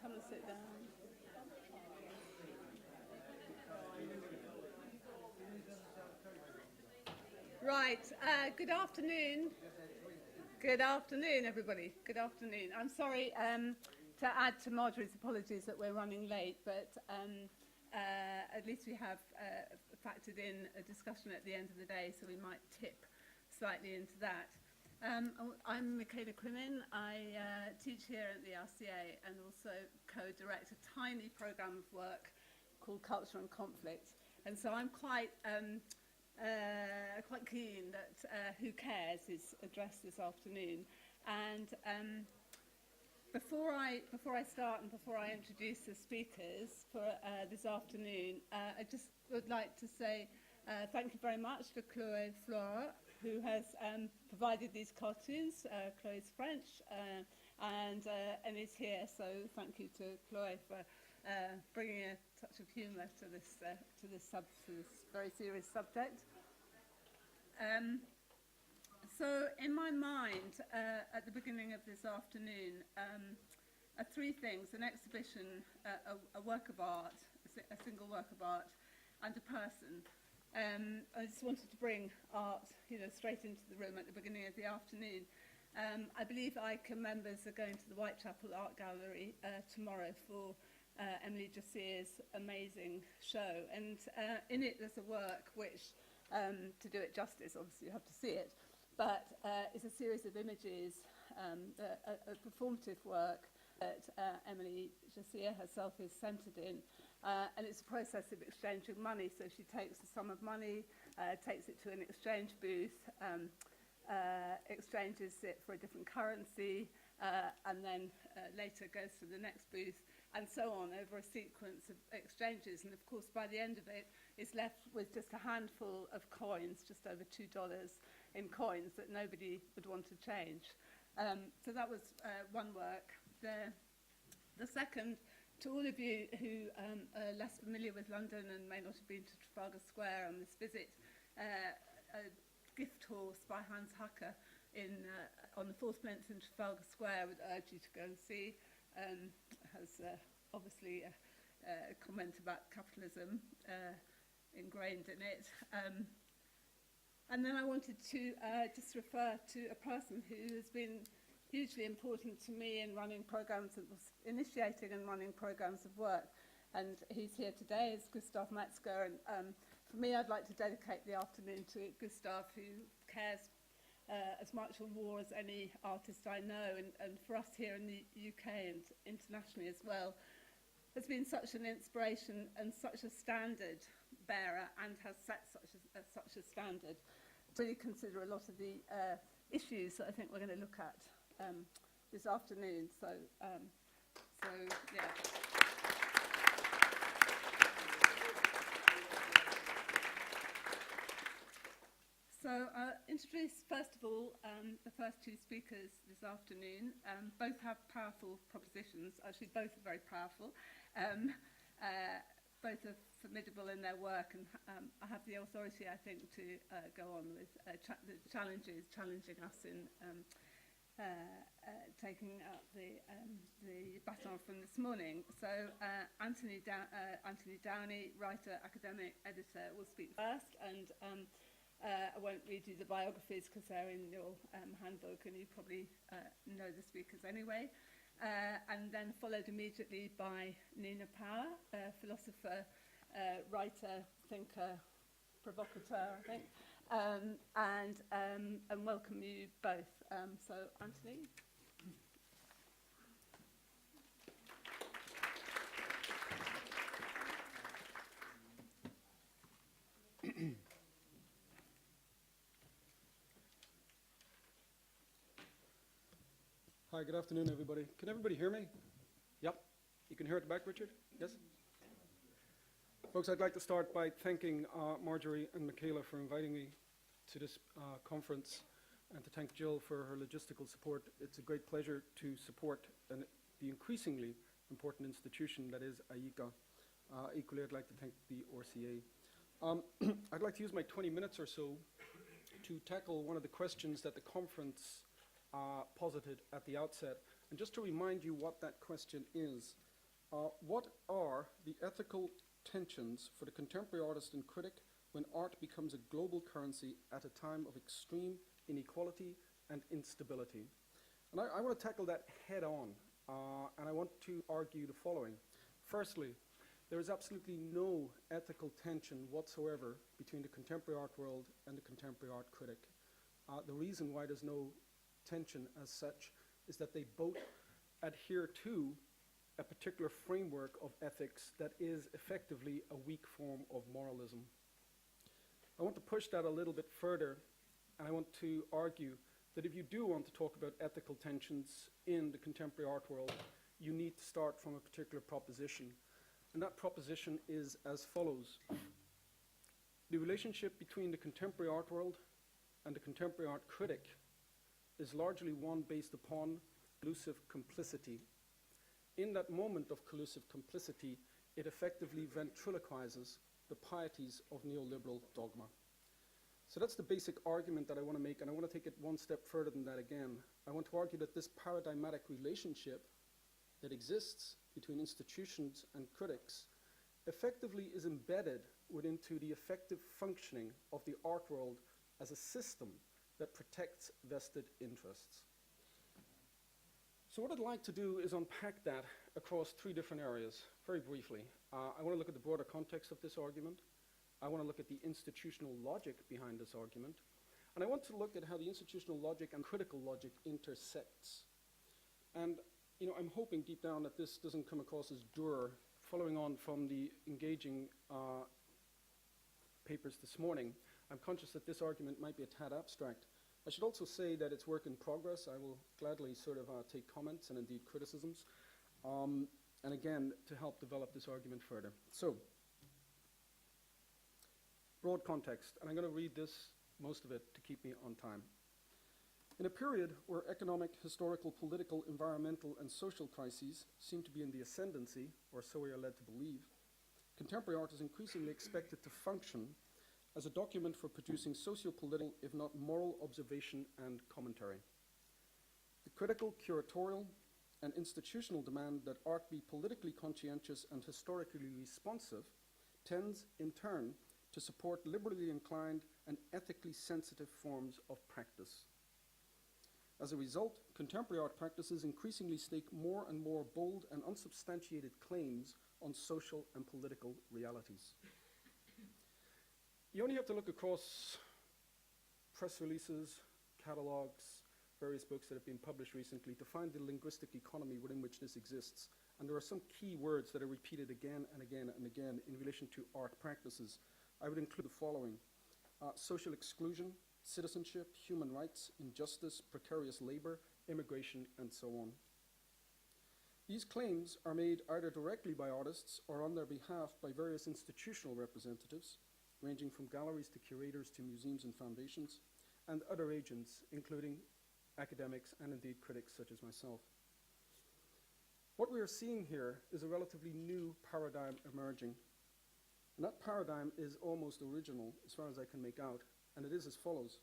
come and sit down. Right, good afternoon. Good afternoon, everybody. Good afternoon. I'm sorry to add to Marjorie's apologies that we're running late, but at least we have factored in a discussion at the end of the day, so we might tip slightly into that. I'm Michaela Crimin. I teach here at the RCA and also co-direct a tiny program of work called Culture+Conflict. And so I'm quite keen that Who Cares is addressed this afternoon. And before I start and before I introduce the speakers for this afternoon, I just would like to say thank you very much to Chloé Flora, who has provided these cartoons. Chloé's French and is here, so thank you to Chloé for bringing a touch of humour to this very serious subject. So in my mind, at the beginning of this afternoon, are three things: an exhibition, a work of art, a single work of art, and a person. I just wanted to bring art, straight into the room at the beginning of the afternoon. I believe AICA members are going to the Whitechapel Art Gallery tomorrow for Emily Jassier's amazing show. And in it there's a work which, to do it justice, obviously you have to see it, but it's a series of images, a performative work that Emily Jassier herself is centred in. And it's a process of exchanging money. So she takes a sum of money, takes it to an exchange booth, exchanges it for a different currency, and then later goes to the next booth, and so on over a sequence of exchanges. And of course, by the end of it, it's left with just a handful of coins, just over $2 in coins that nobody would want to change. So that was one work. The second, to all of you who are less familiar with London and may not have been to Trafalgar Square on this visit, a gift horse by Hans Hacker on the fourth plinth in Trafalgar Square would urge you to go and see. Has obviously a comment about capitalism ingrained in it. And then I wanted to just refer to a person who has been hugely important to me in running programs, initiating and running programs of work. And he's here today, is Gustav Metzger. And for me, I'd like to dedicate the afternoon to Gustav, who cares as much on war as any artist I know. And for us here in the UK and internationally as well, has been such an inspiration and such a standard bearer, and has set such a standard. Really consider a lot of the issues that I think we're going to look at this afternoon. So yeah. So introduce, first of all, the first two speakers this afternoon. Both have powerful propositions. Actually, both are very powerful. Both are formidable in their work, and I have the authority, I think, to go on with the challenging us in taking up the baton from this morning. So Anthony Downey, writer, academic, editor, will speak first, and I won't read you the biographies because they're in your handbook, and you probably know the speakers anyway. And then followed immediately by Nina Power, philosopher, writer, thinker, provocateur, I think, and welcome you both. So, Anthony. Hi, good afternoon, everybody. Can everybody hear me? Yep. You can hear at the back, Richard? Yes? Folks, I'd like to start by thanking Marjorie and Michaela for inviting me to this conference, and to thank Jill for her logistical support. It's a great pleasure to support the increasingly important institution that is AICA. Equally, I'd like to thank the RCA. I'd like to use my 20 minutes or so to tackle one of the questions that the conference posited at the outset. And just to remind you what that question is, What are the ethical tensions for the contemporary artist and critic when art becomes a global currency at a time of extreme inequality and instability? And I want to tackle that head on, and I want to argue the following. Firstly, there is absolutely no ethical tension whatsoever between the contemporary art world and the contemporary art critic. The reason why there's no tension as such is that they both adhere to a particular framework of ethics that is effectively a weak form of moralism. I want to push that a little bit further, and I want to argue that if you do want to talk about ethical tensions in the contemporary art world, you need to start from a particular proposition. And that proposition is as follows. The relationship between the contemporary art world and the contemporary art critic is largely one based upon collusive complicity. In that moment of collusive complicity, it effectively ventriloquizes the pieties of neoliberal dogma. So that's the basic argument that I want to make, and I want to take it one step further than that again. I want to argue that this paradigmatic relationship that exists between institutions and critics effectively is embedded within the effective functioning of the art world as a system that protects vested interests. So what I'd like to do is unpack that across three different areas, very briefly. I want to look at the broader context of this argument. I want to look at the institutional logic behind this argument. And I want to look at how the institutional logic and critical logic intersects. And I'm hoping deep down that this doesn't come across as dour, following on from the engaging papers this morning. I'm conscious that this argument might be a tad abstract. I should also say that it's work in progress. I will gladly take comments and indeed criticisms, and again, to help develop this argument further. So, broad context, and I'm going to read most of it, to keep me on time. In a period where economic, historical, political, environmental, and social crises seem to be in the ascendancy, or so we are led to believe, contemporary art is increasingly expected to function as a document for producing socio-political, if not moral, observation and commentary. The critical, curatorial, and institutional demand that art be politically conscientious and historically responsive tends, in turn, to support liberally inclined and ethically sensitive forms of practice. As a result, contemporary art practices increasingly stake more and more bold and unsubstantiated claims on social and political realities. You only have to look across press releases, catalogues, various books that have been published recently to find the linguistic economy within which this exists. And there are some key words that are repeated again and again and again in relation to art practices. I would include the following: social exclusion, citizenship, human rights, injustice, precarious labor, immigration, and so on. These claims are made either directly by artists or on their behalf by various institutional representatives, ranging from galleries to curators to museums and foundations, and other agents, including academics and indeed critics such as myself. What we are seeing here is a relatively new paradigm emerging. And that paradigm is almost original, as far as I can make out, and it is as follows.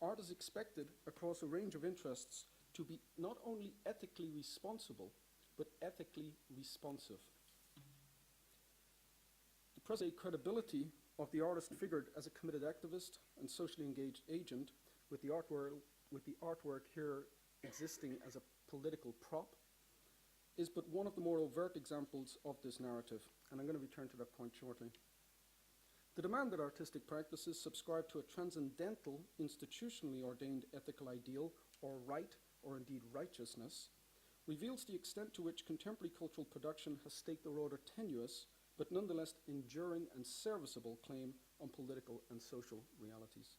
Art is expected across a range of interests to be not only ethically responsible, but ethically responsive. The present credibility of the artist figured as a committed activist and socially engaged agent, with the artwork here existing as a political prop, is but one of the more overt examples of this narrative, and I'm going to return to that point shortly. The demand that artistic practices subscribe to a transcendental, institutionally ordained ethical ideal, or right, or indeed righteousness, reveals the extent to which contemporary cultural production has staked a rather tenuous, but nonetheless enduring and serviceable claim on political and social realities.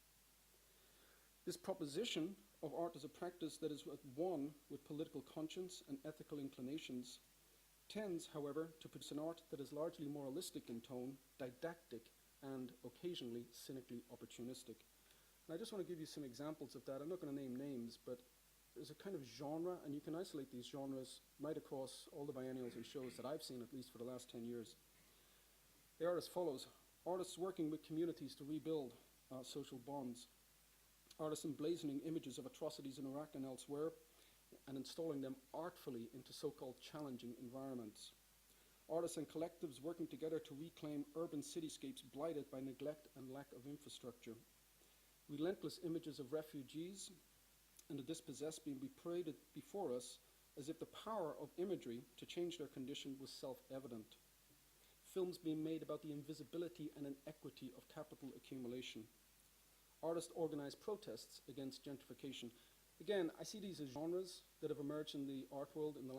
This proposition of art as a practice that is at one with political conscience and ethical inclinations tends, however, to produce an art that is largely moralistic in tone, didactic, and occasionally cynically opportunistic. And I just want to give you some examples of that. I'm not going to name names, but there's a kind of genre, and you can isolate these genres right across all the biennials and shows that I've seen, at least for the last 10 years. They are as follows: artists working with communities to rebuild social bonds, artists emblazoning images of atrocities in Iraq and elsewhere and installing them artfully into so-called challenging environments, artists and collectives working together to reclaim urban cityscapes blighted by neglect and lack of infrastructure. Relentless images of refugees and the dispossessed being paraded before us as if the power of imagery to change their condition was self-evident. Films being made about the invisibility and inequity of capital accumulation. Artists organized protests against gentrification. Again, I see these as genres that have emerged in the art world in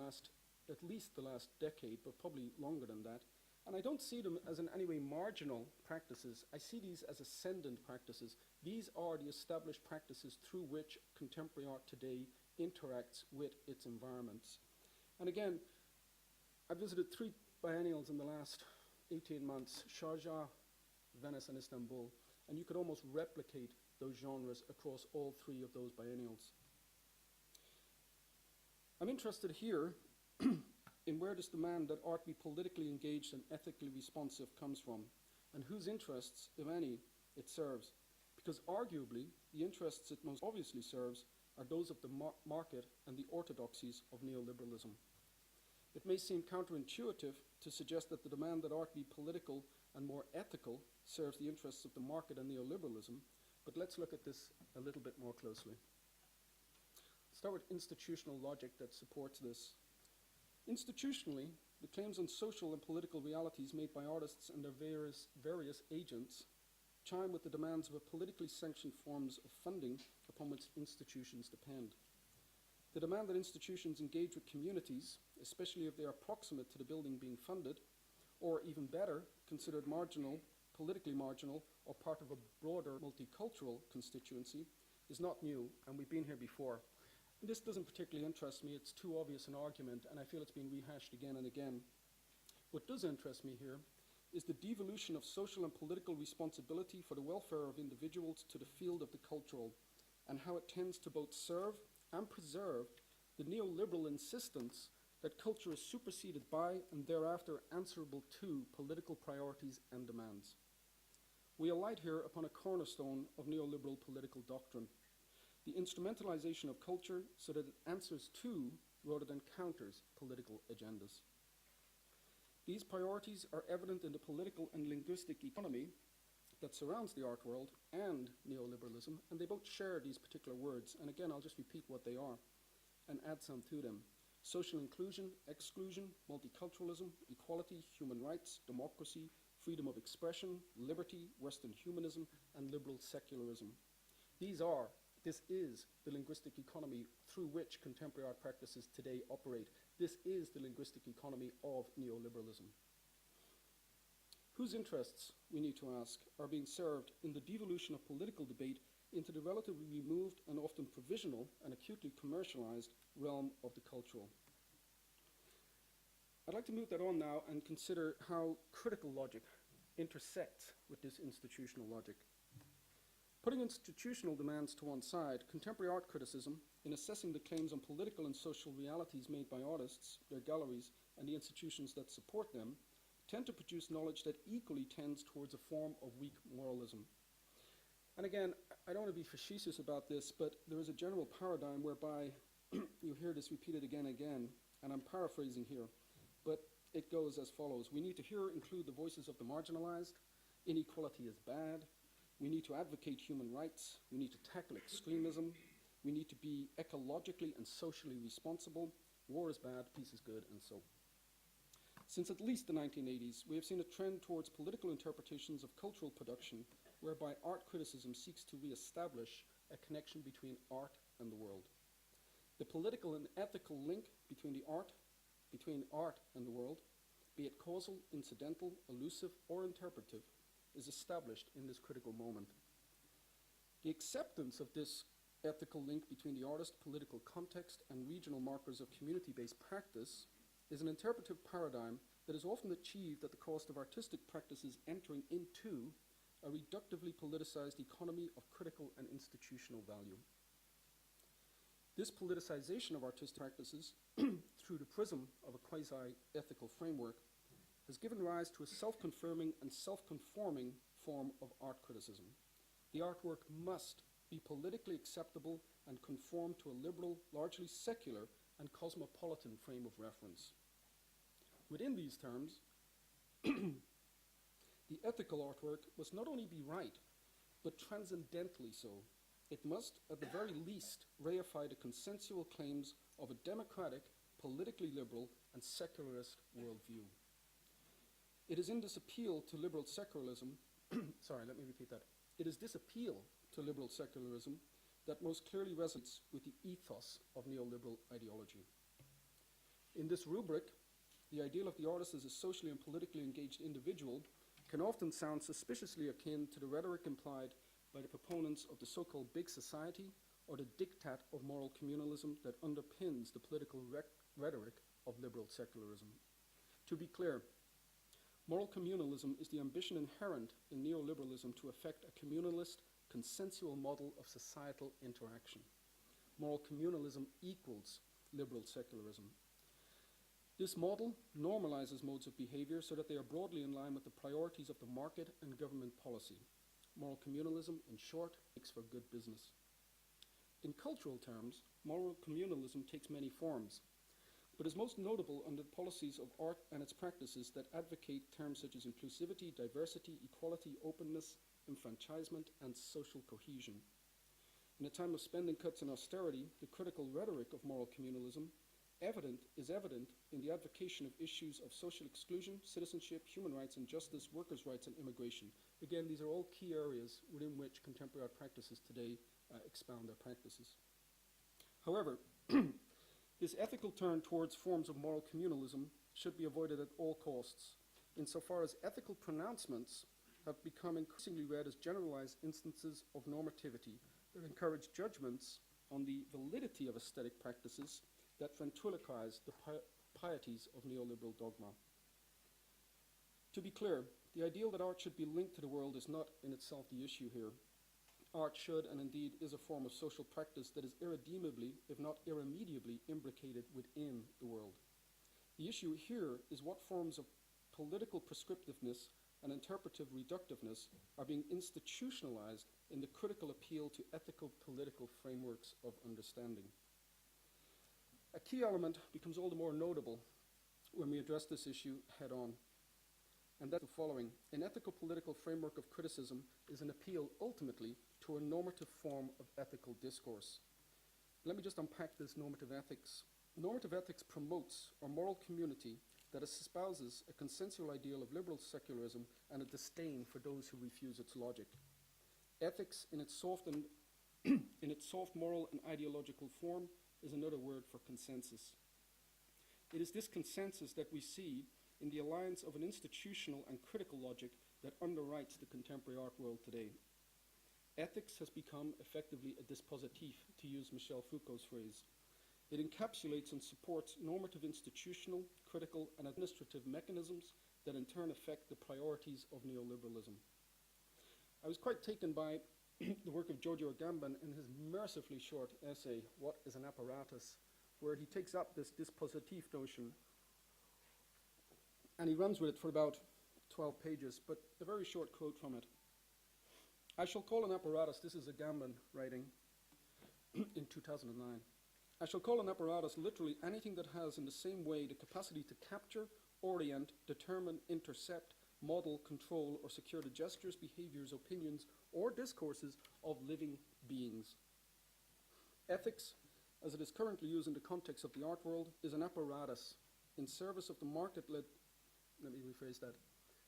at least the last decade, but probably longer than that. And I don't see them as in any way marginal practices. I see these as ascendant practices. These are the established practices through which contemporary art today interacts with its environments. And again, I visited 3 biennials in the last 18 months, Sharjah, Venice, and Istanbul, and you could almost replicate those genres across all 3 of those biennials. I'm interested here in where this demand that art be politically engaged and ethically responsive comes from, and whose interests, if any, it serves. Because arguably, the interests it most obviously serves are those of the market and the orthodoxies of neoliberalism. It may seem counterintuitive to suggest that the demand that art be political and more ethical serves the interests of the market and neoliberalism, but let's look at this a little bit more closely. Let's start with institutional logic that supports this. Institutionally, the claims on social and political realities made by artists and their various agents chime with the demands of a politically sanctioned forms of funding upon which institutions depend. The demand that institutions engage with communities, especially if they are proximate to the building being funded, or even better, considered marginal, politically marginal, or part of a broader multicultural constituency, is not new, and we've been here before. And this doesn't particularly interest me. It's too obvious an argument, and I feel it's been rehashed again and again. What does interest me here is the devolution of social and political responsibility for the welfare of individuals to the field of the cultural, and how it tends to both serve and preserve the neoliberal insistence that culture is superseded by and thereafter answerable to political priorities and demands. We alight here upon a cornerstone of neoliberal political doctrine, the instrumentalization of culture so that it answers to, rather than counters, political agendas. These priorities are evident in the political and linguistic economy that surrounds the art world and neoliberalism, and they both share these particular words. And again, I'll just repeat what they are and add some to them. Social inclusion, exclusion, multiculturalism, equality, human rights, democracy, freedom of expression, liberty, Western humanism, and liberal secularism. This is the linguistic economy through which contemporary art practices today operate. This is the linguistic economy of neoliberalism. Whose interests, we need to ask, are being served in the devolution of political debate into the relatively removed and often provisional and acutely commercialized realm of the cultural? I'd like to move that on now and consider how critical logic intersects with this institutional logic. Putting institutional demands to one side, contemporary art criticism, in assessing the claims on political and social realities made by artists, their galleries, and the institutions that support them, tend to produce knowledge that equally tends towards a form of weak moralism. And again, I don't want to be facetious about this, but there is a general paradigm whereby you hear this repeated again and again, and I'm paraphrasing here, but it goes as follows. We need to here include the voices of the marginalized. Inequality is bad. We need to advocate human rights. We need to tackle extremism. We need to be ecologically and socially responsible. War is bad, peace is good, and so on. Since at least the 1980s, we have seen a trend towards political interpretations of cultural production whereby art criticism seeks to re-establish a connection between art and the world. The political and ethical link between art and the world, be it causal, incidental, elusive, or interpretive, is established in this critical moment. The acceptance of this ethical link between the artist, political context, and regional markers of community-based practice is an interpretive paradigm that is often achieved at the cost of artistic practices entering into a reductively politicized economy of critical and institutional value. This politicization of artistic practices through the prism of a quasi-ethical framework has given rise to a self-confirming and self-conforming form of art criticism. The artwork must be politically acceptable and conform to a liberal, largely secular, and cosmopolitan frame of reference. Within these terms, the ethical artwork must not only be right, but transcendently so. It must, at the very least, reify the consensual claims of a democratic, politically liberal, and secularist worldview. It is in this appeal to liberal secularism, It is this appeal to liberal secularism that most clearly resonates with the ethos of neoliberal ideology. In this rubric, the ideal of the artist as a socially and politically engaged individual can often sound suspiciously akin to the rhetoric implied by the proponents of the so-called big society or the diktat of moral communalism that underpins the political rhetoric of liberal secularism. To be clear, moral communalism is the ambition inherent in neoliberalism to effect a communalist, consensual model of societal interaction. Moral communalism equals liberal secularism. This model normalizes modes of behavior so that they are broadly in line with the priorities of the market and government policy. Moral communalism, in short, makes for good business. In cultural terms, moral communalism takes many forms, but is most notable under the policies of art and its practices that advocate terms such as inclusivity, diversity, equality, openness, enfranchisement, and social cohesion. In a time of spending cuts and austerity, the critical rhetoric of moral communalism is evident in the advocation of issues of social exclusion, citizenship, human rights and justice, workers' rights, and immigration. Again, these are all key areas within which contemporary art practices today expound their practices. However, this ethical turn towards forms of moral communalism should be avoided at all costs, insofar as ethical pronouncements have become increasingly read as generalized instances of normativity that encourage judgments on the validity of aesthetic practices that ventriloquize the pieties of neoliberal dogma. To be clear, the ideal that art should be linked to the world is not in itself the issue here. Art should, and indeed is, a form of social practice that is irredeemably, if not irremediably, imbricated within the world. The issue here is what forms of political prescriptiveness and interpretive reductiveness are being institutionalized in the critical appeal to ethical political frameworks of understanding. A key element becomes all the more notable when we address this issue head-on, and that's the following. An ethical political framework of criticism is an appeal ultimately to a normative form of ethical discourse. Let me just unpack this normative ethics. Normative ethics promotes a moral community that espouses a consensual ideal of liberal secularism and a disdain for those who refuse its logic. Ethics, in its soft moral and ideological form, is another word for consensus. It is this consensus that we see in the alliance of an institutional and critical logic that underwrites the contemporary art world today. Ethics has become effectively a dispositif, to use Michel Foucault's phrase. It encapsulates and supports normative institutional, critical, and administrative mechanisms that in turn affect the priorities of neoliberalism. I was quite taken by the work of Giorgio Agamben in his mercifully short essay, What is an Apparatus?, where he takes up this dispositif notion and he runs with it for about 12 pages, but a very short quote from it. I shall call an apparatus, this is Agamben writing in 2009, I shall call an apparatus literally anything that has in the same way the capacity to capture, orient, determine, intercept, model, control, or secure the gestures, behaviors, opinions, or discourses of living beings. Ethics, as it is currently used in the context of the art world, is an apparatus in service of the market-led, let me rephrase that,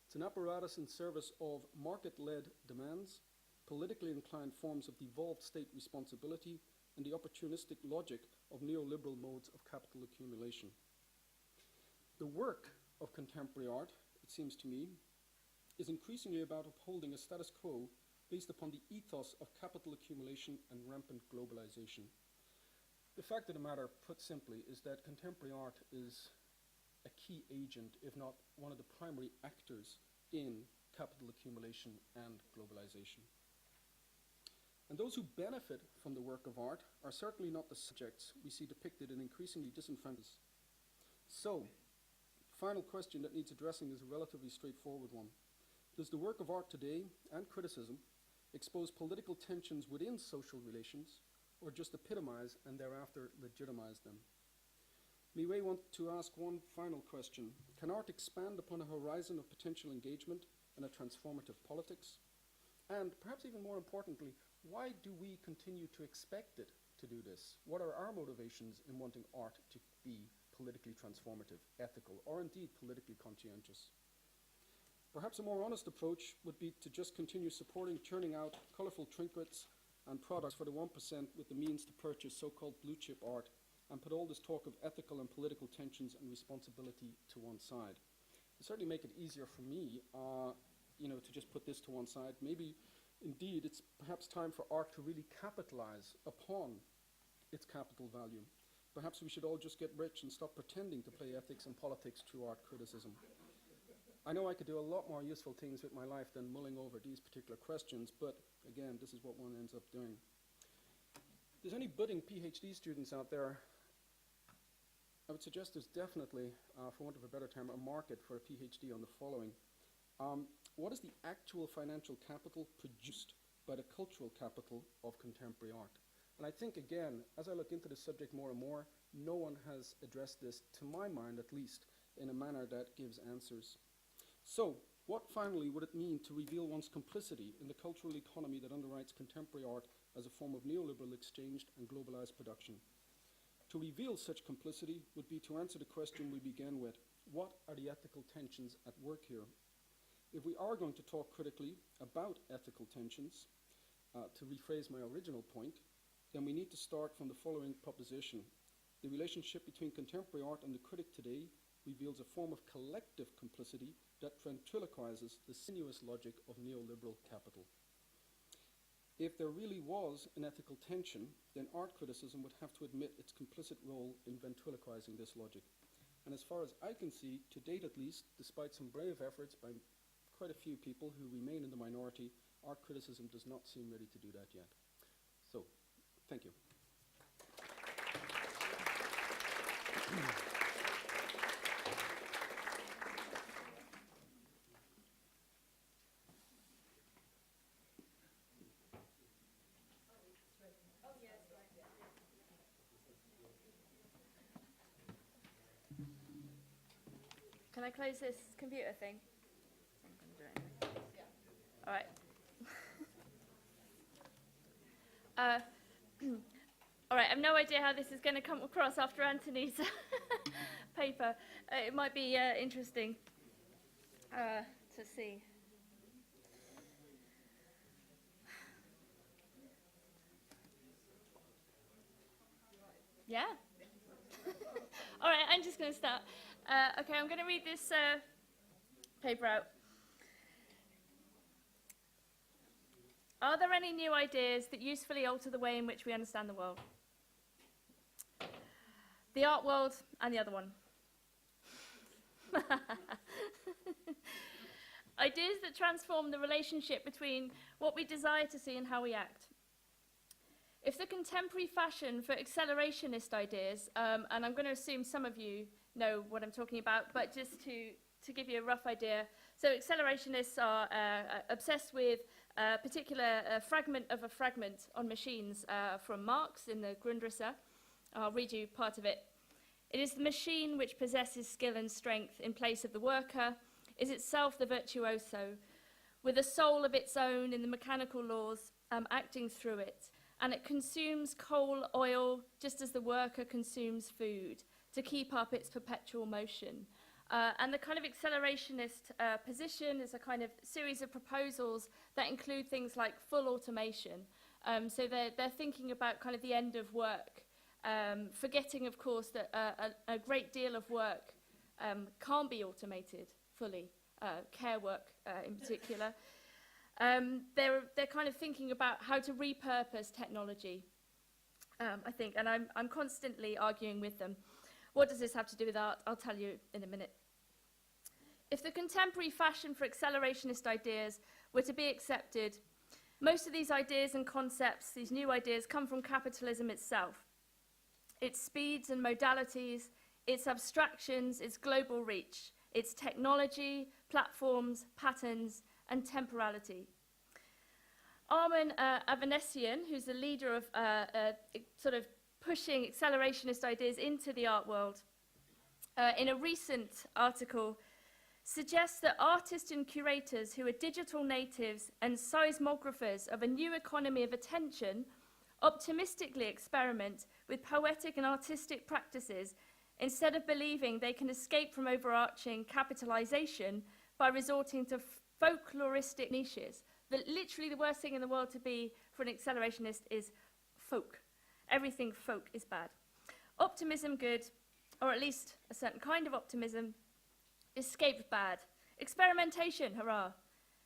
it's an apparatus in service of market-led demands, politically inclined forms of devolved state responsibility, and the opportunistic logic of neoliberal modes of capital accumulation. The work of contemporary art, it seems to me, is increasingly about upholding a status quo based upon the ethos of capital accumulation and rampant globalization. The fact of the matter, put simply, is that contemporary art is a key agent, if not one of the primary actors in capital accumulation and globalization. And those who benefit from the work of art are certainly not the subjects we see depicted in increasingly disenfranchised. So, the final question that needs addressing is a relatively straightforward one. Does the work of art today, and criticism, expose political tensions within social relations, or just epitomize and thereafter legitimize them? Miwei want to ask one final question. Can art expand upon a horizon of potential engagement and a transformative politics? And perhaps even more importantly, why do we continue to expect it to do this? What are our motivations in wanting art to be politically transformative, ethical, or indeed politically conscientious? Perhaps a more honest approach would be to just continue supporting churning out colourful trinkets and products for the 1% with the means to purchase so-called blue-chip art, and put all this talk of ethical and political tensions and responsibility to one side. It certainly make it easier for me, to just put this to one side. Maybe, indeed, it's perhaps time for art to really capitalize upon its capital value. Perhaps we should all just get rich and stop pretending to play ethics and politics through art criticism. I know I could do a lot more useful things with my life than mulling over these particular questions, but again, this is what one ends up doing. If there's any budding PhD students out there, I would suggest there's definitely, for want of a better term, a market for a PhD on the following. What is the actual financial capital produced by the cultural capital of contemporary art? And I think, again, as I look into this subject more and more, no one has addressed this, to my mind at least, in a manner that gives answers. So, what finally would it mean to reveal one's complicity in the cultural economy that underwrites contemporary art as a form of neoliberal exchanged and globalized production? To reveal such complicity would be to answer the question we began with: what are the ethical tensions at work here? If we are going to talk critically about ethical tensions, to rephrase my original point, then we need to start from the following proposition. The relationship between contemporary art and the critic today reveals a form of collective complicity that ventriloquizes the sinuous logic of neoliberal capital. If there really was an ethical tension, then art criticism would have to admit its complicit role in ventriloquizing this logic. And as far as I can see, to date at least, despite some brave efforts by quite a few people who remain in the minority, art criticism does not seem ready to do that yet. So, thank you. Can I close this computer thing? I'm going to do it anyway. All right. All right, I have no idea how this is going to come across after Anthony's paper. It might be interesting to see. Yeah? All right, I'm just going to start. Okay, I'm going to read this paper out. Are there any new ideas that usefully alter the way in which we understand the world? The art world and the other one. Ideas that transform the relationship between what we desire to see and how we act. If the contemporary fashion for accelerationist ideas, and I'm going to assume some of you know what I'm talking about, but just to give you a rough idea. So accelerationists are obsessed with a particular fragment of a fragment on machines from Marx in the Grundrisse. I'll read you part of it. It is the machine which possesses skill and strength in place of the worker, is itself the virtuoso, with a soul of its own in the mechanical laws acting through it. And it consumes coal, oil, just as the worker consumes food, to keep up its perpetual motion. And the kind of accelerationist position is a kind of series of proposals that include things like full automation. So they're thinking about kind of the end of work, forgetting, of course, that a great deal of work can't be automated fully, care work in particular. They're kind of thinking about how to repurpose technology, I think, and I'm constantly arguing with them. What does this have to do with art? I'll tell you in a minute. If the contemporary fashion for accelerationist ideas were to be accepted, most of these ideas and concepts, these new ideas, come from capitalism itself. Its speeds and modalities, its abstractions, its global reach, its technology, platforms, patterns, and temporality. Armin Avanesian, who's the leader of sort of pushing accelerationist ideas into the art world, in a recent article, suggests that artists and curators who are digital natives and seismographers of a new economy of attention optimistically experiment with poetic and artistic practices instead of believing they can escape from overarching capitalization by resorting to folkloristic niches. Literally the worst thing in the world to be for an accelerationist is folk. Everything folk is bad. Optimism good, or at least a certain kind of optimism. Escape bad. Experimentation, hurrah.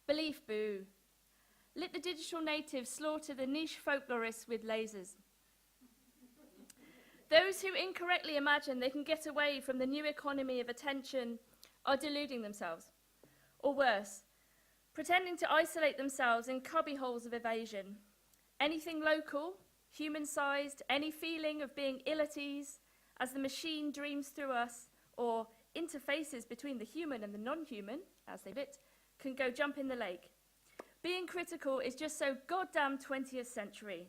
Belief, boo. Let the digital natives slaughter the niche folklorists with lasers. Those who incorrectly imagine they can get away from the new economy of attention are deluding themselves. Or worse, pretending to isolate themselves in cubbyholes of evasion. Anything local, human-sized, any feeling of being ill at ease as the machine dreams through us, or interfaces between the human and the non-human, as they bit, can go jump in the lake. Being critical is just so goddamn 20th century.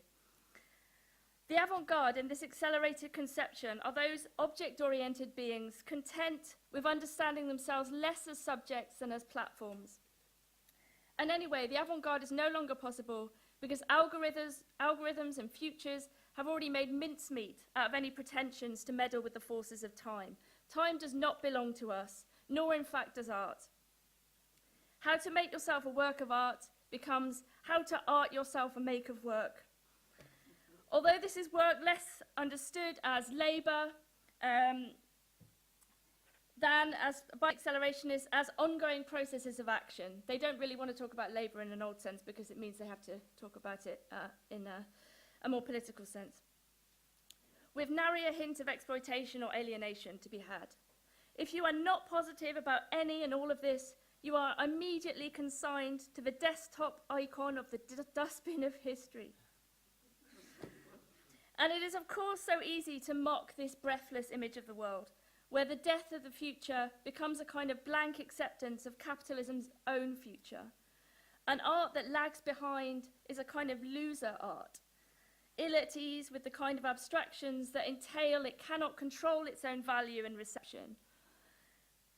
The avant-garde in this accelerated conception are those object-oriented beings content with understanding themselves less as subjects than as platforms. And anyway, the avant-garde is no longer possible because algorithms and futures have already made mincemeat out of any pretensions to meddle with the forces of time. Time does not belong to us, nor in fact does art. How to make yourself a work of art becomes how to art yourself a make of work. Although this is work less understood as labour than as by accelerationists as ongoing processes of action. They don't really want to talk about labour in an old sense because it means they have to talk about it in a more political sense. With nary a hint of exploitation or alienation to be had. If you are not positive about any and all of this, you are immediately consigned to the desktop icon of the dustbin of history. And it is, of course, so easy to mock this breathless image of the world, where the death of the future becomes a kind of blank acceptance of capitalism's own future. An art that lags behind is a kind of loser art, ill at ease with the kind of abstractions that entail it cannot control its own value and reception.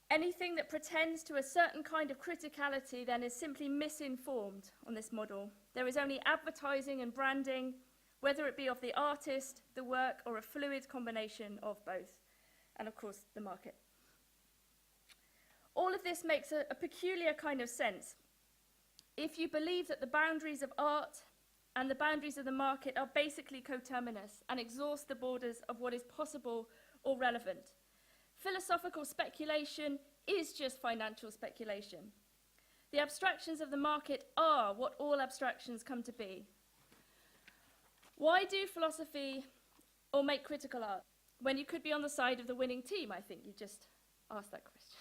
Anything that pretends to a certain kind of criticality then is simply misinformed on this model. There is only advertising and branding, whether it be of the artist, the work, or a fluid combination of both, and of course the market. All of this makes a peculiar kind of sense if you believe that the boundaries of art and the boundaries of the market are basically coterminous and exhaust the borders of what is possible or relevant. Philosophical speculation is just financial speculation. The abstractions of the market are what all abstractions come to be. Why do philosophy or make critical art when you could be on the side of the winning team? I think you just asked that question.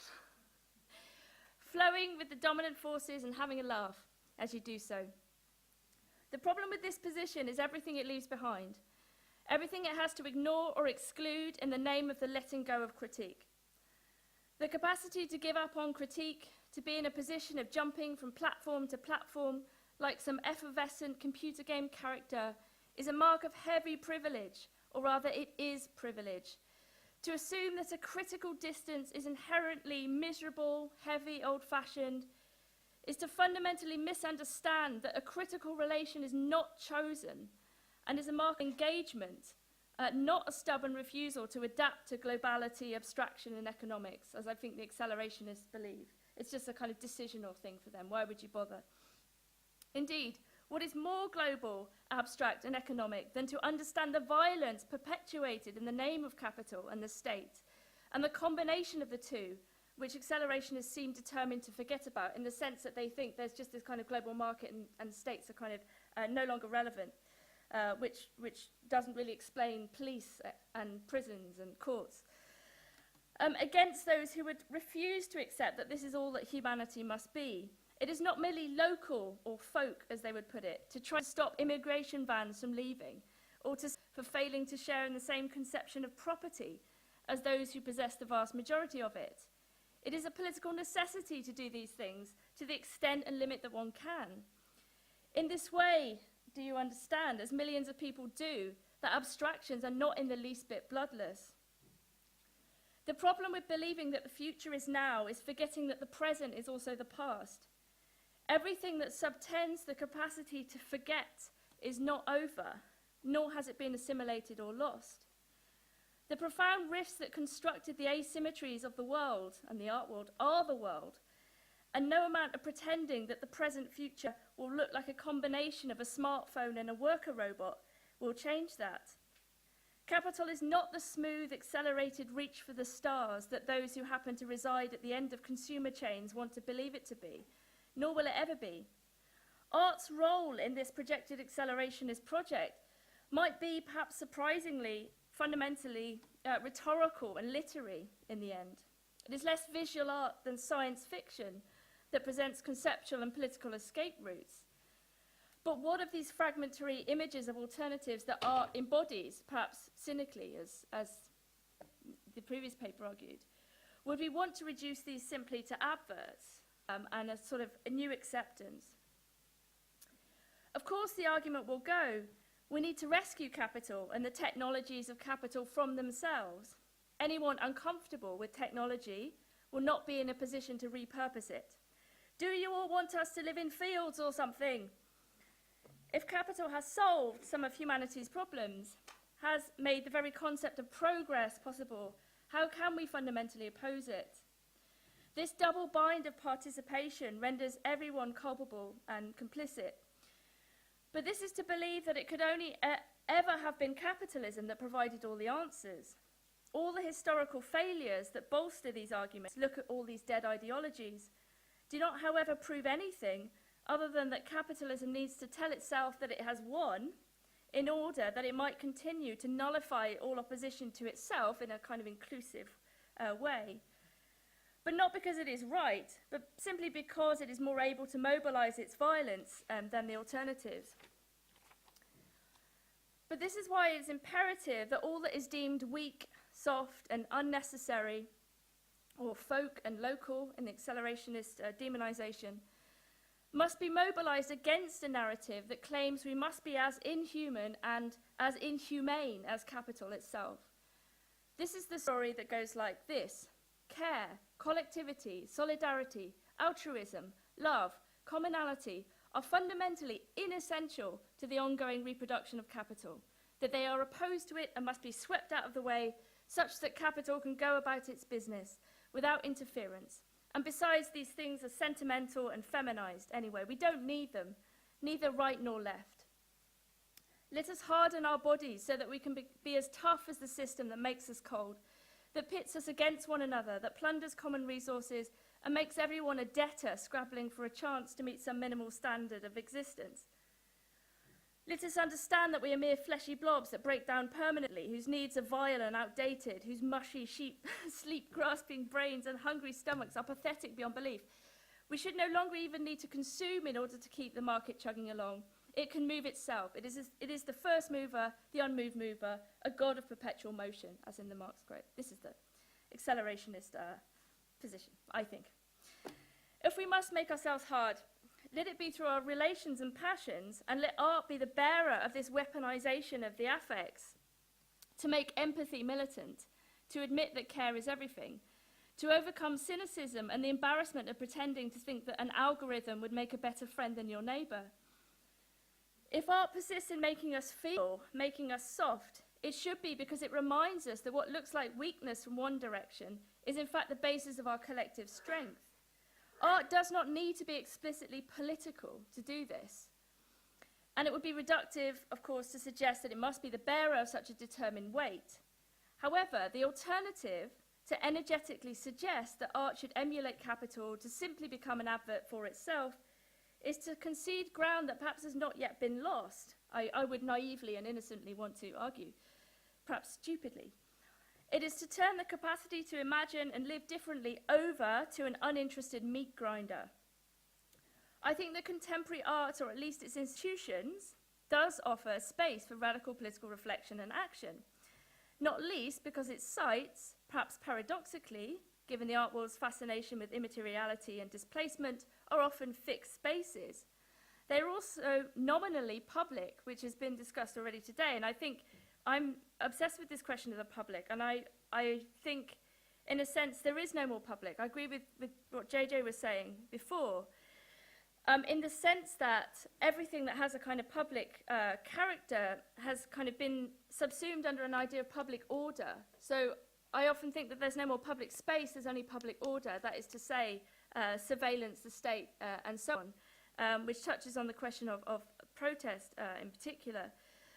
Flowing with the dominant forces and having a laugh as you do so. The problem with this position is everything it leaves behind, everything it has to ignore or exclude in the name of the letting go of critique. The capacity to give up on critique, to be in a position of jumping from platform to platform like some effervescent computer game character, is a mark of heavy privilege, or rather it is privilege. To assume that a critical distance is inherently miserable, heavy, old-fashioned, is to fundamentally misunderstand that a critical relation is not chosen and is a mark of engagement, not a stubborn refusal to adapt to globality, abstraction, and economics, as I think the accelerationists believe. It's just a kind of decisional thing for them. Why would you bother? Indeed, what is more global, abstract, and economic than to understand the violence perpetuated in the name of capital and the state, and the combination of the two, which accelerationists seem determined to forget about in the sense that they think there's just this kind of global market and states are kind of no longer relevant, which doesn't really explain police and prisons and courts. Against those who would refuse to accept that this is all that humanity must be. It is not merely local or folk, as they would put it, to try to stop immigration bans from leaving, or for failing to share in the same conception of property as those who possess the vast majority of it. It is a political necessity to do these things to the extent and limit that one can. In this way, do you understand, as millions of people do, that abstractions are not in the least bit bloodless? The problem with believing that the future is now is forgetting that the present is also the past. Everything that subtends the capacity to forget is not over, nor has it been assimilated or lost. The profound rifts that constructed the asymmetries of the world and the art world are the world, and no amount of pretending that the present future will look like a combination of a smartphone and a worker robot will change that. Capital is not the smooth, accelerated reach for the stars that those who happen to reside at the end of consumer chains want to believe it to be, nor will it ever be. Art's role in this projected accelerationist project might be, perhaps surprisingly, fundamentally rhetorical and literary in the end. It is less visual art than science fiction that presents conceptual and political escape routes. But what of these fragmentary images of alternatives that art embodies, perhaps cynically, as the previous paper argued? Would we want to reduce these simply to adverts and a sort of a new acceptance? Of course, the argument will go, we need to rescue capital and the technologies of capital from themselves. Anyone uncomfortable with technology will not be in a position to repurpose it. Do you all want us to live in fields or something? If capital has solved some of humanity's problems, has made the very concept of progress possible, how can we fundamentally oppose it? This double bind of participation renders everyone culpable and complicit. But this is to believe that it could only ever have been capitalism that provided all the answers. All the historical failures that bolster these arguments, look at all these dead ideologies, do not, however, prove anything other than that capitalism needs to tell itself that it has won in order that it might continue to nullify all opposition to itself in a kind of inclusive way. But not because it is right, but simply because it is more able to mobilize its violence than the alternatives. But this is why it is imperative that all that is deemed weak, soft, and unnecessary, or folk and local in the accelerationist demonization, must be mobilized against a narrative that claims we must be as inhuman and as inhumane as capital itself. This is the story that goes like this: care, collectivity, solidarity, altruism, love, commonality are fundamentally inessential to the ongoing reproduction of capital, that they are opposed to it and must be swept out of the way such that capital can go about its business without interference. And besides, these things are sentimental and feminized anyway. We don't need them, neither right nor left. Let us harden our bodies so that we can be as tough as the system that makes us cold, that pits us against one another, that plunders common resources and makes everyone a debtor scrabbling for a chance to meet some minimal standard of existence. Let us understand that we are mere fleshy blobs that break down permanently, whose needs are vile and outdated, whose mushy, sleep-grasping brains and hungry stomachs are pathetic beyond belief. We should no longer even need to consume in order to keep the market chugging along. It can move itself. It is the first mover, the unmoved mover, a god of perpetual motion, as in the Marx quote. This is the accelerationist position, I think. If we must make ourselves hard, let it be through our relations and passions, and let art be the bearer of this weaponization of the affects, to make empathy militant, to admit that care is everything, to overcome cynicism and the embarrassment of pretending to think that an algorithm would make a better friend than your neighbor. If art persists in making us feel, making us soft, it should be because it reminds us that what looks like weakness from one direction is in fact the basis of our collective strength. Art does not need to be explicitly political to do this. And it would be reductive, of course, to suggest that it must be the bearer of such a determined weight. However, the alternative to energetically suggest that art should emulate capital to simply become an advert for itself is to concede ground that perhaps has not yet been lost. I would naively and innocently want to argue, perhaps stupidly. It is to turn the capacity to imagine and live differently over to an uninterested meat grinder. I think that contemporary art, or at least its institutions, does offer space for radical political reflection and action, not least because its sites, perhaps paradoxically, given the art world's fascination with immateriality and displacement, are often fixed spaces. They are also nominally public, which has been discussed already today, and I think I'm obsessed with this question of the public, and I think in a sense, there is no more public. I agree with what JJ was saying before, in the sense that everything that has a kind of public character has kind of been subsumed under an idea of public order. So I often think that there's no more public space, there's only public order. That is to say, surveillance, the state, and so on, which touches on the question of protest in particular,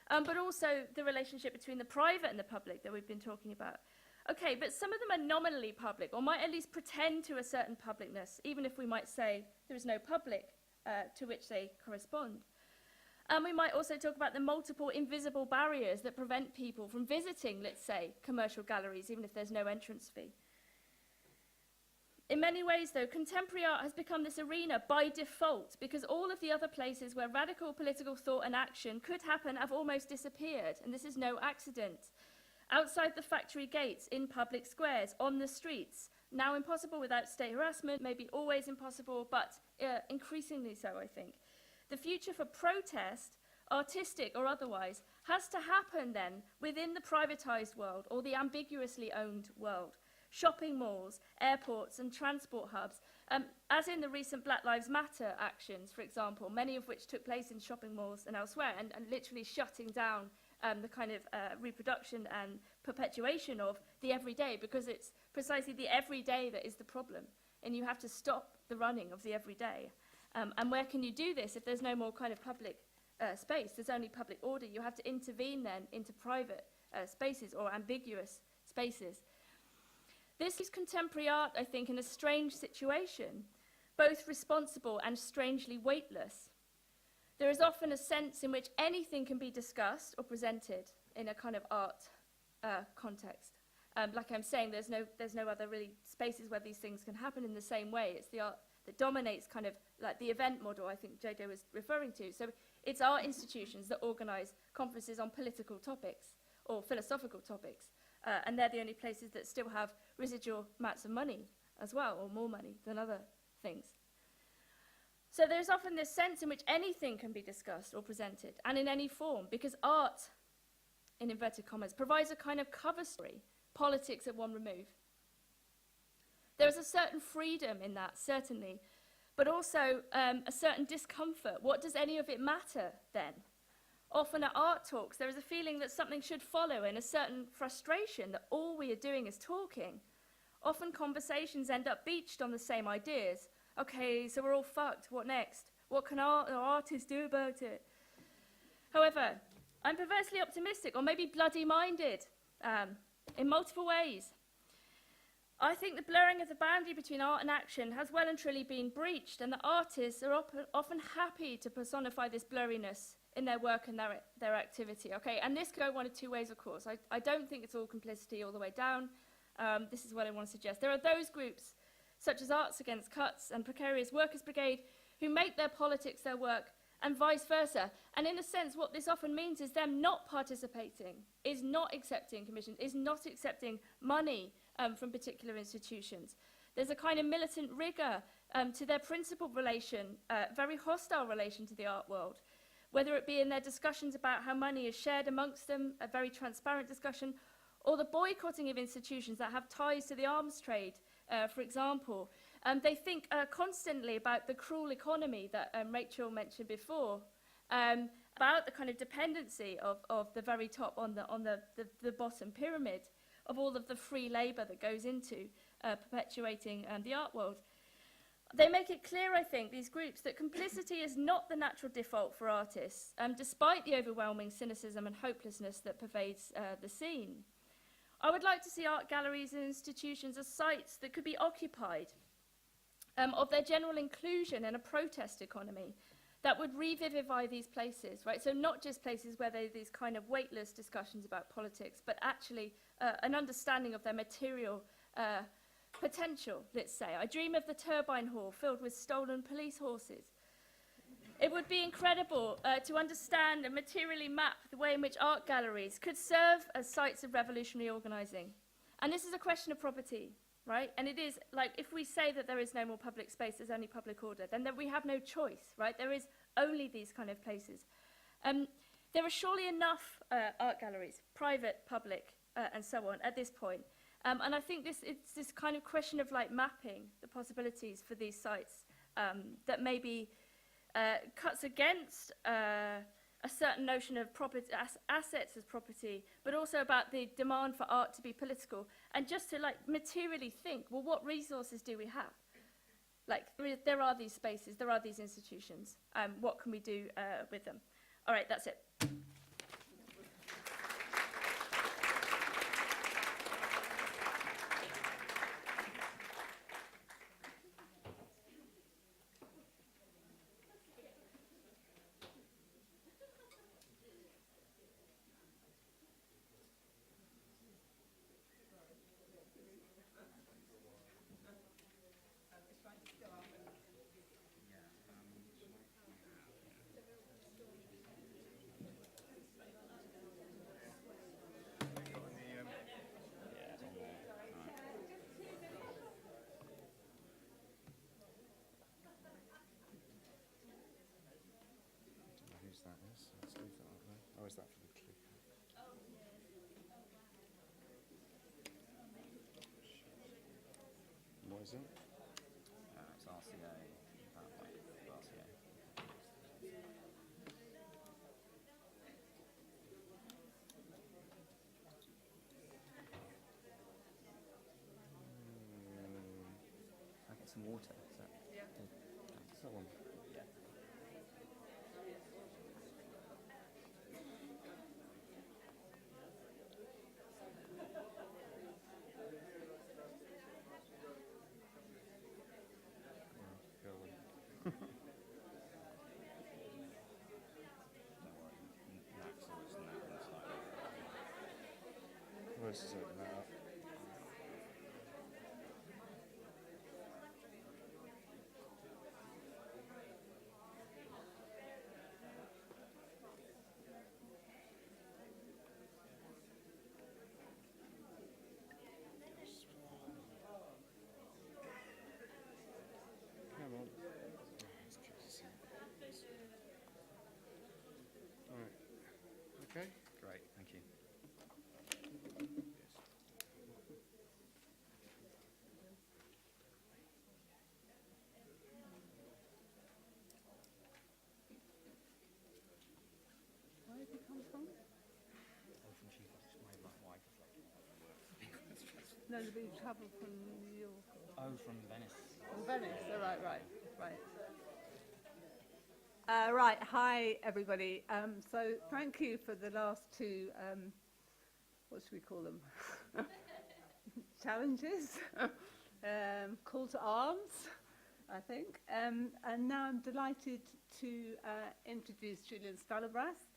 but also the relationship between the private and the public that we've been talking about. Okay, but some of them are nominally public, or might at least pretend to a certain publicness, even if we might say there is no public to which they correspond. And we might also talk about the multiple invisible barriers that prevent people from visiting, let's say, commercial galleries, even if there's no entrance fee. In many ways, though, contemporary art has become this arena by default, because all of the other places where radical political thought and action could happen have almost disappeared, and this is no accident. Outside the factory gates, in public squares, on the streets, now impossible without state harassment, maybe always impossible, but increasingly so, I think. The future for protest, artistic or otherwise, has to happen then within the privatized world or the ambiguously owned world. Shopping malls, airports and transport hubs, as in the recent Black Lives Matter actions, for example, many of which took place in shopping malls and elsewhere, and literally shutting down the kind of reproduction and perpetuation of the everyday, because it's precisely the everyday that is the problem, and you have to stop the running of the everyday. And where can you do this if there's no more kind of public space? There's only public order. You have to intervene then into private spaces or ambiguous spaces. This is contemporary art, I think, in a strange situation, both responsible and strangely weightless. There is often a sense in which anything can be discussed or presented in a kind of art context. Like I'm saying, there's no other really spaces where these things can happen in the same way. It's the art that dominates kind of like the event model I think JJ was referring to. So it's art institutions that organize conferences on political topics or philosophical topics. And they're the only places that still have residual amounts of money as well, or more money than other things. So there's often this sense in which anything can be discussed or presented, and in any form, because art, in inverted commas, provides a kind of cover story, politics at one remove. There is a certain freedom in that, certainly, but also a certain discomfort. What does any of it matter then? Often at art talks, there is a feeling that something should follow and a certain frustration that all we are doing is talking. Often conversations end up beached on the same ideas. Okay, so we're all fucked. What next? What can artists do about it? However, I'm perversely optimistic, or maybe bloody-minded, in multiple ways. I think the blurring of the boundary between art and action has well and truly been breached, and that artists are often happy to personify this blurriness in their work and their activity. Okay, and this could go one of two ways, of course. I don't think it's all complicity all the way down. This is what I want to suggest. There are those groups, such as Arts Against Cuts and Precarious Workers Brigade, who make their politics their work, and vice versa. And in a sense, what this often means is them not participating, is not accepting commissions, is not accepting money from particular institutions. There's a kind of militant rigor to their principled relation, very hostile relation to the art world, whether it be in their discussions about how money is shared amongst them, a very transparent discussion, or the boycotting of institutions that have ties to the arms trade, for example. They think constantly about the cruel economy that Rachel mentioned before, about the kind of dependency of the very top on the bottom pyramid, of all of the free labour that goes into perpetuating the art world. They make it clear, I think, these groups, that complicity is not the natural default for artists, despite the overwhelming cynicism and hopelessness that pervades the scene. I would like to see art galleries and institutions as sites that could be occupied, of their general inclusion in a protest economy that would revivify these places, right? So not just places where there are these kind of weightless discussions about politics, but actually an understanding of their material potential, let's say. I dream of the turbine hall filled with stolen police horses. It would be incredible to understand and materially map the way in which art galleries could serve as sites of revolutionary organising. And this is a question of property, right? And it is, like, if we say that there is no more public space, there's only public order, then we have no choice, right? There is only these kind of places. There are surely enough art galleries, private, public, and so on, at this point. And I think it's this kind of question of like mapping the possibilities for these sites that maybe cuts against a certain notion of property, assets as property, but also about the demand for art to be political, and just to like materially think, well, what resources do we have? Like, there are these spaces, there are these institutions. What can we do with them? All right, that's it. Whose that is? Let's leave that up there. Oh, is that for the clicker? What is it? It's RCA. RCA. Can I get some water? Is that? Yeah. Is that one? Yeah. Go on. That's always on that side. Let's just open that up. Come on. Let's try to see. All right. Okay. Great, thank you. Where did you come from? Oh, from Chief, my wife is like. No, we travelled from New York. Oh, from Venice. From Venice. Oh, right. Right. Hi, everybody. So thank you for the last two, what should we call them? Challenges, call to arms, I think. And now I'm delighted to introduce Julian Stalabras,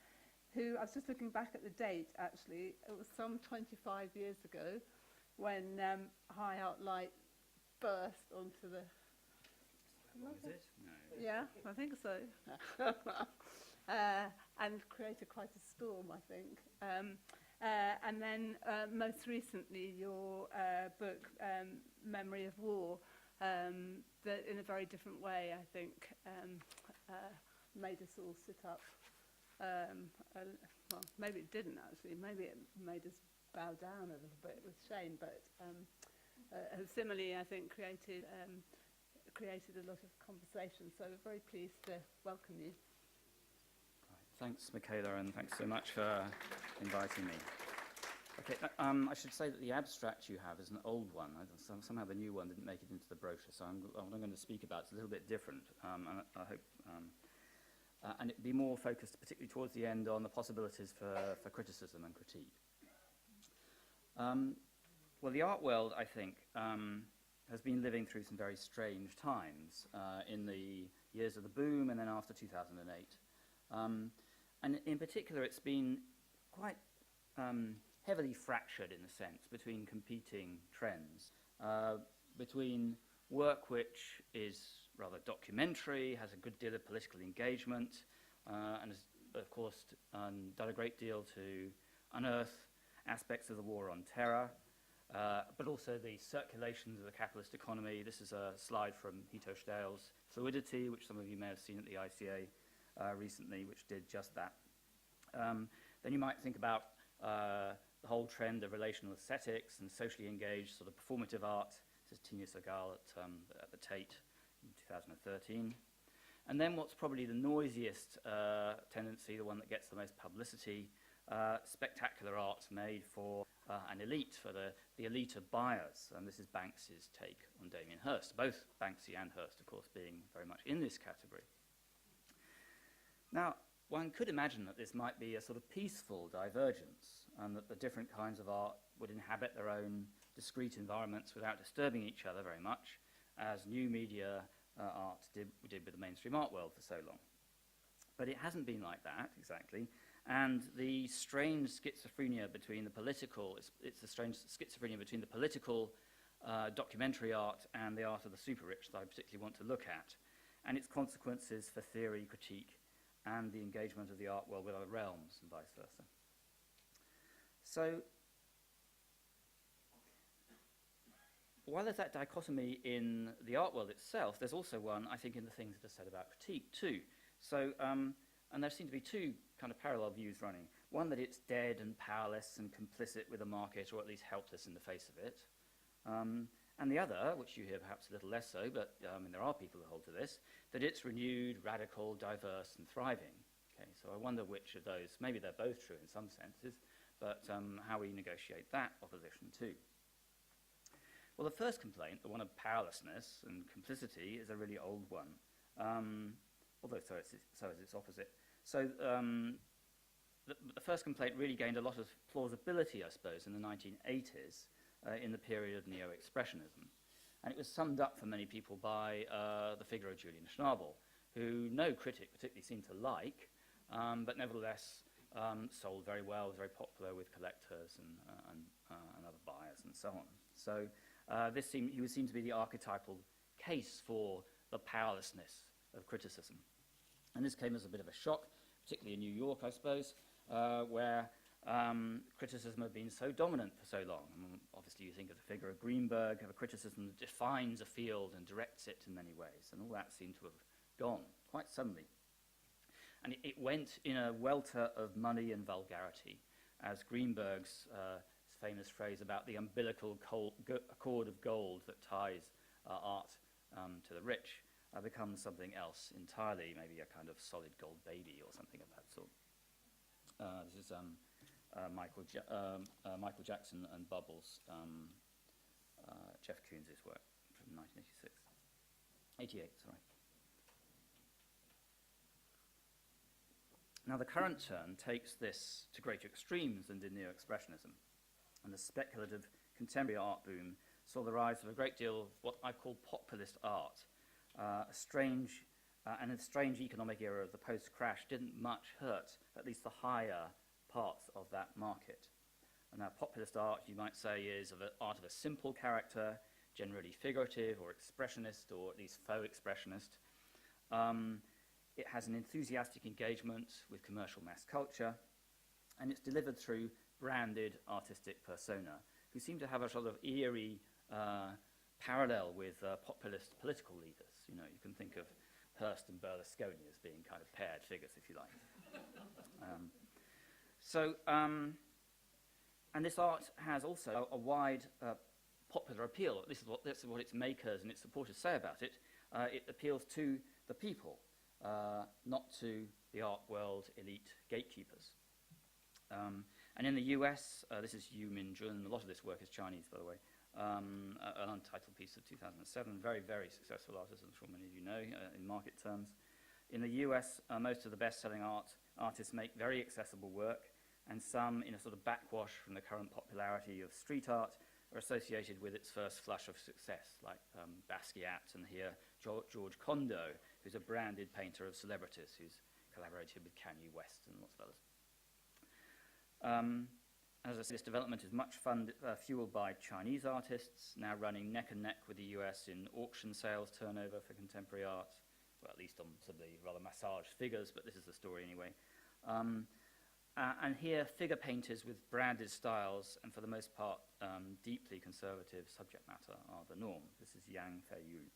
who, I was just looking back at the date, actually, it was some 25 years ago when High Art Light burst onto the... What is it? No. Yeah, I think so. And created quite a storm, I think. And then most recently, your book, Memory of War, that in a very different way, I think, made us all sit up. Well, maybe it didn't, actually. Maybe it made us bow down a little bit with shame, but similarly, I think, created a lot of conversation. So we're very pleased to welcome you. Right. Thanks, Michaela, and thanks so much for inviting me. Okay, I should say that the abstract you have is an old one. Somehow the new one didn't make it into the brochure, so what I'm going to speak about is a little bit different, and I hope, and it'd be more focused, particularly towards the end, on the possibilities for criticism and critique. Well, the art world, I think, has been living through some very strange times in the years of the boom and then after 2008. And in particular, it's been quite heavily fractured, in a sense, between competing trends, between work which is rather documentary, has a good deal of political engagement, and has, of course, done a great deal to unearth aspects of the war on terror, but also the circulations of the capitalist economy. This is a slide from Hito Stehl's Fluidity, which some of you may have seen at the ICA recently, which did just that. Then you might think about the whole trend of relational aesthetics and socially engaged sort of performative art. This is Tina Segal at the Tate in 2013. And then what's probably the noisiest tendency, the one that gets the most publicity, spectacular art made for an elite, for the elite of buyers. And this is Banksy's take on Damien Hirst, both Banksy and Hirst, of course, being very much in this category. Now, one could imagine that this might be a sort of peaceful divergence, and that the different kinds of art would inhabit their own discrete environments without disturbing each other very much, as new media art did with the mainstream art world for so long. But it hasn't been like that, exactly. And the strange schizophrenia between the political, it's the strange schizophrenia between the political documentary art and the art of the super-rich that I particularly want to look at, and its consequences for theory, critique, and the engagement of the art world with other realms, and vice versa. So, while there's that dichotomy in the art world itself, there's also one, I think, in the things that are said about critique, too. So, and there seem to be two kind of parallel views running. One, that it's dead and powerless and complicit with the market, or at least helpless in the face of it. And the other, which you hear perhaps a little less so, but there are people who hold to this, that it's renewed, radical, diverse, and thriving. Okay, so I wonder which of those, maybe they're both true in some senses, but how we negotiate that opposition too. Well, the first complaint, the one of powerlessness and complicity, is a really old one, although so is its opposite. So the first complaint really gained a lot of plausibility, I suppose, in the 1980s, in the period of neo-expressionism. And it was summed up for many people by the figure of Julian Schnabel, who no critic particularly seemed to like, but nevertheless sold very well, was very popular with collectors and other buyers and so on. So he would seem to be the archetypal case for the powerlessness of criticism. And this came as a bit of a shock, particularly in New York, I suppose, where criticism had been so dominant for so long. Obviously, you think of the figure of Greenberg, of a criticism that defines a field and directs it in many ways, and all that seemed to have gone quite suddenly. And it went in a welter of money and vulgarity, as Greenberg's famous phrase about the umbilical cord of gold that ties art to the rich becomes something else entirely, maybe a kind of solid gold baby or something of that sort. This is Michael Jackson and Bubbles, Jeff Koons' work from 1988, sorry. Now the current turn takes this to greater extremes than did neo-expressionism, and the speculative contemporary art boom saw the rise of a great deal of what I call populist art. A strange economic era of the post-crash didn't much hurt at least the higher parts of that market. And now populist art, you might say, is art of a simple character, generally figurative or expressionist, or at least faux expressionist. It has an enthusiastic engagement with commercial mass culture, and it's delivered through branded artistic persona, who seem to have a sort of eerie parallel with populist political leaders. You know, you can think of Hirst and Berlusconi as being kind of paired figures, if you like. And this art has also a wide popular appeal. This is what its makers and its supporters say about it. It appeals to the people, not to the art world elite gatekeepers. And in the US, this is Yu Min Jun. A lot of this work is Chinese, by the way. An untitled piece of 2007. Very, very successful artist, I'm sure many of you know, in market terms. In the US, most of the best-selling artists make very accessible work, and some, in a sort of backwash from the current popularity of street art, are associated with its first flush of success, like Basquiat, and here George Condo, who's a branded painter of celebrities, who's collaborated with Kanye West and lots of others. As I said, this development is much fueled by Chinese artists, now running neck and neck with the US in auction sales turnover for contemporary art, well, at least on some of the rather massaged figures, but this is the story anyway. And here, figure painters with branded styles, and for the most part, deeply conservative subject matter are the norm. This is Yang Feiyu.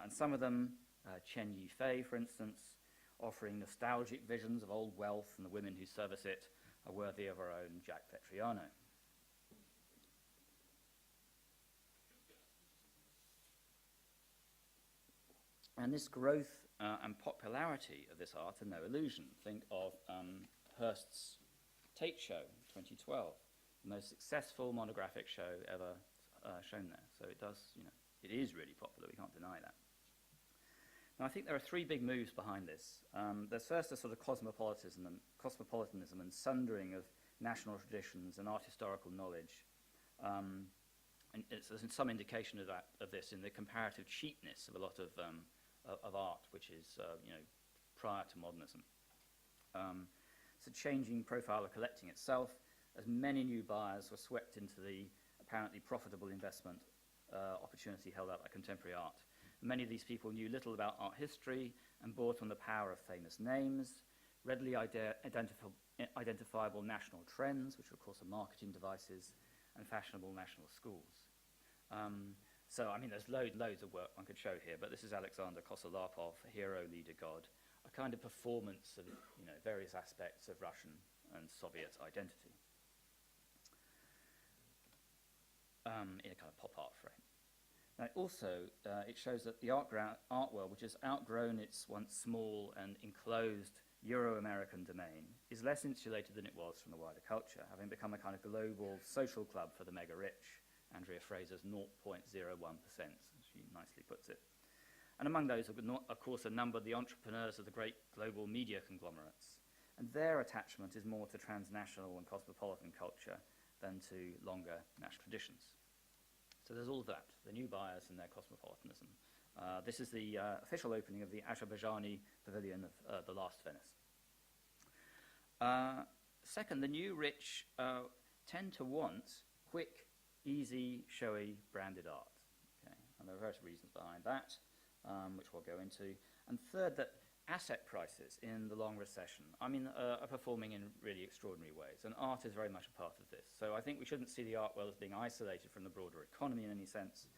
And some of them, Chen Yifei, for instance, offering nostalgic visions of old wealth and the women who service it, are worthy of our own Jack Vetriano. And this growth and popularity of this art are no illusion. Think of Hirst's Tate Show, 2012, the most successful monographic show ever shown there. So it does, it is really popular, we can't deny that. Now, I think there are three big moves behind this. There's first a sort of cosmopolitanism and sundering of national traditions and art historical knowledge. And there's some indication of this in the comparative cheapness of a lot of art, which is, prior to modernism. It's a changing profile of collecting itself, as many new buyers were swept into the apparently profitable investment opportunity held out by contemporary art. Many of these people knew little about art history and bought on the power of famous names, readily identifiable national trends, which of course are marketing devices, and fashionable national schools. So, I mean, there's loads of work one could show here, but this is Alexander Kosolarpov, hero, leader, god, a kind of performance of, various aspects of Russian and Soviet identity in a kind of pop art frame. Now, also, it shows that the art world, which has outgrown its once small and enclosed Euro-American domain, is less insulated than it was from the wider culture, having become a kind of global social club for the mega-rich. Andrea Fraser's 0.01%, as she nicely puts it. And among those, of course, are numbered the entrepreneurs of the great global media conglomerates. And their attachment is more to transnational and cosmopolitan culture than to longer national traditions. So there's all of that, the new buyers and their cosmopolitanism. This is the official opening of the Azerbaijani pavilion of the last Venice. Second, the new rich tend to want quick, easy, showy, branded art. Okay? And there are various reasons behind that, which we'll go into. And third, that asset prices in the long recession, are performing in really extraordinary ways. And art is very much a part of this. So I think we shouldn't see the art world as being isolated from the broader economy in any sense.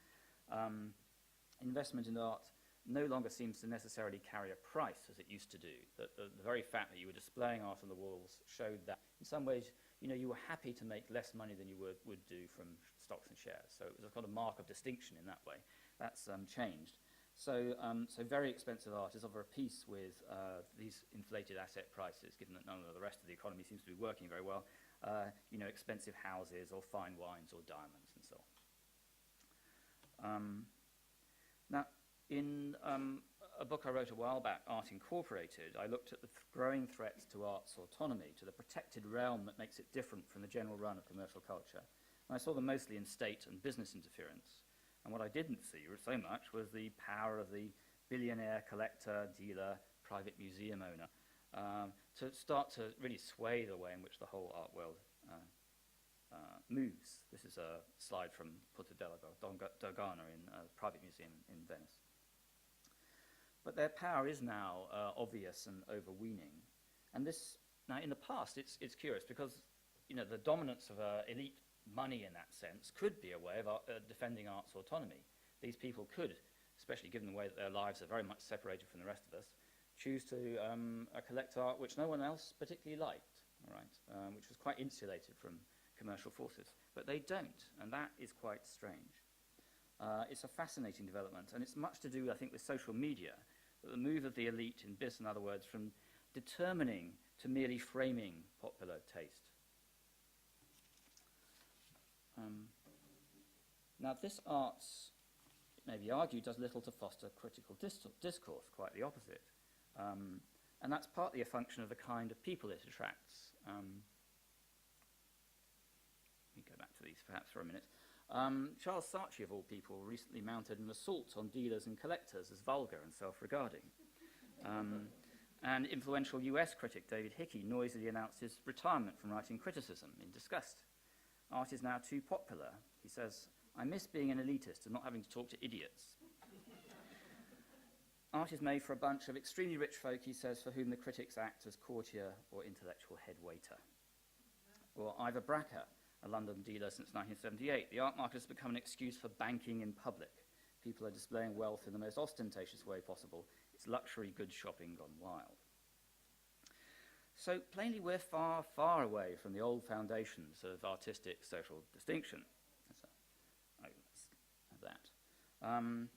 Investment in art no longer seems to necessarily carry a price as it used to do. The very fact that you were displaying art on the walls showed that in some ways, you were happy to make less money than you would do from stocks and shares. So it was a kind of mark of distinction in that way. That's changed. So very expensive art is of a piece with these inflated asset prices, given that none of the rest of the economy seems to be working very well. Expensive houses or fine wines or diamonds and so on. Now, in a book I wrote a while back, Art Incorporated, I looked at the growing threats to art's autonomy, to the protected realm that makes it different from the general run of commercial culture. And I saw them mostly in state and business interference. And what I didn't see so much was the power of the billionaire, collector, dealer, private museum owner to start to really sway the way in which the whole art world moves. This is a slide from Porta della Dogana in a private museum in Venice. But their power is now obvious and overweening. And this, now in the past, it's curious because, the dominance of elite money in that sense could be a way of defending art's autonomy. These people could, especially given the way that their lives are very much separated from the rest of us, choose to collect art which no one else particularly liked, all right, which was quite insulated from commercial forces. But they don't, and that is quite strange. It's a fascinating development, and it's much to do, I think, with social media, the move of the elite in business, in other words, from determining to merely framing popular taste. Now, this arts, it may be argued, does little to foster critical discourse, quite the opposite. And that's partly a function of the kind of people it attracts. Let me go back to these perhaps for a minute. Charles Saatchi, of all people, recently mounted an assault on dealers and collectors as vulgar and self-regarding. And influential US critic David Hickey noisily announced his retirement from writing criticism in disgust. Art is now too popular. He says, "I miss being an elitist and not having to talk to idiots." Art is made for a bunch of extremely rich folk, he says, for whom the critics act as courtier or intellectual head waiter. Or Ivor Bracker, a London dealer since 1978. The art market has become an excuse for banking in public. People are displaying wealth in the most ostentatious way possible. It's luxury goods shopping gone wild. So plainly, we're far, far away from the old foundations of artistic social distinction. Let's have that.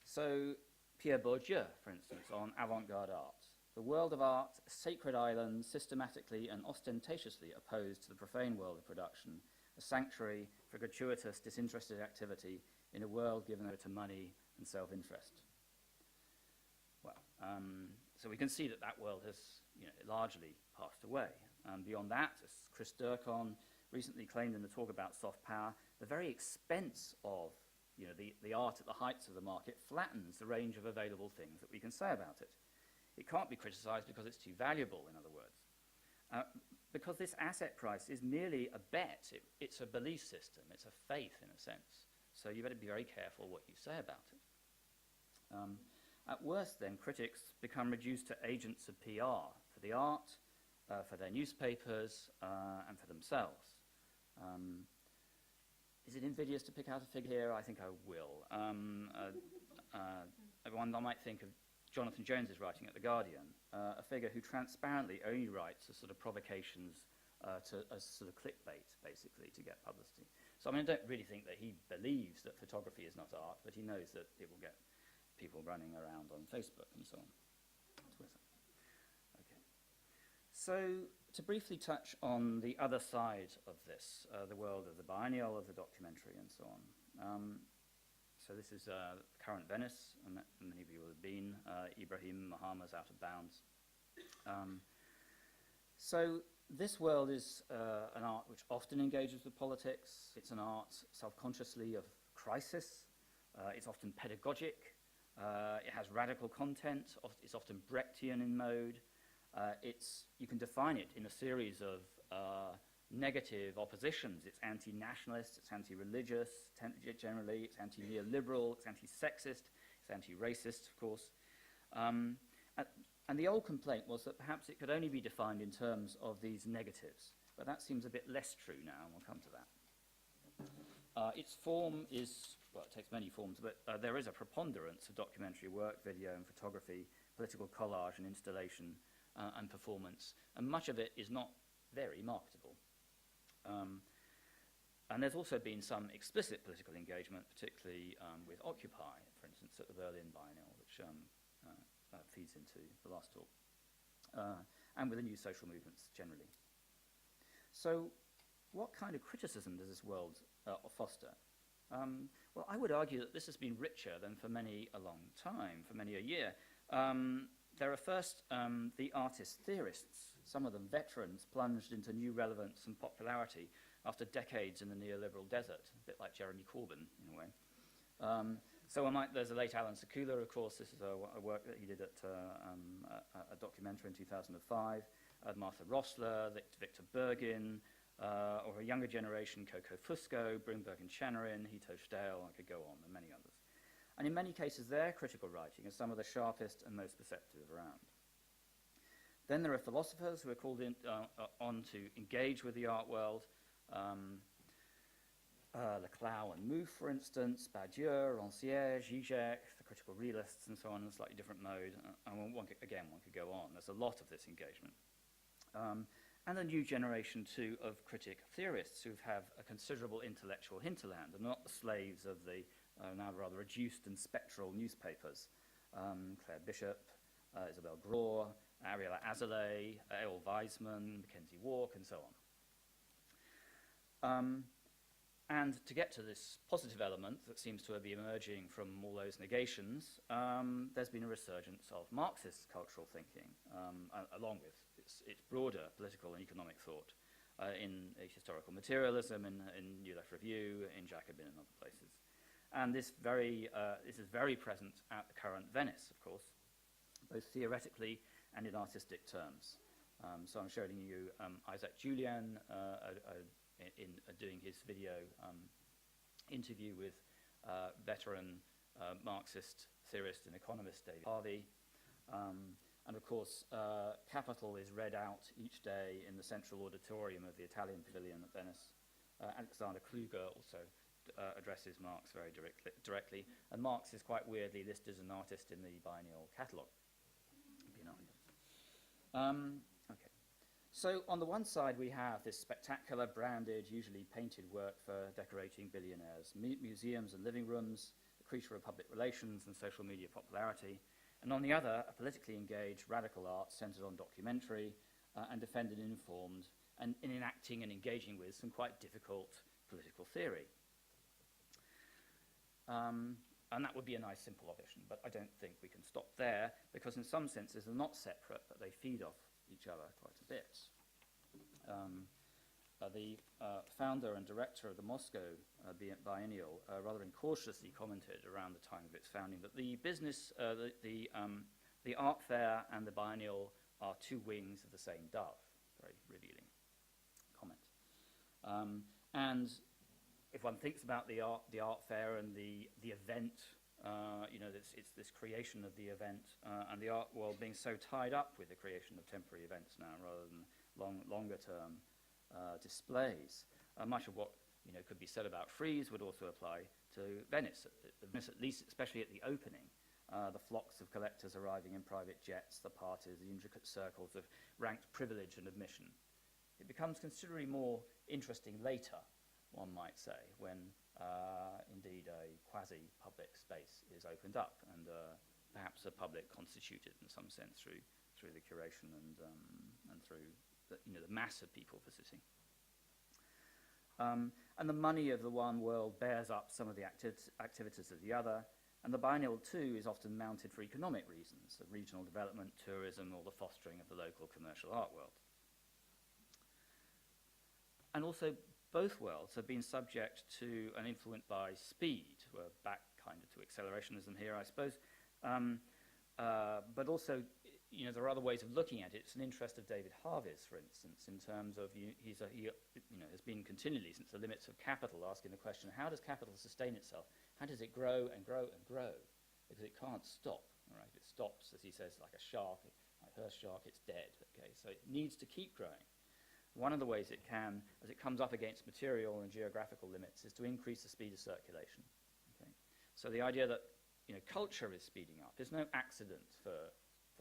So Pierre Bourdieu, for instance, on avant-garde art. The world of art, a sacred island, systematically and ostentatiously opposed to the profane world of production, a sanctuary for gratuitous, disinterested activity in a world given over to money and self-interest. Well, so we can see that that world has largely passed away. Beyond that, as Chris Durkon recently claimed in the talk about soft power, the very expense of the art at the heights of the market flattens the range of available things that we can say about it. It can't be criticized because it's too valuable, in other words. Because this asset price is merely a bet. It's a belief system. It's a faith, in a sense. So you better be very careful what you say about it. At worst, then, critics become reduced to agents of PR for the art, for their newspapers, and for themselves. Is it invidious to pick out a figure here? I think I will. One I might think of Jonathan Jones's writing at The Guardian, a figure who transparently only writes as sort of provocations as sort of clickbait, basically, to get publicity. So I mean, I don't really think that he believes that photography is not art, but he knows that it will get people running around on Facebook and so on, Twitter. Okay. So to briefly touch on the other side of this, the world of the biennial, of the documentary, and so on. So this is current Venice, and many of you will have been. Ibrahim Mahama's Out of Bounds. So this world is an art which often engages with politics. It's an art self-consciously of crisis. It's often pedagogic. It has radical content. It's often Brechtian in mode. You can define it in a series of negative oppositions. It's anti-nationalist, it's anti-religious, generally, it's anti-neoliberal, it's anti-sexist, it's anti-racist, of course. And the old complaint was that perhaps it could only be defined in terms of these negatives, but that seems a bit less true now, and we'll come to that. Its form is, well, it takes many forms, but there is a preponderance of documentary work, video and photography, political collage and installation, and performance, and much of it is not very marketable. And there's also been some explicit political engagement, particularly with Occupy, for instance, at the Berlin Biennial, which feeds into the last talk, and with the new social movements generally. So what kind of criticism does this world foster? Well, I would argue that this has been richer than for many a long time, for many a year. There are first the artist theorists, some of them veterans, plunged into new relevance and popularity after decades in the neoliberal desert, a bit like Jeremy Corbyn, in a way. There's a late Alan Sekula, of course. This is a work that he did at a documentary in 2005. Martha Rossler, Victor Bergin, or a younger generation, Coco Fusco, Brimberg and Chanarin, Hito Stale, I could go on, and many others. And in many cases, their critical writing is some of the sharpest and most perceptive around. Then there are philosophers who are called on to engage with the art world. Leclau and Mouffe, for instance, Badiou, Rancière, Zizek, the critical realists, and so on, in a slightly different mode. And one could go on. There's a lot of this engagement. And a new generation, too, of critic theorists who have a considerable intellectual hinterland and not the slaves of the now rather reduced and spectral newspapers. Claire Bishop, Isabel Gror, Ariella Azoulay, Earl Weisman, Mackenzie Walk, and so on. And to get to this positive element that seems to be emerging from all those negations, there's been a resurgence of Marxist cultural thinking, along with its broader political and economic thought in historical materialism, in New Left Review, in Jacobin, and other places. And this is very present at the current Venice, of course, both theoretically and in artistic terms. So I'm showing you Isaac Julian doing his video interview with veteran Marxist theorist and economist David Harvey. And of course, Capital is read out each day in the central auditorium of the Italian Pavilion at Venice. Alexander Kluger also addresses Marx very directly, and Marx is quite weirdly listed as an artist in the biennial catalogue. Okay. So on the one side, we have this spectacular, branded, usually painted work for decorating billionaires, museums and living rooms, a creature of public relations and social media popularity. And on the other, a politically engaged, radical art centered on documentary and defended and informed, and in enacting and engaging with some quite difficult political theory. And that would be a nice simple opposition, but I don't think we can stop there, because in some senses they're not separate, but they feed off each other quite a bit. The founder and director of the Moscow Biennial rather incautiously commented around the time of its founding that the business, the art fair and the biennial are two wings of the same dove. Very revealing comment. And if one thinks about the art fair and the event, it's this creation of the event and the art world being so tied up with the creation of temporary events now rather than longer term displays. Much of what could be said about frieze would also apply to Venice. Venice, at least, especially at the opening. The flocks of collectors arriving in private jets, the parties, the intricate circles of ranked privilege and admission. It becomes considerably more interesting later, one might say, when indeed a quasi-public space is opened up and perhaps a public constituted in some sense through the curation and through the mass of people visiting. And the money of the one world bears up some of the activities of the other, and the biennial too is often mounted for economic reasons, of regional development, tourism, or the fostering of the local commercial art world. And also both worlds have been subject to an influence by speed. We're back kind of to accelerationism here, I suppose. But also, there are other ways of looking at it. It's an interest of David Harvey's, for instance, in terms of he has been continually, since the limits of capital, asking the question, how does capital sustain itself? How does it grow and grow and grow? Because it can't stop, right? If it stops, as he says, like a shark, like Hirst shark, it's dead, okay? So it needs to keep growing. One of the ways it can, as it comes up against material and geographical limits, is to increase the speed of circulation. Okay? So the idea that culture is speeding up is no accident for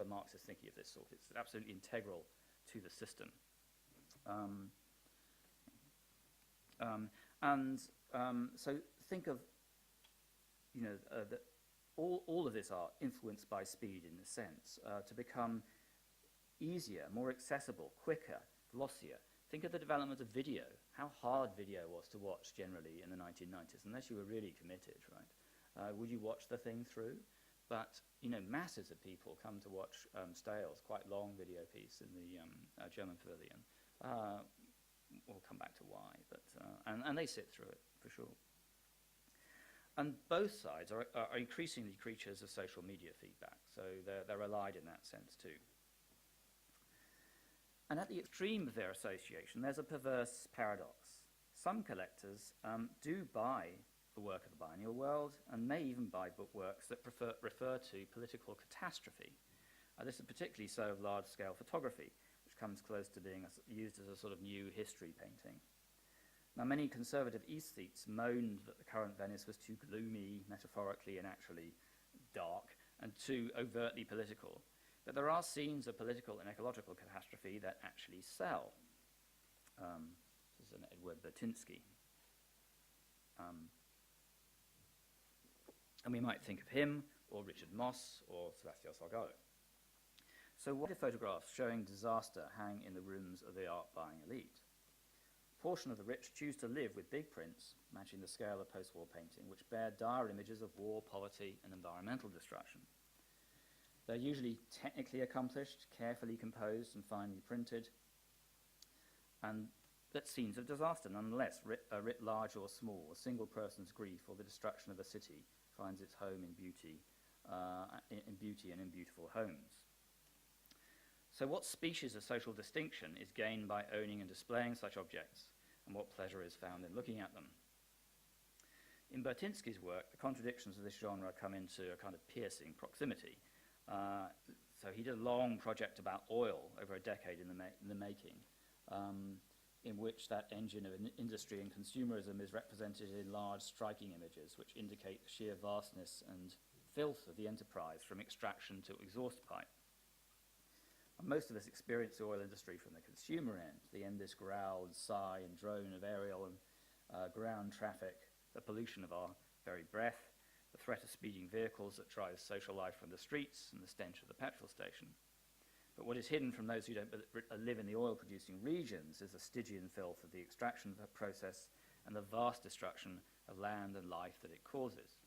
Marxist thinking of this sort. It's absolutely integral to the system. So think of that all of this art influenced by speed in this sense to become easier, more accessible, quicker, glossier. Think of the development of video, how hard video was to watch generally in the 1990s, unless you were really committed, right? Would you watch the thing through? But, masses of people come to watch Stahle's quite long video piece in the German Pavilion. We'll come back to why, but, and they sit through it, for sure. And both sides are increasingly creatures of social media feedback, so they're allied in that sense too. And at the extreme of their association, there's a perverse paradox. Some collectors do buy the work of the biennial world and may even buy bookworks that refer to political catastrophe. This is particularly so of large-scale photography, which comes close to being used as a sort of new history painting. Now, many conservative aesthetes moaned that the current Venice was too gloomy, metaphorically and actually dark, and too overtly political. But there are scenes of political and ecological catastrophe that actually sell. This is an Edward Bertinsky. And we might think of him, or Richard Moss, or Sebastião Salgado. So why do photographs showing disaster hang in the rooms of the art-buying elite? A portion of the rich choose to live with big prints, matching the scale of post-war painting, which bear dire images of war, poverty, and environmental destruction. They're usually technically accomplished, carefully composed, and finely printed, and that scenes of disaster, nonetheless, writ large or small. A single person's grief or the destruction of a city finds its home in beauty and in beautiful homes. So what species of social distinction is gained by owning and displaying such objects, and what pleasure is found in looking at them? In Bertinsky's work, the contradictions of this genre come into a kind of piercing proximity. So he did a long project about oil over a decade in the making, in which that engine of industry and consumerism is represented in large, striking images which indicate the sheer vastness and filth of the enterprise from extraction to exhaust pipe. And most of us experience the oil industry from the consumer end, the endless growl and sigh and drone of aerial and ground traffic, the pollution of our very breath, the threat of speeding vehicles that drive social life from the streets, and the stench of the petrol station. But what is hidden from those who don't live in the oil-producing regions is the Stygian filth of the extraction process and the vast destruction of land and life that it causes.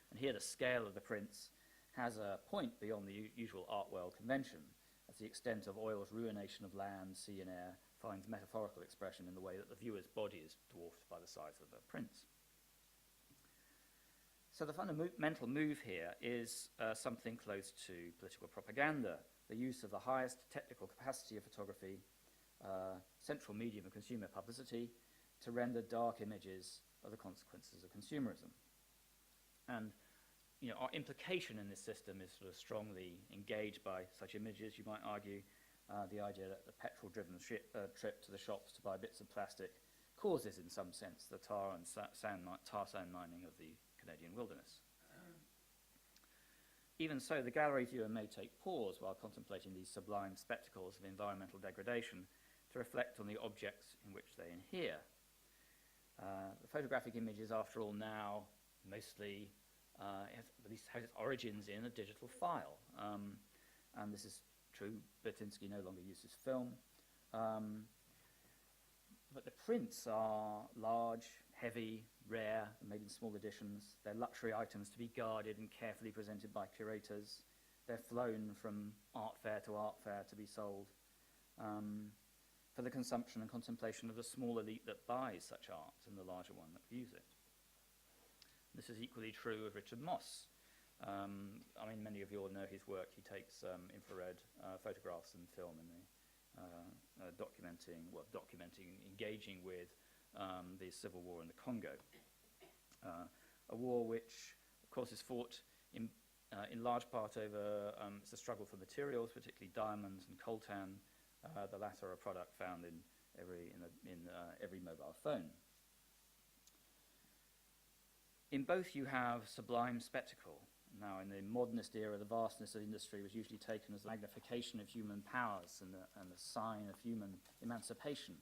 And here the scale of the prints has a point beyond the usual art world convention, as the extent of oil's ruination of land, sea and air finds metaphorical expression in the way that the viewer's body is dwarfed by the size of the prints. So the fundamental move here is something close to political propaganda, the use of the highest technical capacity of photography, central medium of consumer publicity, to render dark images of the consequences of consumerism. And our implication in this system is sort of strongly engaged by such images. You might argue the idea that the petrol-driven trip to the shops to buy bits of plastic causes, in some sense, the tar sand mining of the Canadian wilderness. Even so, the gallery viewer may take pause while contemplating these sublime spectacles of environmental degradation to reflect on the objects in which they inhere. The photographic image is, after all, now mostly, at least has its origins in a digital file. And this is true. Bertinsky no longer uses film. But the prints are large, heavy, rare, made in small editions. They're luxury items to be guarded and carefully presented by curators. They're flown from art fair to art fair to be sold for the consumption and contemplation of the small elite that buys such art and the larger one that views it. This is equally true of Richard Moss. Many of you all know his work. He takes infrared photographs and film in the engaging with the civil war in the Congo. A war which, of course, is fought in large part over it's a struggle for materials, particularly diamonds and coltan. The latter are a product found in every mobile phone. In both you have sublime spectacle. Now, in the modernist era, the vastness of industry was usually taken as the magnification of human powers and a sign of human emancipation,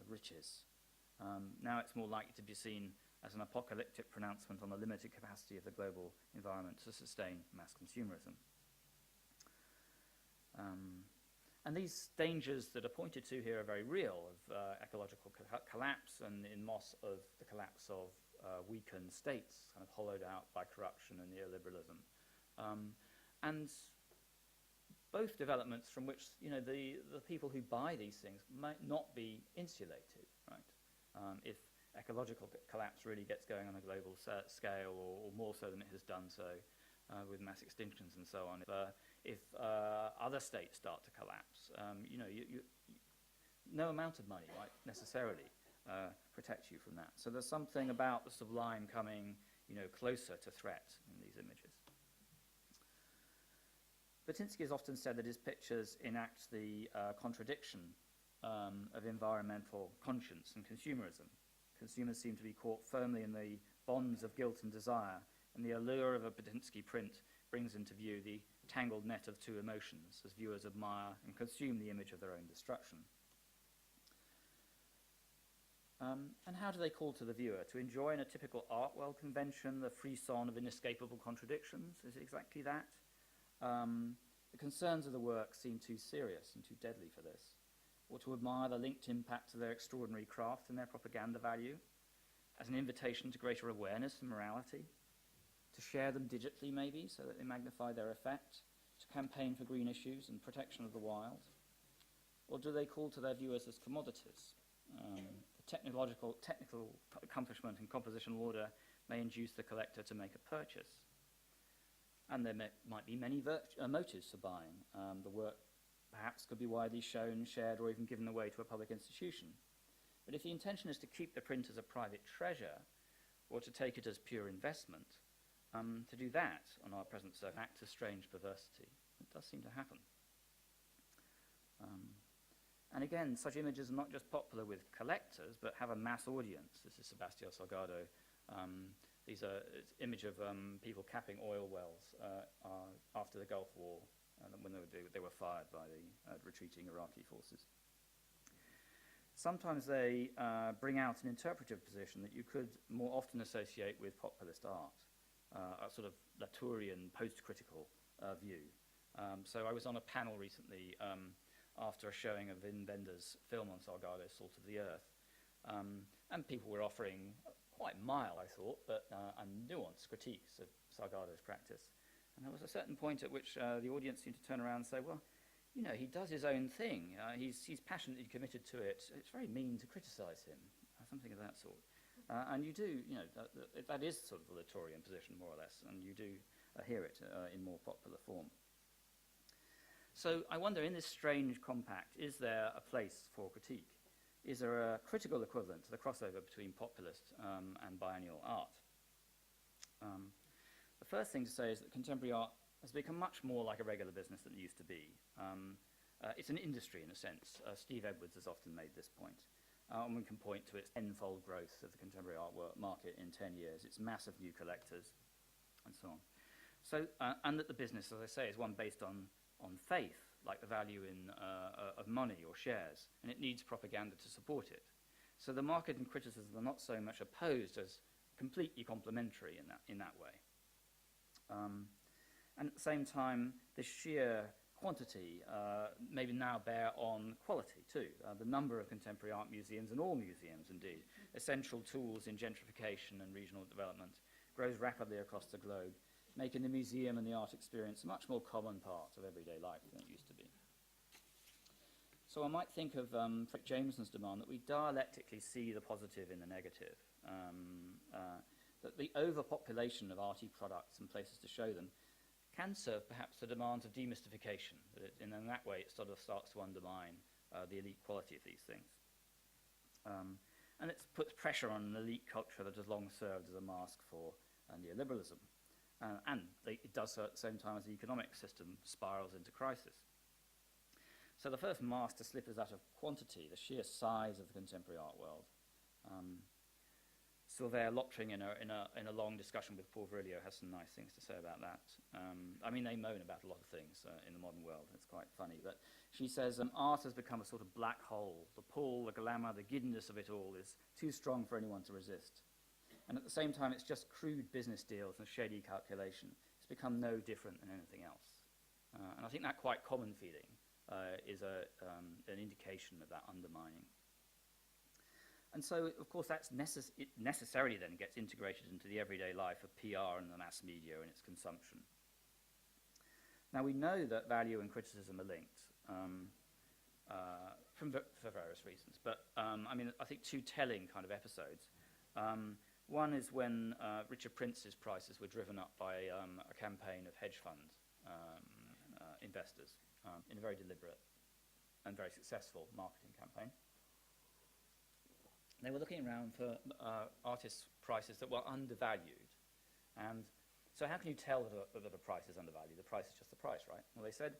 of riches. Now it's more likely to be seen as an apocalyptic pronouncement on the limited capacity of the global environment to sustain mass consumerism. And these dangers that are pointed to here are very real, of ecological collapse, and in Moss of the collapse of weakened states, kind of hollowed out by corruption and neoliberalism. And both developments from which the people who buy these things might not be insulated, right? If ecological collapse really gets going on a global scale, or more so than it has done so with mass extinctions and so on, if other states start to collapse, no amount of money might necessarily protect you from that. So there's something about the sublime coming, closer to threat in these images. Bertinsky has often said that his pictures enact the contradiction of environmental conscience and consumerism. Consumers seem to be caught firmly in the bonds of guilt and desire, and the allure of a Bertinsky print brings into view the tangled net of two emotions as viewers admire and consume the image of their own destruction. And how do they call to the viewer? To enjoy in a typical art world convention the frisson of inescapable contradictions? Is it exactly that? The concerns of the work seem too serious and too deadly for this. Or to admire the linked impact of their extraordinary craft and their propaganda value as an invitation to greater awareness and morality? To share them digitally, maybe, so that they magnify their effect? To campaign for green issues and protection of the wild? Or do they call to their viewers as commodities? Technical accomplishment and compositional order may induce the collector to make a purchase. And there might be many motives for buying. The work perhaps could be widely shown, shared, or even given away to a public institution. But if the intention is to keep the print as a private treasure, or to take it as pure investment, to do that on our present surface acts of strange perversity. It does seem to happen. And again, such images are not just popular with collectors, but have a mass audience. This is Sebastião Salgado. These are an image of people capping oil wells after the Gulf War when they were fired by the retreating Iraqi forces. Sometimes they bring out an interpretive position that you could more often associate with populist art, a sort of Latourian post-critical view. So I was on a panel recently after a showing of Vin Bender's film on Salgado's Salt of the Earth, and people were offering quite mild, I thought, but nuanced critiques of Salgado's practice. And there was a certain point at which the audience seemed to turn around and say, well, you know, he does his own thing. He's passionately committed to it. It's very mean to criticise him, something of that sort. And you do, you know, that is sort of the Latourian position, more or less, and you do hear it in more popular form. So I wonder, in this strange compact, is there a place for critique? Is there a critical equivalent to the crossover between populist and biennial art? The first thing to say is that contemporary art has become much more like a regular business than it used to be. It's an industry, in a sense. Steve Edwards has often made this point. And we can point to its tenfold growth of the contemporary art market in 10 years, its massive new collectors, and so on. So, and that the business, as I say, is one based on faith, like the value of money or shares, and it needs propaganda to support it. So the market and criticism are not so much opposed as completely complementary in that way. And at the same time, the sheer quantity maybe now bear on quality too. The number of contemporary art museums, and all museums indeed, essential tools in gentrification and regional development, grows rapidly across the globe, making the museum and the art experience a much more common part of everyday life than it used to be. So I might think of Frank Jameson's demand that we dialectically see the positive in the negative, that the overpopulation of arty products and places to show them can serve perhaps the demands of demystification, and in that way it sort of starts to undermine the elite quality of these things. And it puts pressure on an elite culture that has long served as a mask for neoliberalism. And it does so at the same time as the economic system spirals into crisis. So the first mask to slip is that of quantity, the sheer size of the contemporary art world. Sylvain Lottring, in a long discussion with Paul Virilio, has some nice things to say about that. I mean, they moan about a lot of things in the modern world. It's quite funny. But she says art has become a sort of black hole. The pull, the glamour, the giddiness of it all is too strong for anyone to resist. And at the same time, it's just crude business deals and shady calculation. It's become no different than anything else. And I think that quite common feeling is an indication of that undermining. And so, of course, it necessarily then gets integrated into the everyday life of PR and the mass media and its consumption. Now, we know that value and criticism are linked for various reasons. But, I mean, I think two telling kind of episodes. One is when Richard Prince's prices were driven up by a campaign of hedge fund investors in a very deliberate and very successful marketing campaign. They were looking around for artists' prices that were undervalued. And so how can you tell that a price is undervalued? The price is just the price, right? Well, they said,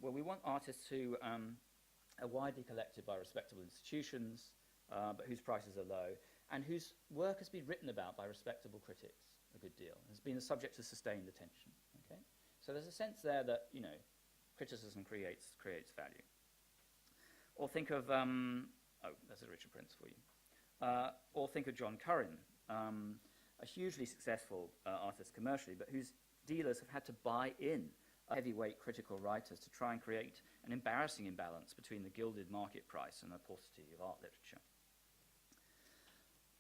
well, we want artists who are widely collected by respectable institutions, but whose prices are low, and whose work has been written about by respectable critics a good deal, has been the subject of sustained attention. Okay? So there's a sense there that, you know, criticism creates value. Or think of, there's a Richard Prince for you. Or think of John Currin, a hugely successful artist commercially, but whose dealers have had to buy in heavyweight critical writers to try and create an embarrassing imbalance between the gilded market price and the paucity of art literature.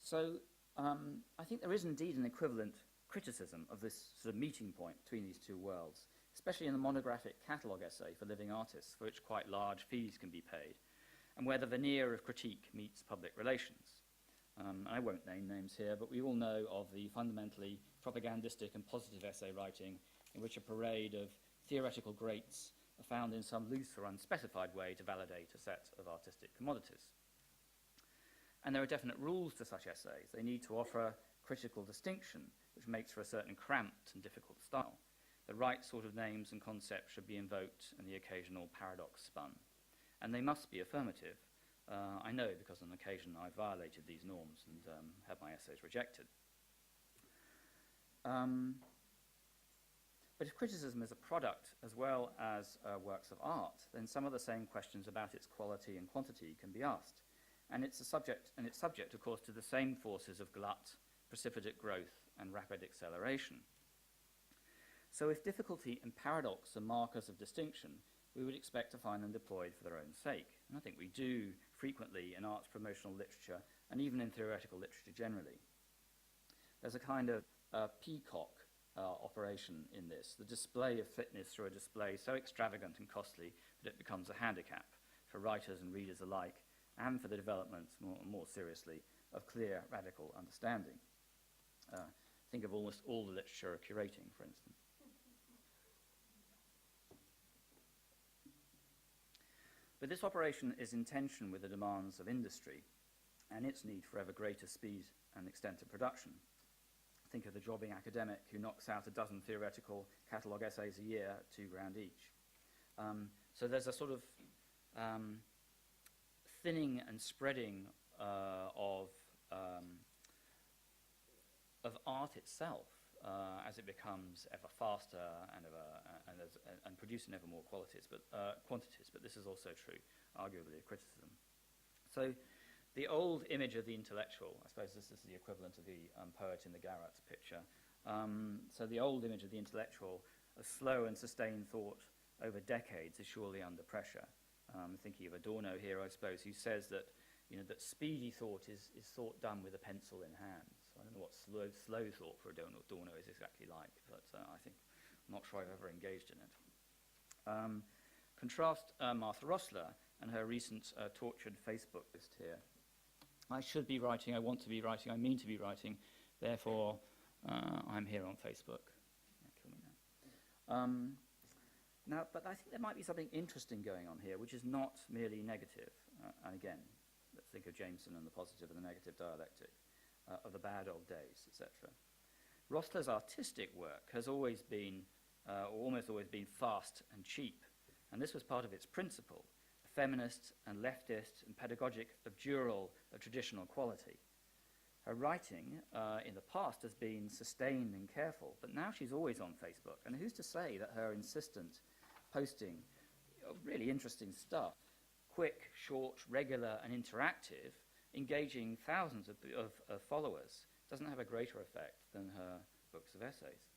So I think there is indeed an equivalent criticism of this sort of meeting point between these two worlds, especially in the monographic catalogue essay for living artists, for which quite large fees can be paid, and where the veneer of critique meets public relations. I won't name names here, but we all know of the fundamentally propagandistic and positive essay writing in which a parade of theoretical greats are found in some loose or unspecified way to validate a set of artistic commodities. And there are definite rules to such essays. They need to offer critical distinction, which makes for a certain cramped and difficult style. The right sort of names and concepts should be invoked and the occasional paradox spun. And they must be affirmative. I know because on occasion I violated these norms and had my essays rejected. But But if criticism is a product as well as works of art, then some of the same questions about its quality and quantity can be asked. And it's subject, of course, to the same forces of glut, precipitate growth, and rapid acceleration. So if difficulty and paradox are markers of distinction, we would expect to find them deployed for their own sake. And I think we do frequently in arts promotional literature, and even in theoretical literature generally. There's a kind of peacock operation in this, the display of fitness through a display so extravagant and costly that it becomes a handicap for writers and readers alike, and for the development, more seriously, of clear radical understanding. Think of almost all the literature of curating, for instance. But this operation is in tension with the demands of industry and its need for ever greater speed and extent of production. Think of the jobbing academic who knocks out a dozen theoretical catalogue essays a year at £2 each. So there's a sort of thinning and spreading of art itself as it becomes ever faster and producing ever more quantities. But this is also true, arguably, of criticism. So the old image of the intellectual, I suppose this is the equivalent of the poet in the Garrett picture. So the old image of the intellectual, a slow and sustained thought over decades, is surely under pressure. Thinking of Adorno here, I suppose, who says that, that speedy thought is thought done with a pencil in hand. So I don't know what slow thought for Adorno is exactly like, but I'm not sure I've ever engaged in it. Contrast Martha Rosler and her recent tortured Facebook post here. I should be writing, I want to be writing, I mean to be writing, therefore I'm here on Facebook. Yeah, kill me now. Now, but I think there might be something interesting going on here, which is not merely negative. And again, let's think of Jameson and the positive and the negative dialectic of the bad old days, etc. Rosler's artistic work has always been, or almost always been, fast and cheap. And this was part of its principle, a feminist and leftist and pedagogic abjural of traditional quality. Her writing in the past has been sustained and careful, but now she's always on Facebook. And who's to say that her insistent posting really interesting stuff, quick, short, regular, and interactive, engaging thousands of followers, doesn't have a greater effect than her books of essays.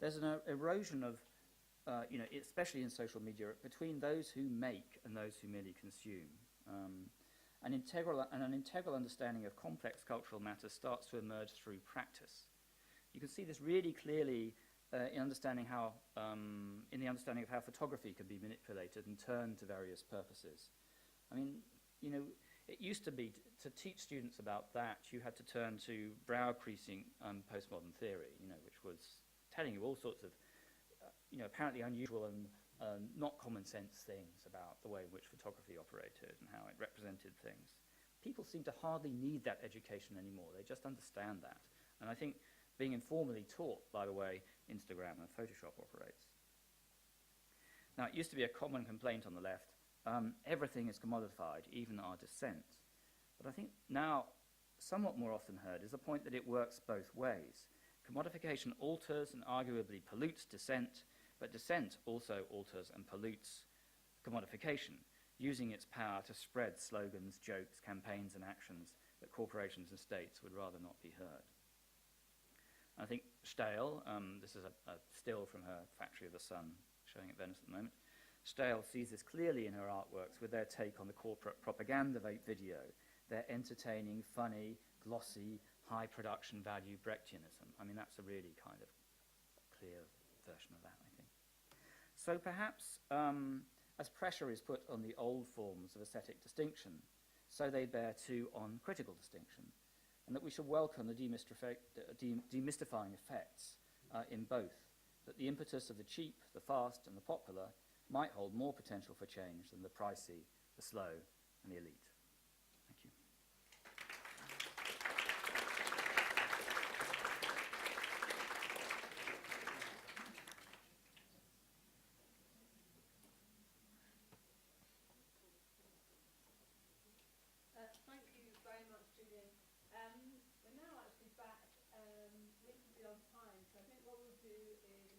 There's an erosion of, especially in social media, between those who make and those who merely consume. An integral understanding of complex cultural matters starts to emerge through practice. You can see this really clearly in the understanding of how photography can be manipulated and turned to various purposes. I mean, it used to be to teach students about that, you had to turn to brow-creasing postmodern theory, which was telling you all sorts of, apparently unusual and not common sense things about the way in which photography operated and how it represented things. People seem to hardly need that education anymore. They just understand that. And I think being informally taught by the way Instagram and Photoshop operates. Now, it used to be a common complaint on the left, everything is commodified, even our dissent. But I think now, somewhat more often heard, is the point that it works both ways. Commodification alters and arguably pollutes dissent, but dissent also alters and pollutes commodification, using its power to spread slogans, jokes, campaigns, and actions that corporations and states would rather not be heard. I think Stael, this is a still from her Factory of the Sun, showing at Venice at the moment. Stael sees this clearly in her artworks with their take on the corporate propaganda video, their entertaining, funny, glossy, high production value Brechtianism. I mean, that's a really kind of clear version of that, I think. So perhaps as pressure is put on the old forms of aesthetic distinction, so they bear too on critical distinction, and that we should welcome the demystifying effects in both, that the impetus of the cheap, the fast, and the popular might hold more potential for change than the pricey, the slow, and the elite. Thank you. Thank you very much, Julian. We're now actually back reasonably on time, so I think what we'll do is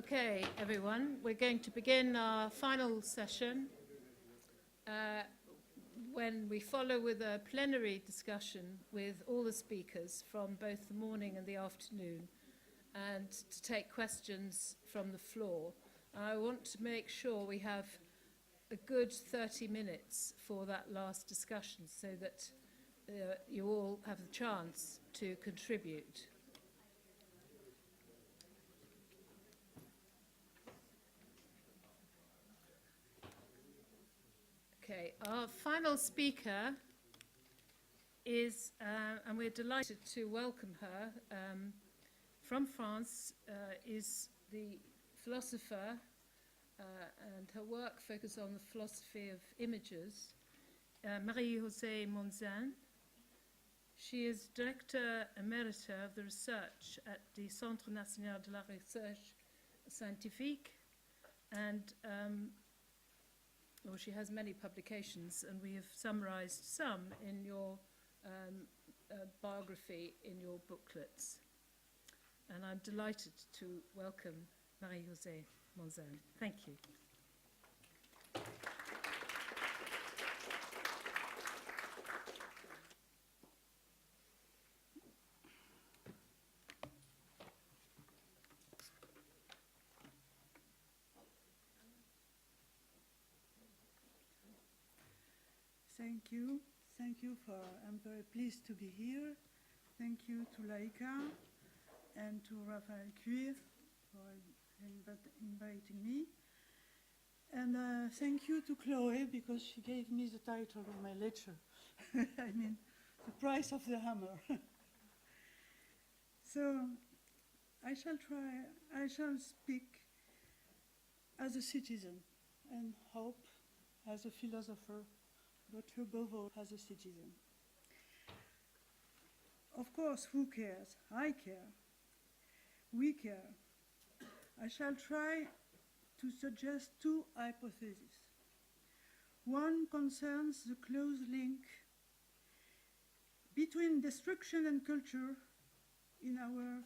Okay, everyone, we're going to begin our final session when we follow with a plenary discussion with all the speakers from both the morning and the afternoon, and to take questions from the floor. I want to make sure we have a good 30 minutes for that last discussion so that you all have the chance to contribute. Okay, our final speaker is, and we're delighted to welcome her, from France, is the philosopher, and her work focuses on the philosophy of images, Marie-Josée Monzin. She is Director Emerita of the research at the Centre National de la Recherche Scientifique, and well, she has many publications, and we have summarized some in your biography in your booklets. And I'm delighted to welcome Marie-Josée Monzin. Thank you. Thank you. Thank you for, I'm very pleased to be here. Thank you to AICA and to Raphael Cuir for inviting me. And thank you to Chloe because she gave me the title of my lecture. I mean, the price of the hammer. So I shall speak as a citizen and hope as a philosopher, but above all as a citizen. Of course, who cares? I care. We care. I shall try to suggest two hypotheses. One concerns the close link between destruction and culture in our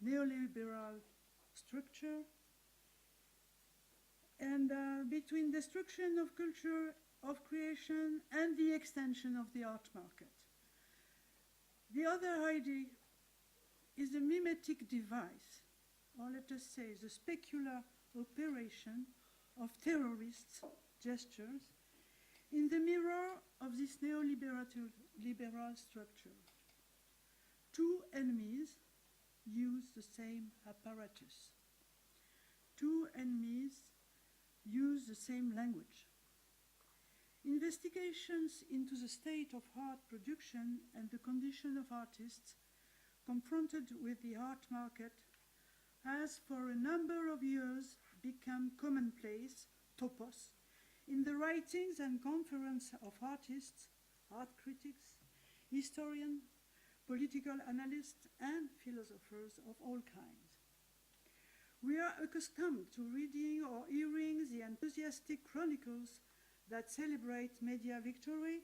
neoliberal structure, and between destruction of culture, of creation, and the extension of the art market. The other idea is the mimetic device, or let us say the specular operation of terrorists' gestures in the mirror of this neoliberal structure. Two enemies use the same apparatus. Two enemies use the same language. Investigations into the state of art production and the condition of artists confronted with the art market has for a number of years become commonplace, topos, in the writings and conferences of artists, art critics, historians, political analysts, and philosophers of all kinds. We are accustomed to reading or hearing the enthusiastic chronicles that celebrate media victory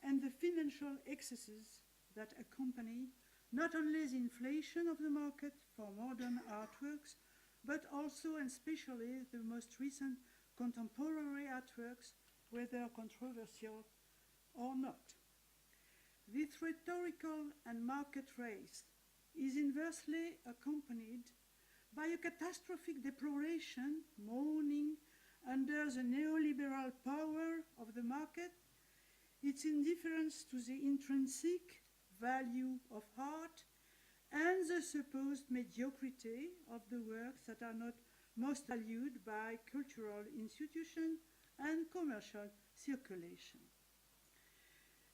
and the financial excesses that accompany not only the inflation of the market for modern artworks, but also and especially the most recent contemporary artworks, whether controversial or not. This rhetorical and market race is inversely accompanied by a catastrophic deploration moaning under the neoliberal power of the market, its indifference to the intrinsic value of art and the supposed mediocrity of the works that are not most valued by cultural institutions and commercial circulation.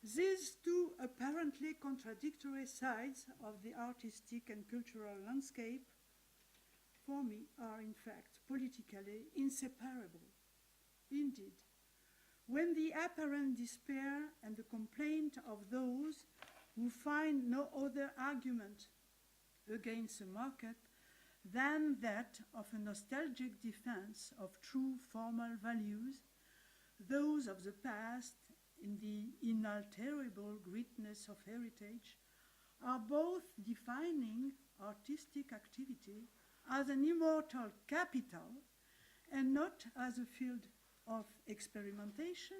These two apparently contradictory sides of the artistic and cultural landscape, for me, are in fact politically inseparable. Indeed, when the apparent despair and the complaint of those who find no other argument against the market than that of a nostalgic defense of true formal values, those of the past in the inalterable greatness of heritage, are both defining artistic activity as an immortal capital and not as a field of experimentation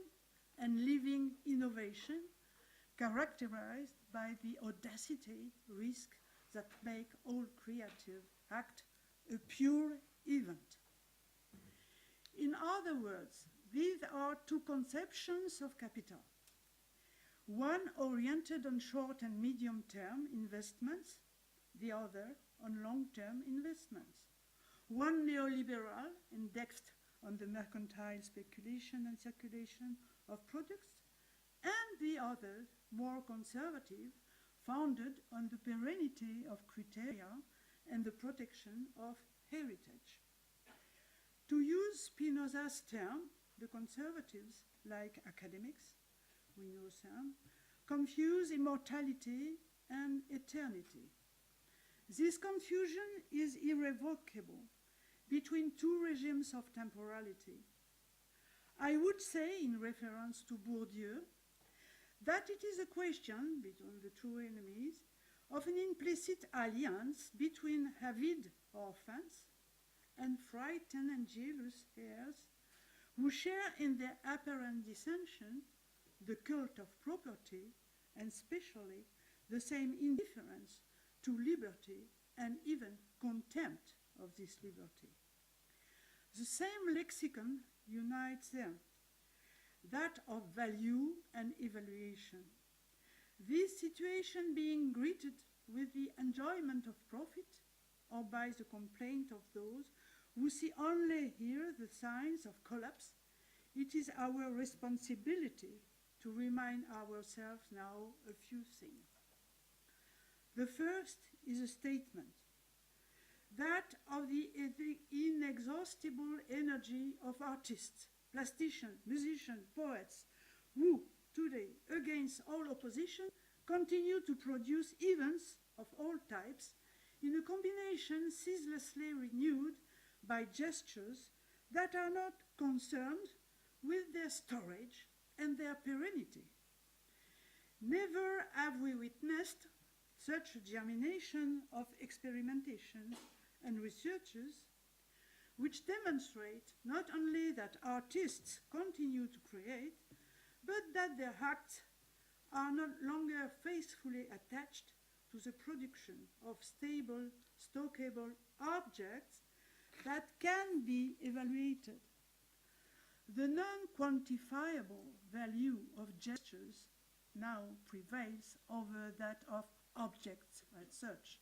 and living innovation characterized by the audacity, risk that make all creative act a pure event. In other words, these are two conceptions of capital. One oriented on short and medium-term investments, the other on long-term investments. One neoliberal, indexed on the mercantile speculation and circulation of products, and the other more conservative, founded on the perennity of criteria and the protection of heritage. To use Spinoza's term, the conservatives, like academics, we know some, confuse immortality and eternity. This confusion is irrevocable between two regimes of temporality. I would say, in reference to Bourdieu, that it is a question between the two enemies of an implicit alliance between avid orphans and frightened and jealous heirs who share in their apparent dissension the cult of property and especially the same indifference to liberty and even contempt of this liberty. The same lexicon unites them, that of value and evaluation. This situation being greeted with the enjoyment of profit or by the complaint of those who see only here the signs of collapse, it is our responsibility to remind ourselves now a few things. The first is a statement, that of the inexhaustible energy of artists, plasticians, musicians, poets, who today, against all opposition, continue to produce events of all types in a combination ceaselessly renewed by gestures that are not concerned with their storage and their perennity. Never have we witnessed such a germination of experimentation and researches which demonstrate not only that artists continue to create, but that their acts are no longer faithfully attached to the production of stable, stockable objects that can be evaluated. The non-quantifiable value of gestures now prevails over that of objects as such,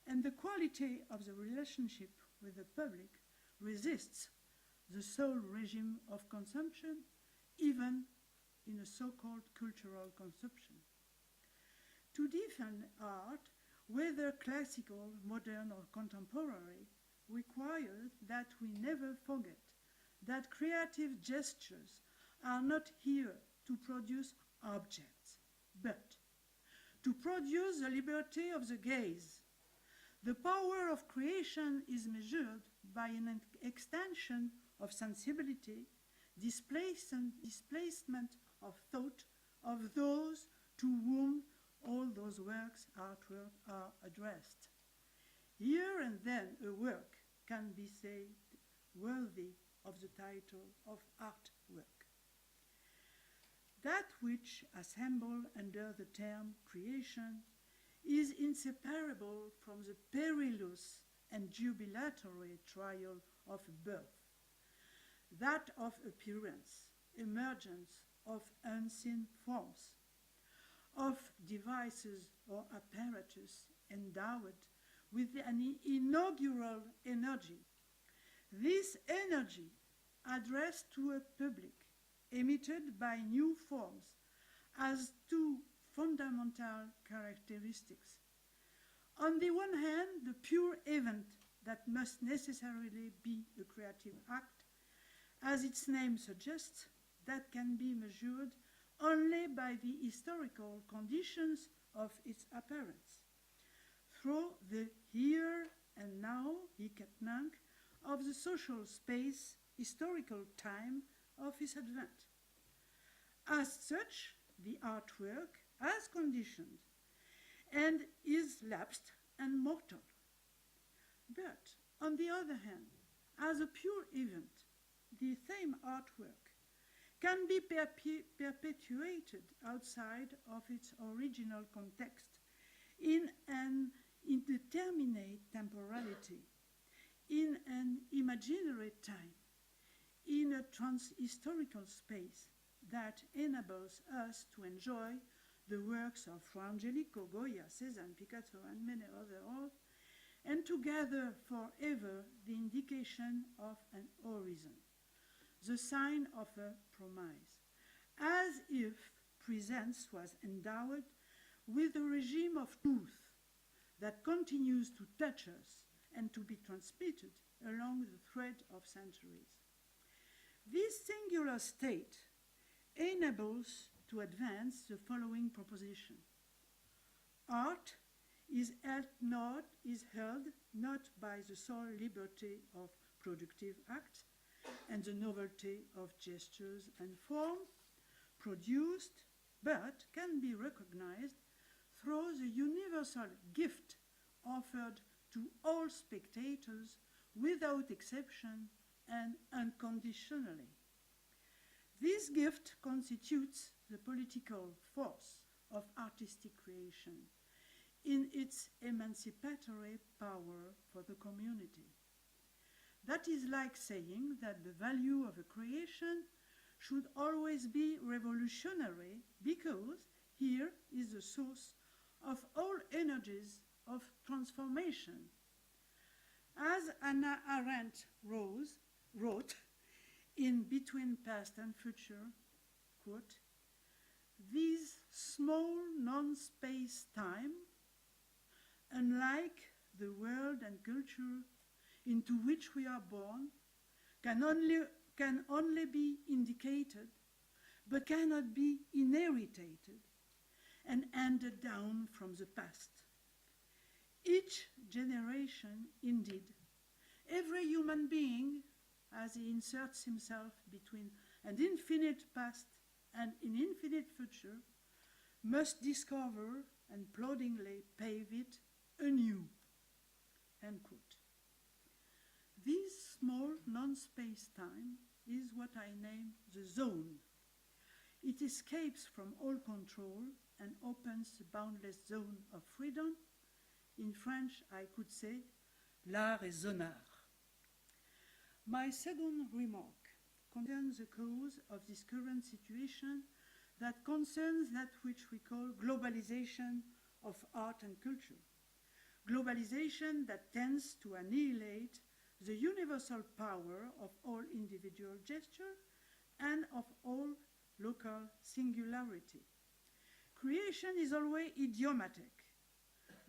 and the quality of the relationship with the public resists the sole regime of consumption, even in a so-called cultural consumption. To define art, whether classical, modern, or contemporary, requires that we never forget that creative gestures are not here to produce objects, but to produce the liberty of the gaze. The power of creation is measured by an extension of sensibility, displacement of thought of those to whom all those works are addressed. Here and then a work can be said worthy of the title of artwork. That which assembled under the term creation is inseparable from the perilous and jubilatory trial of birth, that of appearance, emergence of unseen forms, of devices or apparatus endowed with an inaugural energy. This energy, addressed to a public, emitted by new forms, has two fundamental characteristics. On the one hand, the pure event that must necessarily be a creative act, as its name suggests, that can be measured only by the historical conditions of its appearance, through the here and now, hic et nunc, of the social space, historical time of its advent. As such, the artwork has conditions and is lapsed and mortal. But On the other hand, as a pure event, the same artwork can be perpetuated outside of its original context in an indeterminate temporality, in an imaginary time, in a trans-historical space that enables us to enjoy the works of Angelico, Goya, Cézanne, Picasso, and many others, and to gather forever the indication of an horizon, the sign of a promise, as if presence was endowed with a regime of truth that continues to touch us and to be transmitted along the thread of centuries. This singular state enables to advance the following proposition. Art is held not by the sole liberty of productive acts and the novelty of gestures and form produced, but can be recognized through the universal gift offered to all spectators without exception and unconditionally. This gift constitutes the political force of artistic creation in its emancipatory power for the community. That is like saying that the value of a creation should always be revolutionary because here is the source of all energies of transformation. As Hannah Arendt wrote in Between Past and Future, quote, "These small non-space-time, unlike the world and culture into which we are born, can only be indicated, but cannot be inherited and handed down from the past. Each generation, indeed, every human being, as he inserts himself between an infinite past and an infinite future, must discover and ploddingly pave it anew." End quote. This small non-space-time is what I name the zone. It escapes from all control and opens the boundless zone of freedom. In French, I could say, l'art est zone art. My second remark concerns the cause of this current situation that concerns that which we call globalization of art and culture. Globalization that tends to annihilate the universal power of all individual gesture and of all local singularity. Creation is always idiomatic.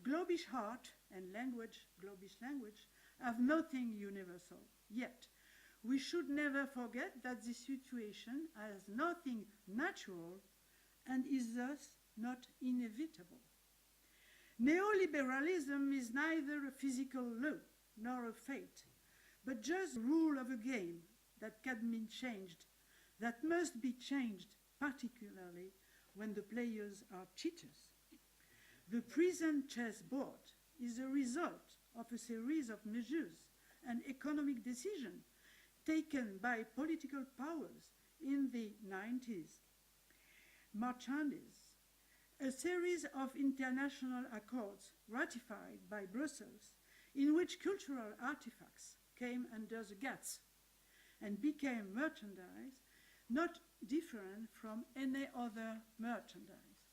Globish art and language, globish language, have nothing universal. Yet, we should never forget that this situation has nothing natural and is thus not inevitable. Neoliberalism is neither a physical law nor a fate, but just rule of a game that can be changed, that must be changed, particularly when the players are cheaters. The present chessboard is a result of a series of measures and economic decisions taken by political powers in the 90s. Marchandise, a series of international accords ratified by Brussels in which cultural artifacts came under the GATS and became merchandise, not different from any other merchandise.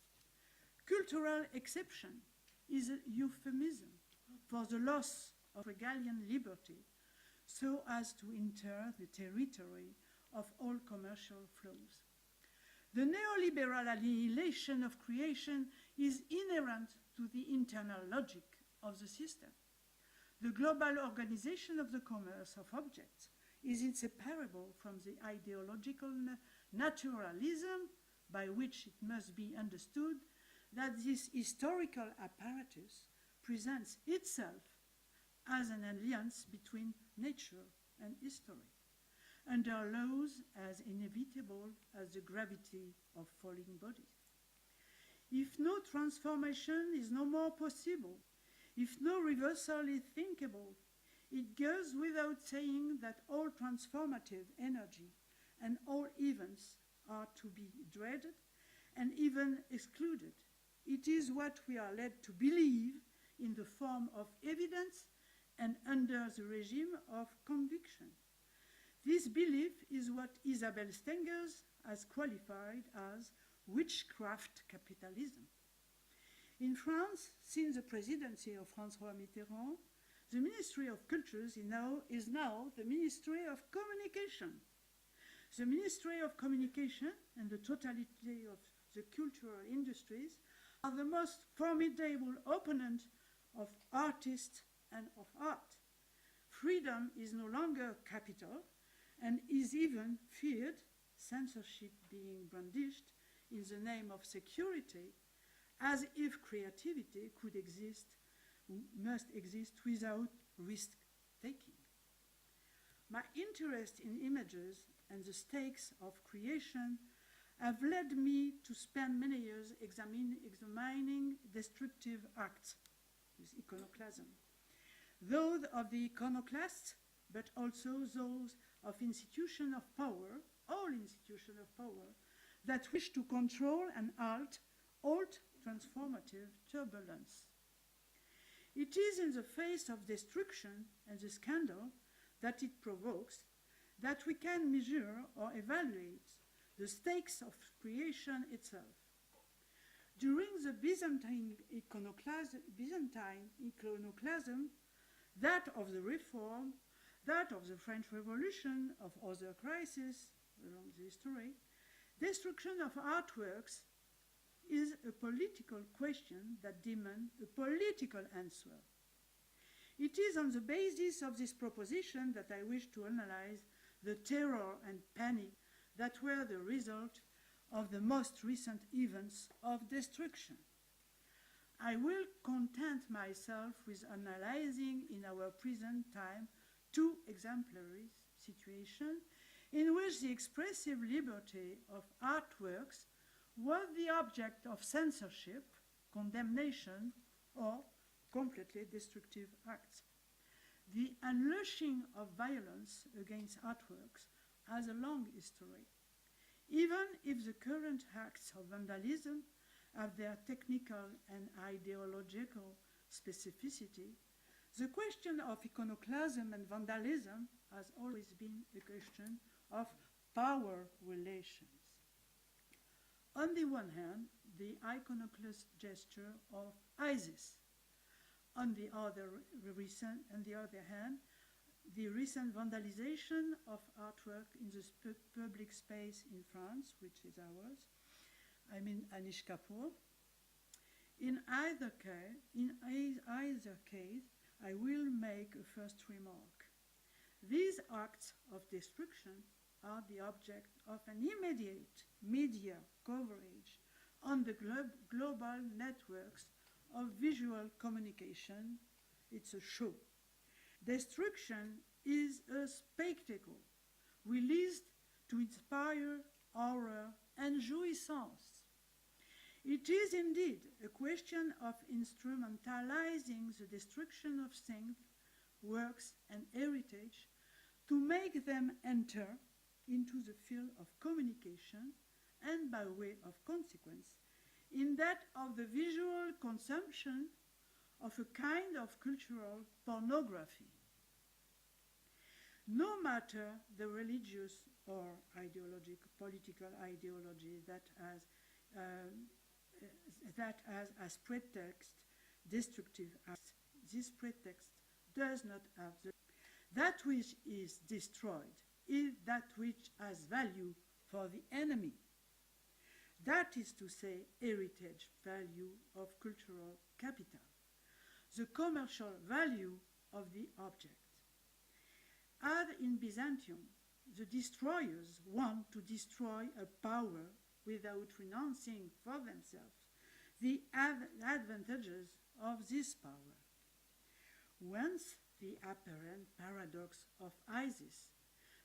Cultural exception is a euphemism for the loss of regalian liberty so as to enter the territory of all commercial flows. The neoliberal annihilation of creation is inherent to the internal logic of the system. The global organization of the commerce of objects is inseparable from the ideological naturalism by which it must be understood that this historical apparatus presents itself as an alliance between nature and history, under laws as inevitable as the gravity of falling bodies. If no transformation is no more possible, if no reversal is thinkable, It goes without saying that all transformative energy and all events are to be dreaded and even excluded. It is what we are led to believe in the form of evidence and under the regime of conviction. This belief is what Isabelle Stengers has qualified as witchcraft capitalism. In France, since the presidency of François Mitterrand, the Ministry of Culture is now the Ministry of Communication. The Ministry of Communication and the totality of the cultural industries are the most formidable opponent of artists and of art. Freedom is no longer capital and is even feared, censorship being brandished in the name of security, as if creativity must exist without risk-taking. My interest in images and the stakes of creation have led me to spend many years examining destructive acts with iconoclasm. Those of the iconoclasts, but also those of institutions of power, all institutions of power, that wish to control and halt transformative turbulence. It is in the face of destruction and the scandal that it provokes that we can measure or evaluate the stakes of creation itself. During the Byzantine iconoclasm, that of the Reform, that of the French Revolution, of other crises along the history, destruction of artworks is a political question that demands a political answer. It is on the basis of this proposition that I wish to analyze the terror and panic that were the result of the most recent events of destruction. I will content myself with analyzing in our present time two exemplary situations in which the expressive liberty of artworks was the object of censorship, condemnation, or completely destructive acts. The unleashing of violence against artworks has a long history. Even if the current acts of vandalism have their technical and ideological specificity, the question of iconoclasm and vandalism has always been a question of power relations. On the one hand, the iconoclast gesture of ISIS. On the other hand, the recent vandalization of artwork in the public space in France, which is ours, I mean Anish Kapoor. In either case, I will make a first remark. These acts of destruction are the object of an immediate media coverage on the global networks of visual communication. It's a show. Destruction is a spectacle released to inspire horror and jouissance. It is indeed a question of instrumentalizing the destruction of things, works, and heritage to make them enter into the field of communication and, by way of consequence, in that of the visual consumption of a kind of cultural pornography. No matter the religious or political ideology that has as pretext destructive acts, this pretext does not have that which is destroyed is that which has value for the enemy. That is to say, heritage value of cultural capital, the commercial value of the object. As in Byzantium, the destroyers want to destroy a power without renouncing for themselves the advantages of this power. Whence the apparent paradox of ISIS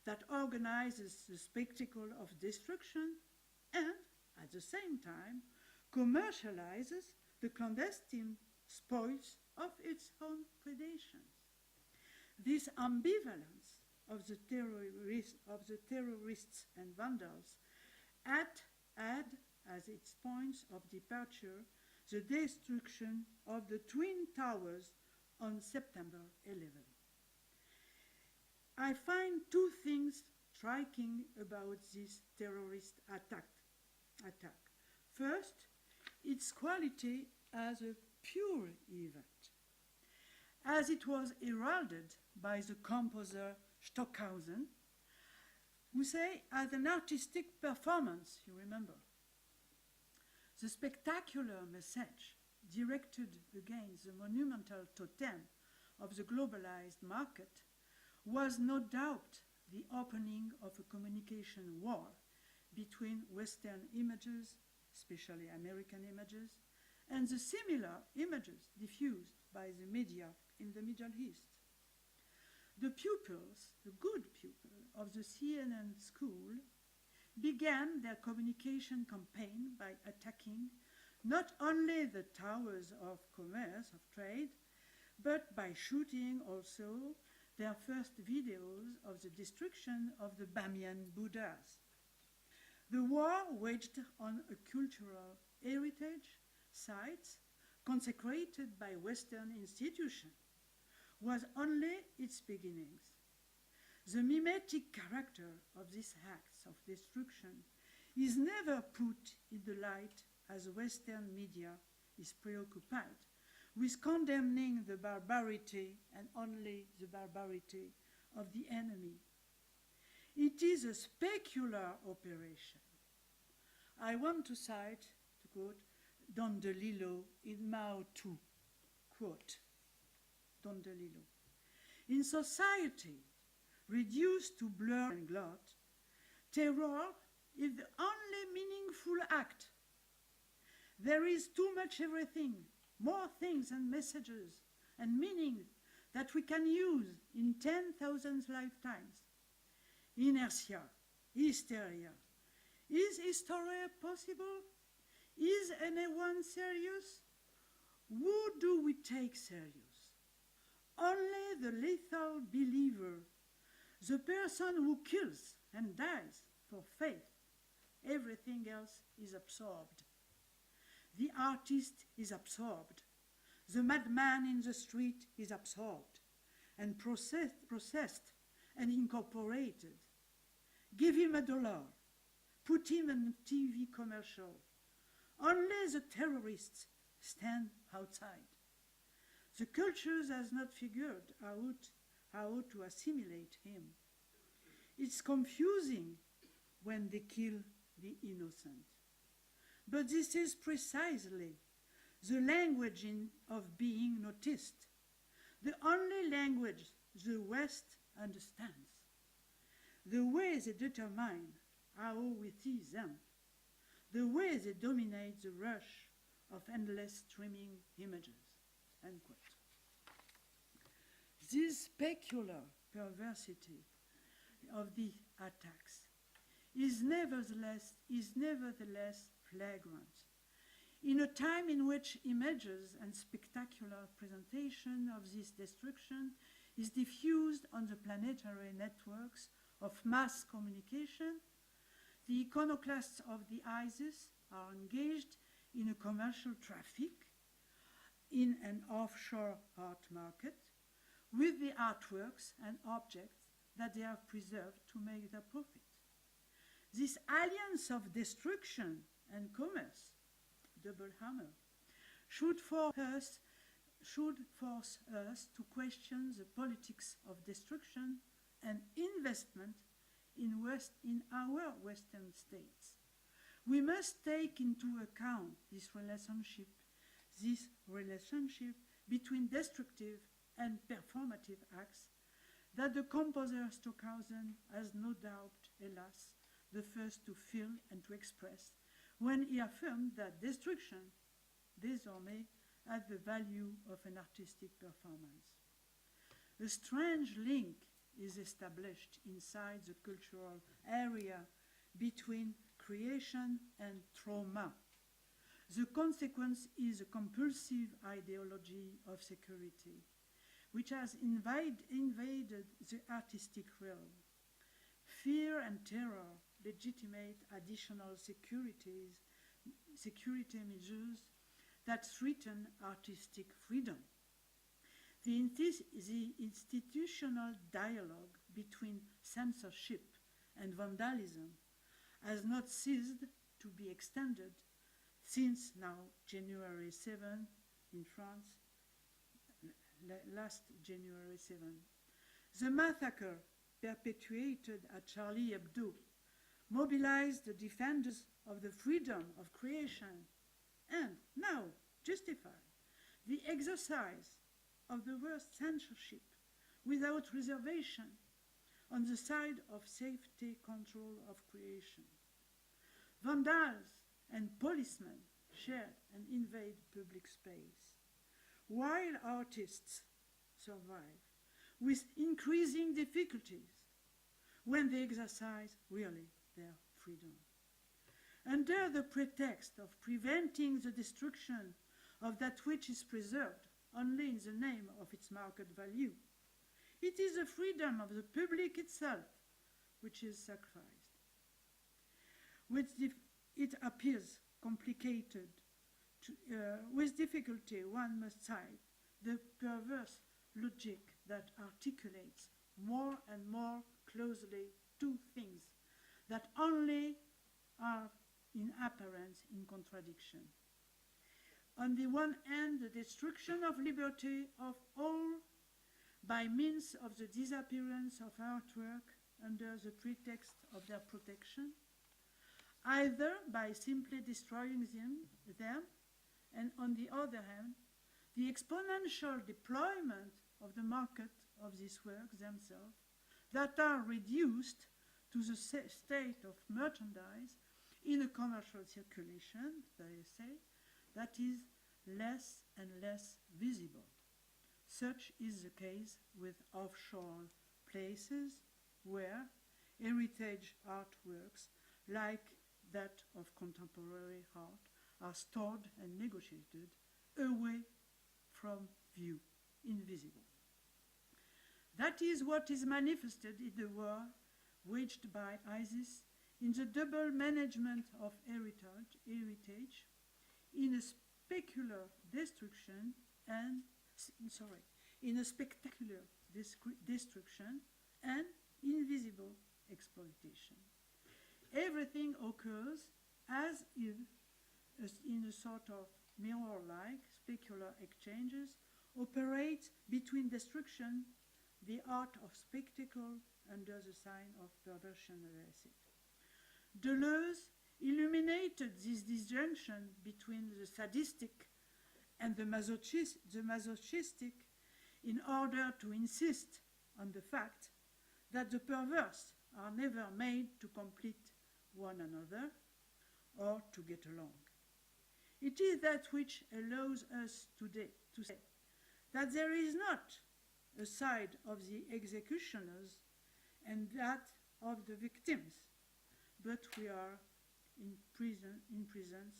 that organizes the spectacle of destruction and, at the same time, commercializes the clandestine spoils of its own predations. This ambivalence of the terrorists and vandals had as its points of departure the destruction of the Twin Towers on September 11. I find two things striking about this terrorist attack. First, its quality as a pure event, as it was heralded by the composer Stockhausen, who say as an artistic performance, you remember. The spectacular message directed against the monumental totem of the globalized market was no doubt the opening of a communication war between Western images, especially American images, and the similar images diffused by the media in the Middle East. The pupils, the good pupils of the CNN school, began their communication campaign by attacking not only the towers of commerce, of trade, but by shooting also their first videos of the destruction of the Bamiyan Buddhas. The war waged on a cultural heritage sites consecrated by Western institutions was only its beginnings. The mimetic character of these acts of destruction is never put in the light as Western media is preoccupied with condemning the barbarity and only the barbarity of the enemy. It is a specular operation. I want to cite, to quote, Don DeLillo in Mao too, quote, Don DeLillo. In society, reduced to blur and glot, terror is the only meaningful act. There is too much everything, more things and messages and meanings that we can use in 10,000 lifetimes. Inertia, hysteria. Is hysteria possible? Is anyone serious? Who do we take serious? Only the lethal believer, the person who kills and dies for faith. Everything else is absorbed. The artist is absorbed. The madman in the street is absorbed and processed and incorporated. Give him $1. Put him in a TV commercial. Only the terrorists stand outside. The cultures has not figured out how to assimilate him. It's confusing when they kill the innocent. But this is precisely the language of being noticed, the only language the West understands, the way they determine how we see them, the way they dominate the rush of endless streaming images, end quote. This specular perversity of the attacks is nevertheless flagrant. In a time in which images and spectacular presentation of this destruction is diffused on the planetary networks of mass communication, the iconoclasts of the ISIS are engaged in a commercial traffic in an offshore art market with the artworks and objects that they have preserved to make their profit. This alliance of destruction and commerce, double hammer, should force us to question the politics of destruction and investment in our Western states. We must take into account this relationship between destructive and performative acts that the composer Stockhausen has no doubt, alas, the first to feel and to express when he affirmed that destruction, désormais, had the value of an artistic performance. A strange link is established inside the cultural area between creation and trauma. The consequence is a compulsive ideology of security, which has invaded the artistic realm. Fear and terror legitimate additional security measures that threaten artistic freedom. The institutional dialogue between censorship and vandalism has not ceased to be extended since now January 7 in France, last January 7. The massacre perpetuated at Charlie Hebdo mobilized the defenders of the freedom of creation and now justify the exercise of the worst censorship without reservation on the side of safety control of creation. Vandals and policemen share and invade public space, while artists survive with increasing difficulties when they exercise really their freedom. Under the pretext of preventing the destruction of that which is preserved only in the name of its market value, it is the freedom of the public itself which is sacrificed. It appears complicated. With difficulty, one must cite the perverse logic that articulates more and more closely two things that only are in appearance in contradiction. On the one hand, the destruction of liberty of all by means of the disappearance of artwork under the pretext of their protection, either by simply destroying them, and on the other hand, the exponential deployment of the market of these works themselves that are reduced to the state of merchandise in a commercial circulation, they say, that is less and less visible. Such is the case with offshore places where heritage artworks like that of contemporary art are stored and negotiated away from view, invisible. That is what is manifested in the war waged by ISIS in the double management of heritage in a spectacular destruction and invisible exploitation. Everything occurs as if in a sort of mirror-like specular exchanges operate between destruction, the art of spectacle under the sign of perversion and illicit. Deleuze illuminated this disjunction between the sadistic and the masochistic in order to insist on the fact that the perverse are never made to complete one another or to get along. It is that which allows us today to say that there is not a side of the executioners and that of the victims, but we are in presence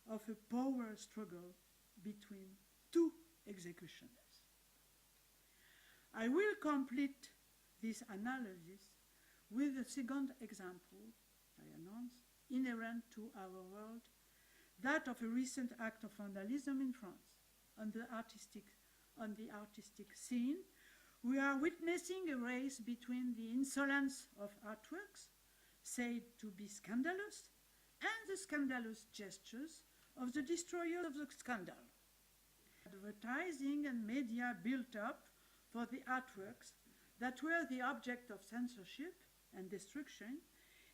of a power struggle between two executioners. I will complete this analysis with a second example, I announce, inherent to our world, that of a recent act of vandalism in France. On the artistic scene, we are witnessing a race between the insolence of artworks, said to be scandalous, and the scandalous gestures of the destroyer of the scandal. Advertising and media built up for the artworks that were the object of censorship and destruction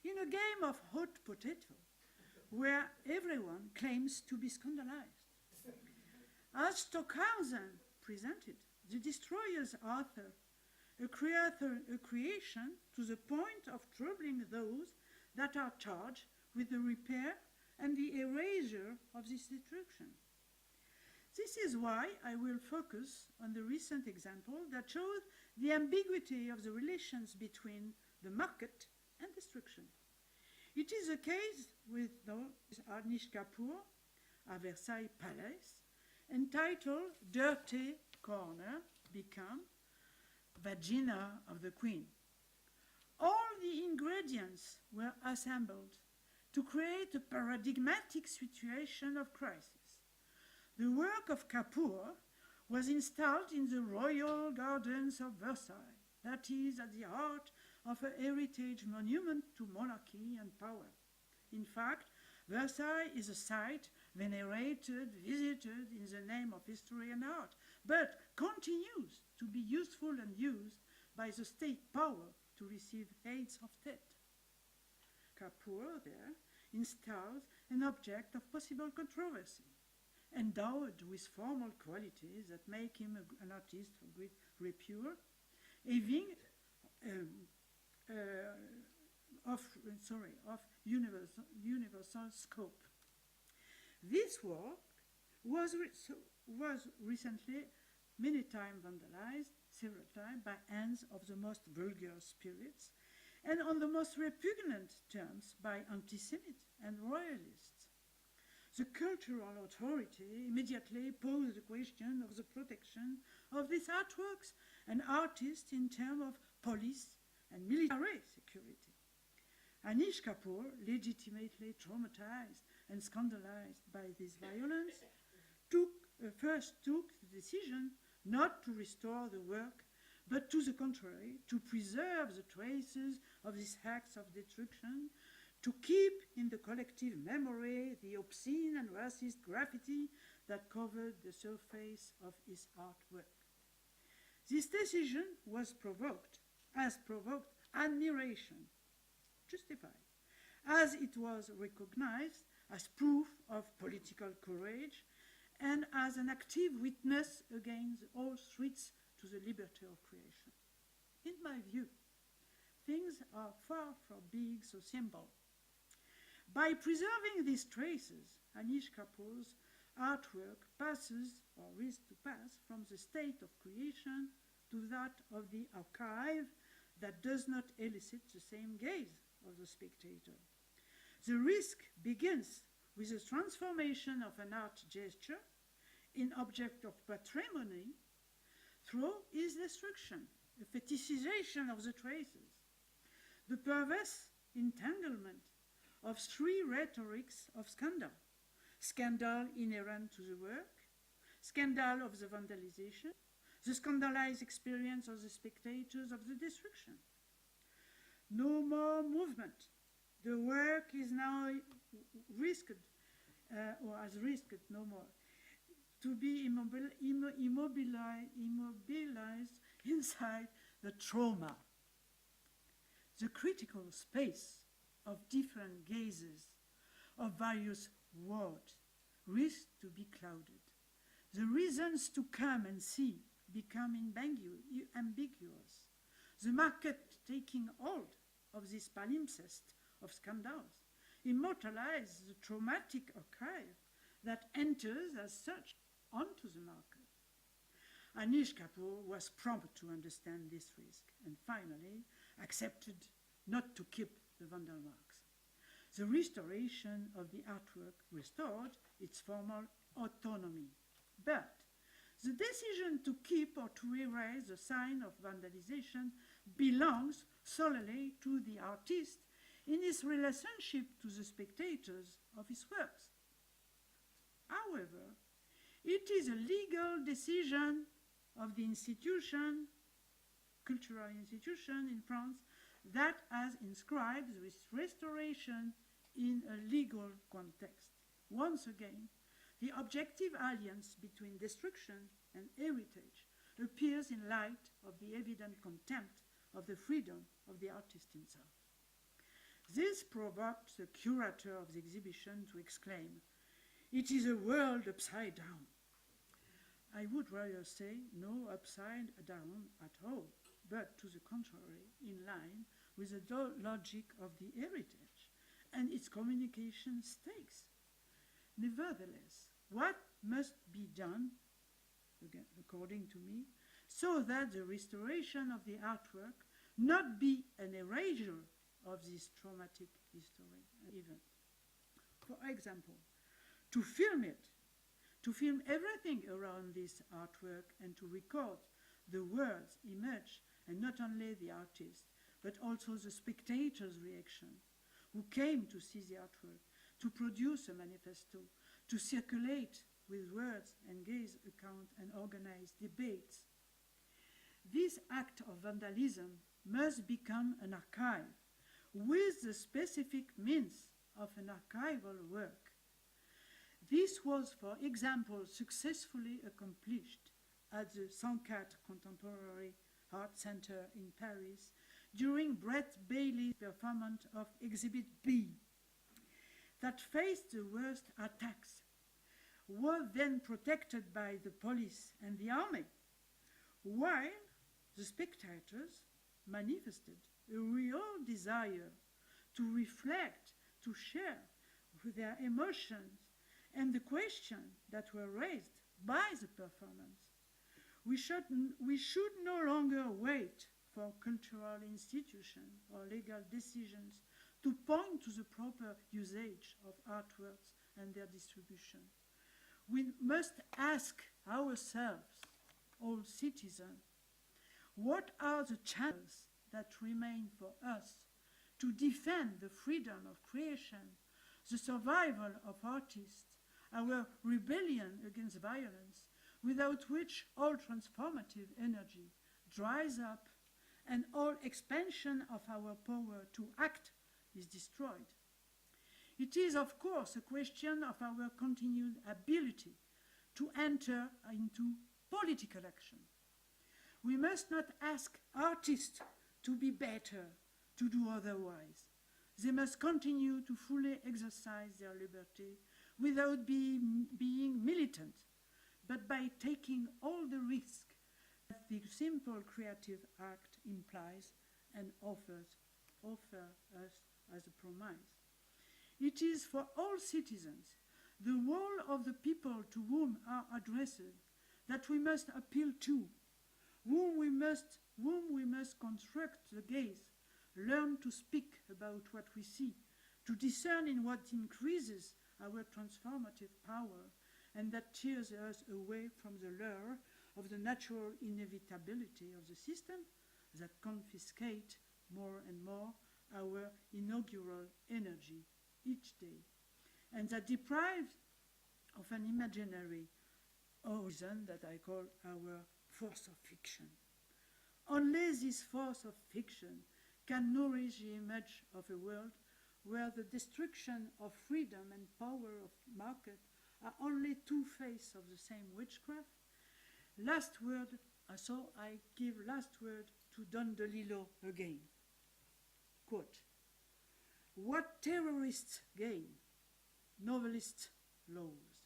in a game of hot potato, where everyone claims to be scandalized. As Stockhausen presented, the destroyer's author, a creation to the point of troubling those that are charged with the repair and the erasure of this destruction. This is why I will focus on the recent example that shows the ambiguity of the relations between the market and destruction. It is the case with Anish Kapoor at Versailles Palace, entitled Dirty Corner, become vagina of the queen. All the ingredients were assembled to create a paradigmatic situation of crisis. The work of Kapoor was installed in the royal gardens of Versailles, that is, at the heart of a heritage monument to monarchy and power. In fact, Versailles is a site venerated, visited in the name of history and art, but continues to be useful and used by the state power to receive aids of debt. Kapoor there installs an object of possible controversy, endowed with formal qualities that make him an artist of great repute, having of universal scope. This work was recently many times vandalized, several times, by hands of the most vulgar spirits, and on the most repugnant terms by anti-Semites and royalists. The cultural authority immediately posed the question of the protection of these artworks and artists in terms of police and military security. Anish Kapoor, legitimately traumatized and scandalized by this violence, first took the decision not to restore the work, but to the contrary, to preserve the traces of these acts of destruction, to keep in the collective memory the obscene and racist graffiti that covered the surface of his artwork. This decision provoked admiration, justified, as it was recognized as proof of political courage and as an active witness against all threats to the liberty of creation. In my view, things are far from being so simple. By preserving these traces, Anish Kapoor's artwork passes, or risks to pass, from the state of creation to that of the archive that does not elicit the same gaze of the spectator. The risk begins with the transformation of an art gesture in object of patrimony through its destruction, a fetishization of the traces, the perverse entanglement of three rhetorics of scandal: scandal inherent to the work, scandal of the vandalization, the scandalized experience of the spectators of the destruction. No more movement. The work is now risked, or has risked no more, to be immobilized inside the trauma. The critical space of different gazes of various words risks to be clouded. The reasons to come and see become ambiguous. The market taking hold of this palimpsest of scandals immortalizes the traumatic archive that enters as such onto the market. Anish Kapoor was prompt to understand this risk and finally accepted not to keep the vandal marks. The restoration of the artwork restored its formal autonomy, but the decision to keep or to erase the sign of vandalization belongs solely to the artist in his relationship to the spectators of his works. However, it is a legal decision of the institution, cultural institution in France, that has inscribed this restoration in a legal context. Once again, the objective alliance between destruction and heritage appears in light of the evident contempt of the freedom of the artist himself. This provoked the curator of the exhibition to exclaim, "It is a world upside down." I would rather say no upside down at all, but to the contrary, in line with the logic of the heritage and its communication stakes. Nevertheless, what must be done, again, according to me, so that the restoration of the artwork not be an erasure of this traumatic history and event? For example, to film it, to film everything around this artwork and to record the words emerge, and not only the artist, but also the spectator's reaction, who came to see the artwork, to produce a manifesto, to circulate with words and gaze account and organize debates. This act of vandalism must become an archive with the specific means of an archival work. This was, for example, successfully accomplished at the 104 Contemporary Art Center in Paris during Brett Bailey's performance of Exhibit B, that faced the worst attacks, were then protected by the police and the army, while the spectators manifested a real desire to reflect, to share their emotions and the questions that were raised by the performance. We should no longer wait for cultural institutions or legal decisions to point to the proper usage of artworks and their distribution. We must ask ourselves, all citizens, what are the channels that remain for us to defend the freedom of creation, the survival of artists, our rebellion against violence, without which all transformative energy dries up and all expansion of our power to act is destroyed. It is, of course, a question of our continued ability to enter into political action. We must not ask artists to be better, to do otherwise. They must continue to fully exercise their liberty without being militant, but by taking all the risk that the simple creative act implies and offer us as a promise. It is for all citizens, the whole of the people to whom are addressed, that we must appeal to, whom we must construct the gaze, learn to speak about what we see, to discern in what increases our transformative power, and that tears us away from the lure of the natural inevitability of the system that confiscate more and more our inaugural energy each day, and that deprives of an imaginary horizon that I call our force of fiction. Only this force of fiction can nourish the image of a world where the destruction of freedom and power of market are only two faces of the same witchcraft. Last word, so I give last word to Don DeLillo again. Quote, "What terrorists gain, novelists lose.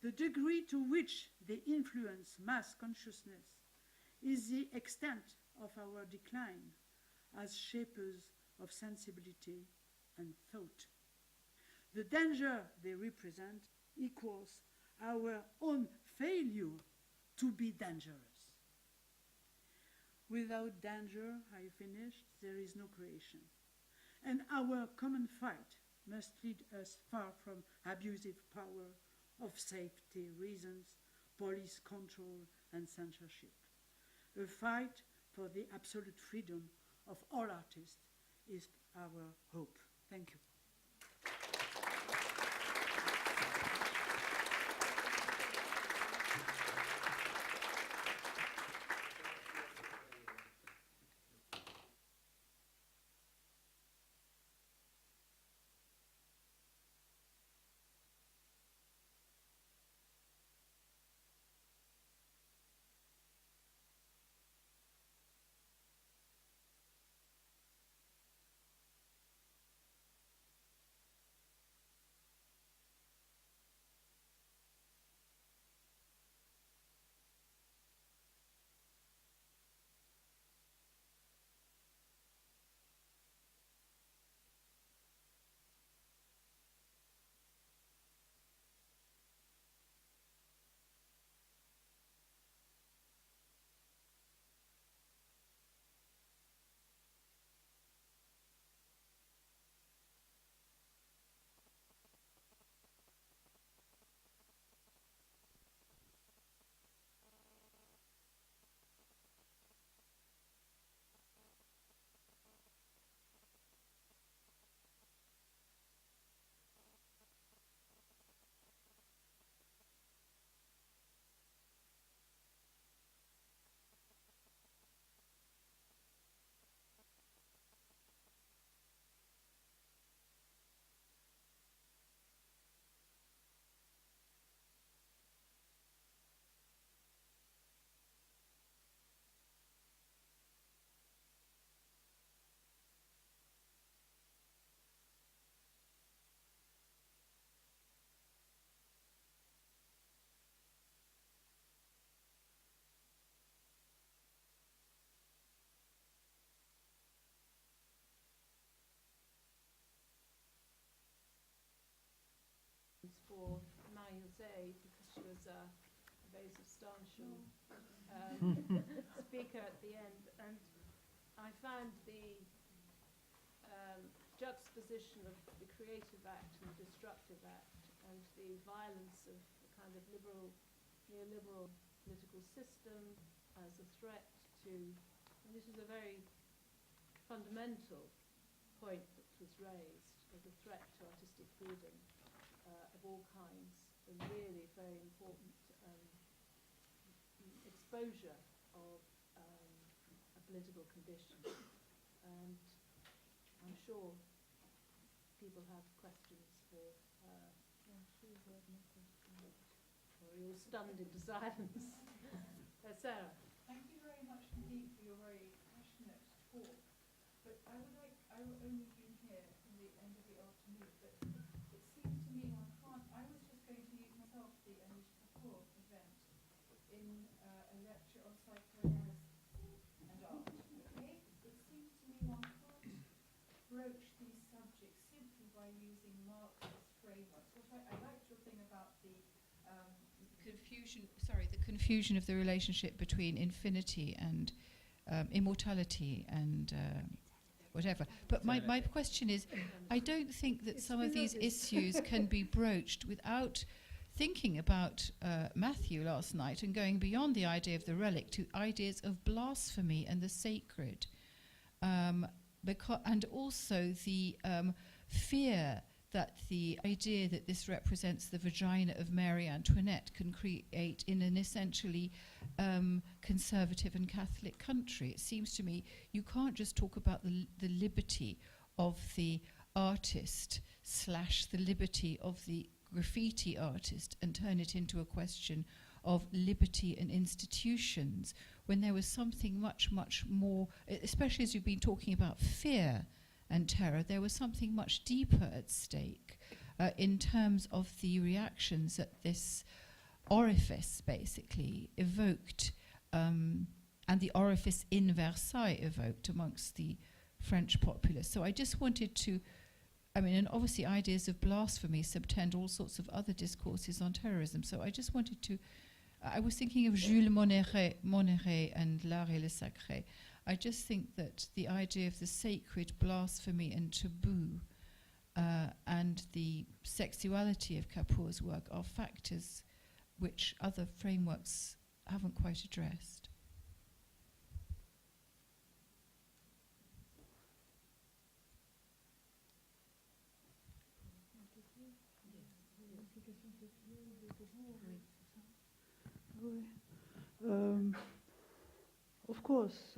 The degree to which they influence mass consciousness is the extent of our decline as shapers of sensibility and thought. The danger they represent equals our own failure to be dangerous. Without danger, I finished, there is no creation. And our common fight must lead us far from abusive power of safety reasons, police control, and censorship. A fight for the absolute freedom of all artists is our hope." Thank you. say, because she was a very substantial speaker at the end. And I found the juxtaposition of the creative act and the destructive act, and the violence of the kind of neoliberal political system as a threat to, and this is a very fundamental point that was raised, as a threat to artistic freedom of all kinds, a really very important exposure of a political condition. And I'm sure people have questions for or you're stunned into silence. Sarah. Thank you very much indeed for your very passionate talk. But I've only been here from the end of the afternoon, but it seems to me one can't. I was just going to use myself the Anish Kapoor event in a lecture on psychoanalysis and art. Okay? It seems to me one can't broach these subjects simply by using Marxist frameworks. What I liked your thing about the confusion of the relationship between infinity and immortality and whatever. But my question is, I don't think that some of these issues can be broached without thinking about Matthew last night and going beyond the idea of the relic to ideas of blasphemy and the sacred. And also the fear that the idea that this represents the vagina of Mary Antoinette can create in an essentially conservative and Catholic country. It seems to me you can't just talk about the liberty of the artist / the liberty of the graffiti artist and turn it into a question of liberty and institutions, when there was something much, much more, especially as you've been talking about fear and terror, there was something much deeper at stake in terms of the reactions that this orifice basically evoked, and the orifice in Versailles evoked amongst the French populace. So I just wanted to, and obviously ideas of blasphemy subtend all sorts of other discourses on terrorism. So I just wanted to, I was thinking of Jules Moneret and L'Art et le Sacré. I just think that the idea of the sacred, blasphemy and taboo and the sexuality of Kapoor's work are factors which other frameworks haven't quite addressed. Of course,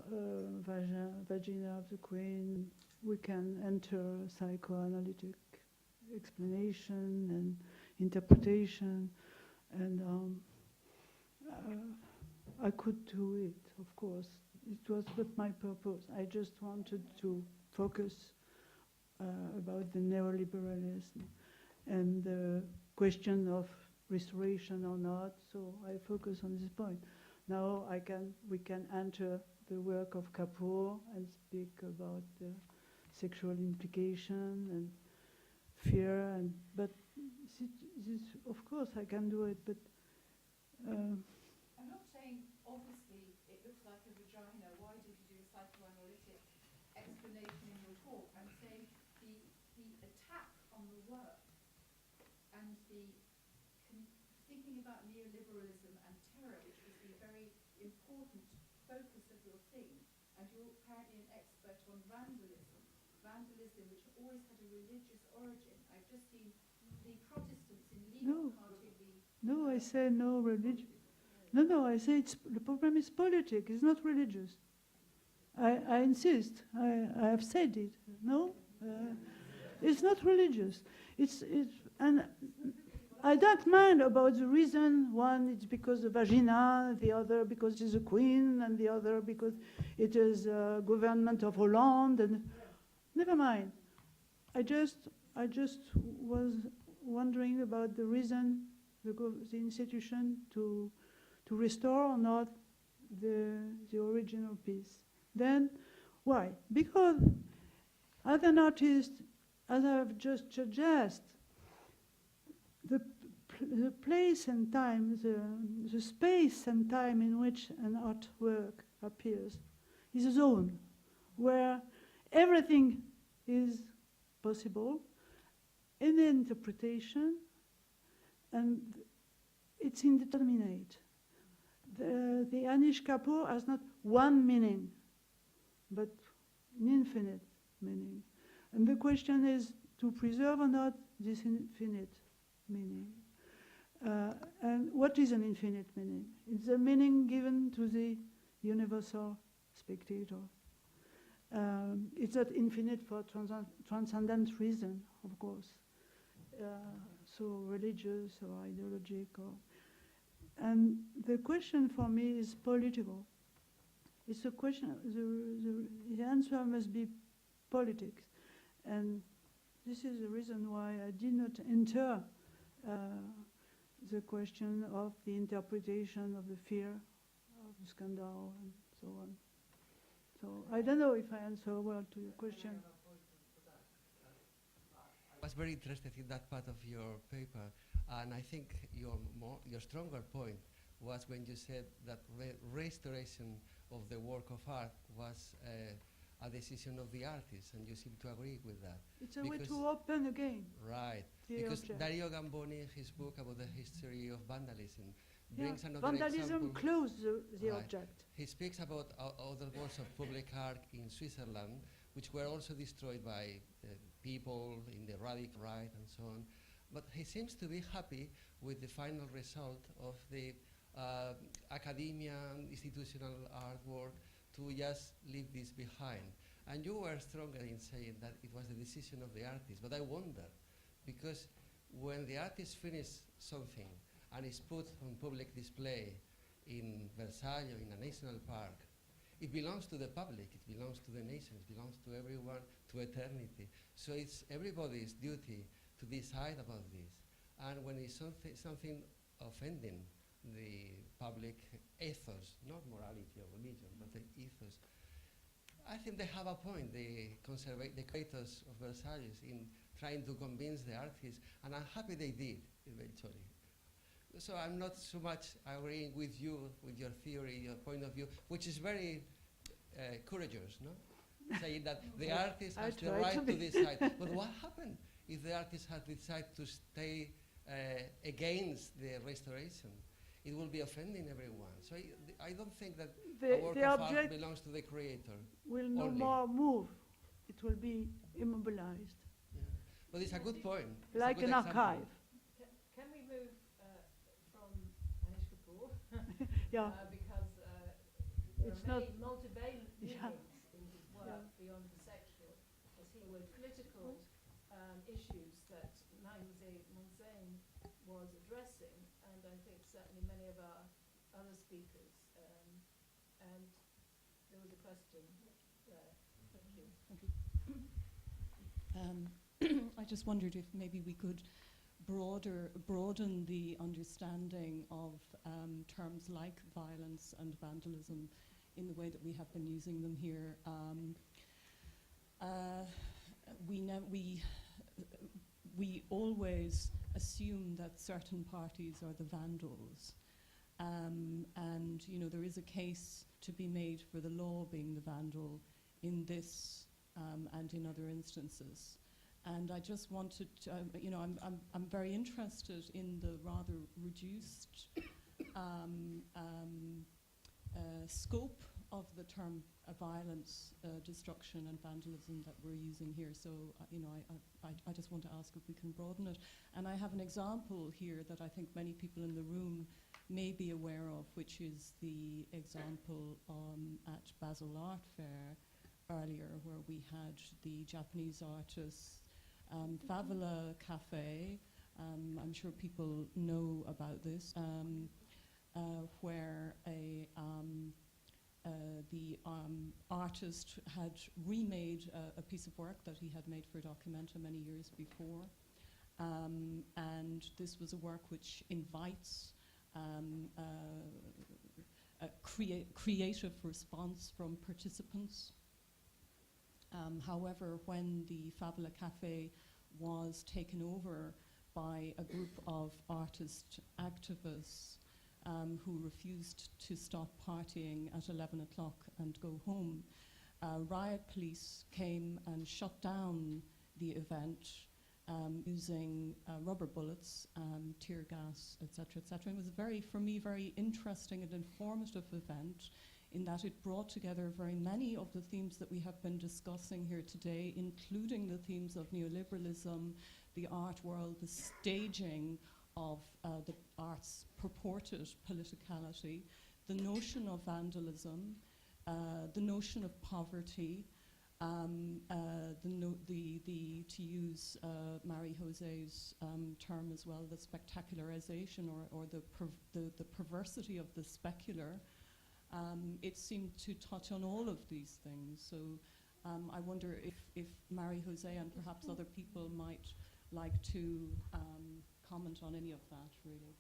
Vagina of the Queen, we can enter psychoanalytic explanation and interpretation, and I could do it, of course. It was not my purpose. I just wanted to focus about the neoliberalism and the question of restoration or not, so I focus on this point. Now we can enter the work of Kapoor and speak about the sexual implication and fear, but this, of course, I can do it. But I'm not saying obviously it looks like a vagina. Why did you do a psychoanalytic explanation in your talk? I'm saying the attack on the work and the thinking about neoliberalism and terror, which was the very important focus of your thing, and you're apparently an expert on vandalism, which always had a religious origin. I've just seen the Protestants in Libya can't be... No, I say no religion. No, I say the problem is politics, it's not religious. I insist, I have said it, no? It's not religious. And I don't mind about the reason. One, it's because the vagina, the other because it's a queen, and the other because it is a government of Hollande, and never mind. I just was wondering about the reason the institution to restore or not the original piece. Then, why? Because as an artist, as I've just suggested, the the place and time, the space and time in which an artwork appears is a zone where everything is possible in the interpretation, and it's indeterminate. The Anish Kapoor has not one meaning, but an infinite meaning. And the question is to preserve or not this infinite meaning. And what is an infinite meaning? It's a meaning given to the universal spectator. It's not infinite for transcendent reason, of course. So religious or ideological. And the question for me is political. It's a question, the answer must be politics. And this is the reason why I did not enter the question of the interpretation of the fear of the scandal and so on. So I don't know if I answer well to your question. I was very interested in that part of your paper, and I think your stronger point was when you said that restoration of the work of art was a decision of the artist, and you seem to agree with that. It's a way to open again. Right, because Dario Gamboni, in his book about the history of vandalism, brings another vandalism example. closed the Right. object. He speaks about other works of public art in Switzerland, which were also destroyed by people in the radical right and so on. But he seems to be happy with the final result of the academia and institutional artwork to just leave this behind. And you were stronger in saying that it was the decision of the artist. But I wonder, because when the artist finishes something and is put on public display in Versailles or in a national park, it belongs to the public, it belongs to the nation, it belongs to everyone, to eternity. So it's everybody's duty to decide about this. And when it's something offending the public ethos, not morality or religion, but the ethos, I think they have a point, the creators of Versailles, in trying to convince the artists, and I'm happy they did eventually. So I'm not so much agreeing with you, with your theory, your point of view, which is very courageous, no? Saying that the artist has the right to decide. But what happened if the artist had decided to stay against the restoration? It will be offending everyone. So I don't think that a work of art belongs to the creator. Will no more move. It will be immobilized. Yeah. But it's a good point. Like an archive. Can we move from Anish Kapoor? Yeah. Because there It's are not many multivalent Yeah. meanings in his work beyond the sexual, as he with political issues that Montaigne was addressing, and I think certainly many of our other speakers. And there was a question there. Thank you. I just wondered if maybe we could broaden the understanding of terms like violence and vandalism in the way that we have been using them here. We always assume that certain parties are the vandals, and you know there is a case to be made for the law being the vandal in this and in other instances. And I just wanted to, I'm very interested in the rather reduced scope of the term violence, destruction and vandalism that we're using here. So, I just want to ask if we can broaden it. And I have an example here that I think many people in the room may be aware of, which is the example at Basel Art Fair earlier, where we had the Japanese artist Favela Cafe. I'm sure people know about this, where the artist had remade a piece of work that he had made for Documenta many years before. And this was a work which invites a creative response from participants. However, when the Favela Cafe was taken over by a group of artist activists who refused to stop partying at 11 o'clock and go home. Riot police came and shut down the event using rubber bullets, tear gas, etc., etc. It was for me, very interesting and informative event in that it brought together very many of the themes that we have been discussing here today, including the themes of neoliberalism, the art world, the staging of the art's purported politicality, the notion of vandalism, the notion of poverty, to use Marie José's term as well, the spectacularization or the perversity of the specular. It seemed to touch on all of these things. So I wonder if Marie José and perhaps other people might like to comment on any of that, really.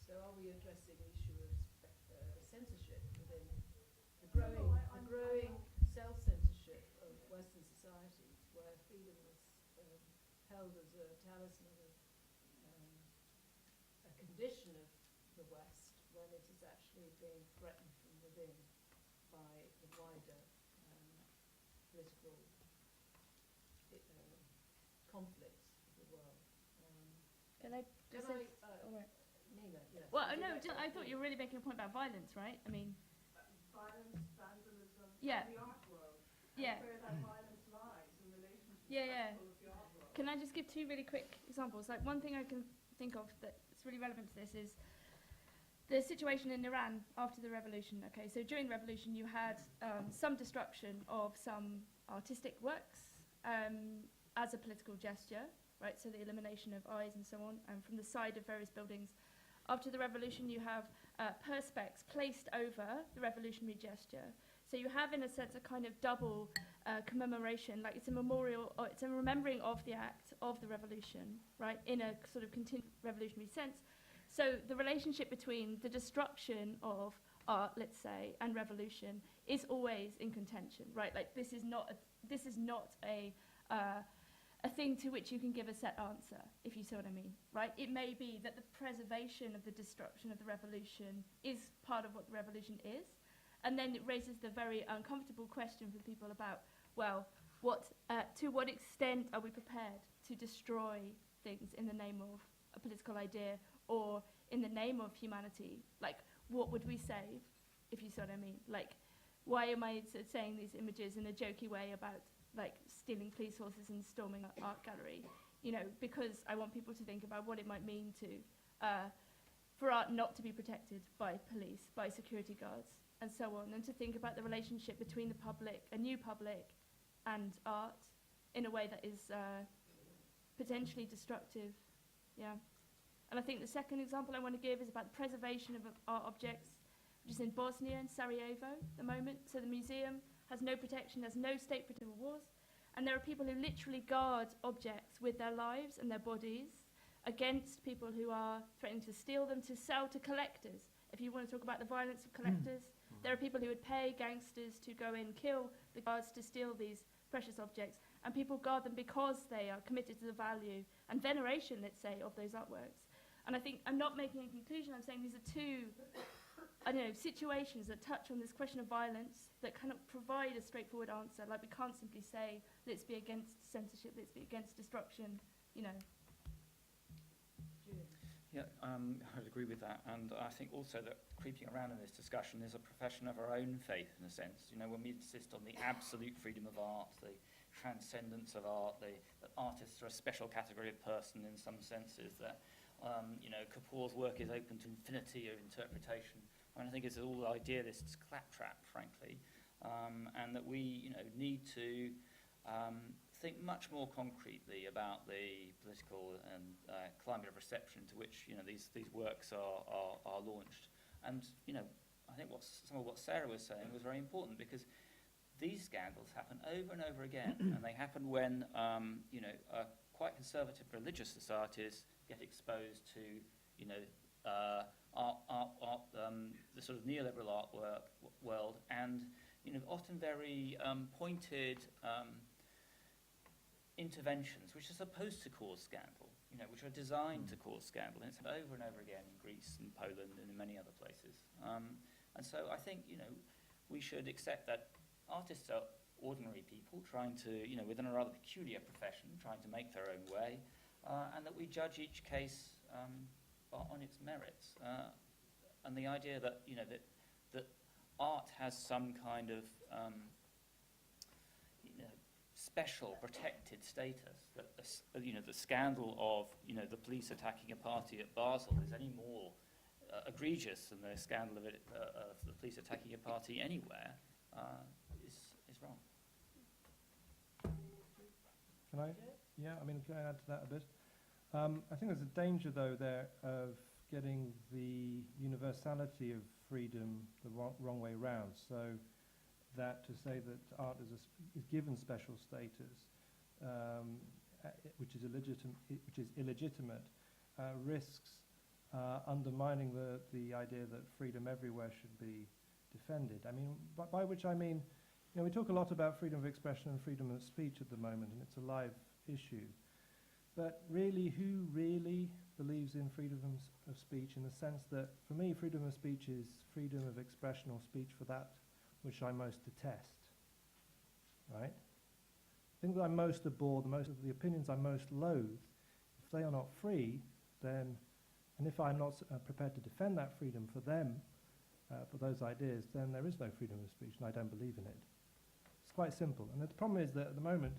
So are we addressing the issue of censorship within the growing self-censorship of Western societies, where freedom is held as a talisman of a condition of the West, when it is actually being threatened from within by the wider political conflicts of the world? Can I just say? Nina, yes. Well, no, I thought you were really making a point about violence, right? I mean, violence, vandalism, yeah. the art world, Yeah. and where that violence lies in relation to Yeah. the the art world. Can I just give two really quick examples? Like, one thing I can think of that's really relevant to this is the situation in Iran after the revolution. Okay, so during the revolution you had some destruction of some artistic works as a political gesture, right? So the elimination of eyes and so on, and from the side of various buildings. After the revolution you have perspex placed over the revolutionary gesture. So you have, in a sense, a kind of double commemoration, like it's a memorial, or it's a remembering of the act of the revolution, right, in a sort of continued revolutionary sense. So the relationship between the destruction of art, let's say, and revolution is always in contention, right? Like this is not a thing to which you can give a set answer, if you see what I mean, right? It may be that the preservation of the destruction of the revolution is part of what the revolution is, and then it raises the very uncomfortable question for people about, well, to what extent are we prepared to destroy things in the name of a political idea or in the name of humanity? Like, what would we save, if you see what I mean? Like, why am I saying these images in a jokey way about like stealing police horses and storming an art gallery? You know, because I want people to think about what it might mean to for art not to be protected by police, by security guards, and so on, and to think about the relationship between the public, a new public, and art in a way that is potentially destructive. Yeah. And I think the second example I want to give is about the preservation of art objects, which is in Bosnia and Sarajevo at the moment. So the museum has no protection, there's no state protection wars, and there are people who literally guard objects with their lives and their bodies against people who are threatening to steal them, to sell to collectors. If you want to talk about the violence of collectors, there are people who would pay gangsters to go in, kill the guards to steal these precious objects, and people guard them because they are committed to the value and veneration, let's say, of those artworks. And I think I'm not making a conclusion, I'm saying these are two situations that touch on this question of violence that cannot provide a straightforward answer. Like, we can't simply say, let's be against censorship, let's be against destruction, you know. Yeah, I'd agree with that. And I think also that creeping around in this discussion is a profession of our own faith, in a sense. You know, when we insist on the absolute freedom of art, the transcendence of art, that artists are a special category of person in some senses, that, Kapoor's work is open to infinity of interpretation. I think it's all idealist's claptrap, frankly, and that we, need to think much more concretely about the political and climate of reception to which, these works are launched. And, I think some of what Sarah was saying was very important, because these scandals happen over and over again, and they happen when, quite conservative religious societies get exposed to, the sort of neoliberal art world, and often very pointed interventions which are supposed to cause scandal, you know, which are designed to cause scandal, and it's over and over again in Greece and Poland and in many other places. And so I think, you know, we should accept that artists are ordinary people trying to, you know, within a rather peculiar profession, trying to make their own way, and that we judge each case on its merits. And the idea that, you know, that art has some kind of special protected status, that you know, the scandal of, you know, the police attacking a party at Basel is any more egregious than the scandal of the police attacking a party anywhere is wrong. Can I? Yeah, I mean, can I add to that a bit? I think there's a danger, though, there of getting the universality of freedom the wrong way round. So that to say that art is given special status, which is illegitimate, risks undermining the idea that freedom everywhere should be defended. I mean, by which I mean, you know, we talk a lot about freedom of expression and freedom of speech at the moment, and it's a live issue. But really, who really believes in freedom of speech, in the sense that, for me, freedom of speech is freedom of expression or speech for that which I most detest, right? Things that I most abhor, the opinions I most loathe, if they are not free, then, and if I'm not prepared to defend that freedom for them, for those ideas, then there is no freedom of speech, and I don't believe in it. It's quite simple. And the problem is that at the moment,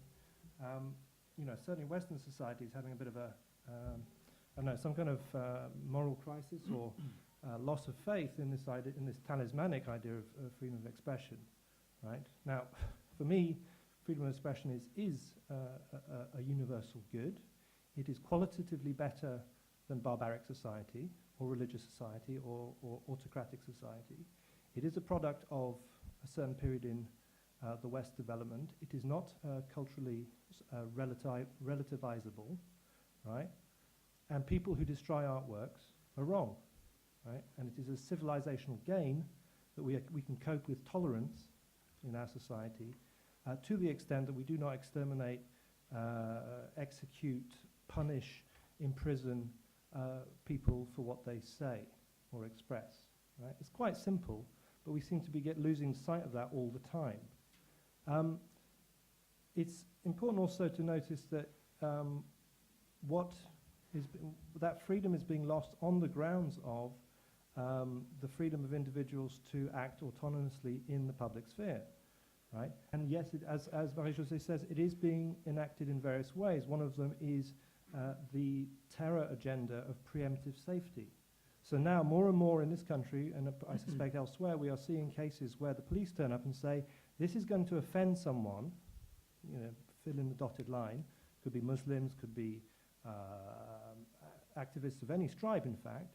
you know, certainly Western society is having a bit of a, I don't know, some kind of moral crisis or loss of faith in this idea, in this talismanic idea of freedom of expression, right? Now, for me, freedom of expression is a universal good. It is qualitatively better than barbaric society or religious society or autocratic society. It is a product of a certain period in the West development. It is not culturally relativizable, right? And people who destroy artworks are wrong, right? And it is a civilizational gain that we can cope with tolerance in our society to the extent that we do not exterminate, execute, punish, imprison people for what they say or express, right? It's quite simple, but we seem to be losing sight of that all the time. It's important also to notice that that freedom is being lost on the grounds of the freedom of individuals to act autonomously in the public sphere, right? And yes, as Marie-Josée says, it is being enacted in various ways. One of them is the terror agenda of preemptive safety. So now, more and more in this country, and I suspect elsewhere, we are seeing cases where the police turn up and say, this is going to offend someone, you know, fill in the dotted line, could be Muslims, could be activists of any stripe, in fact,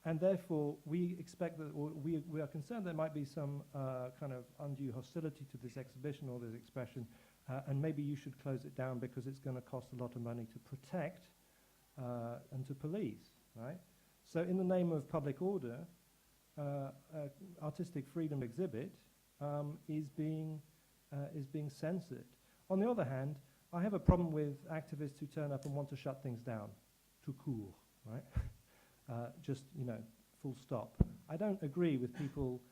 and therefore we expect that, or we are concerned there might be some kind of undue hostility to this exhibition or this expression, and maybe you should close it down because it's going to cost a lot of money to protect and to police, right? So in the name of public order, artistic freedom exhibit is being censored. On the other hand, I have a problem with activists who turn up and want to shut things down, tout court, right? Just, you know, full stop. I don't agree with people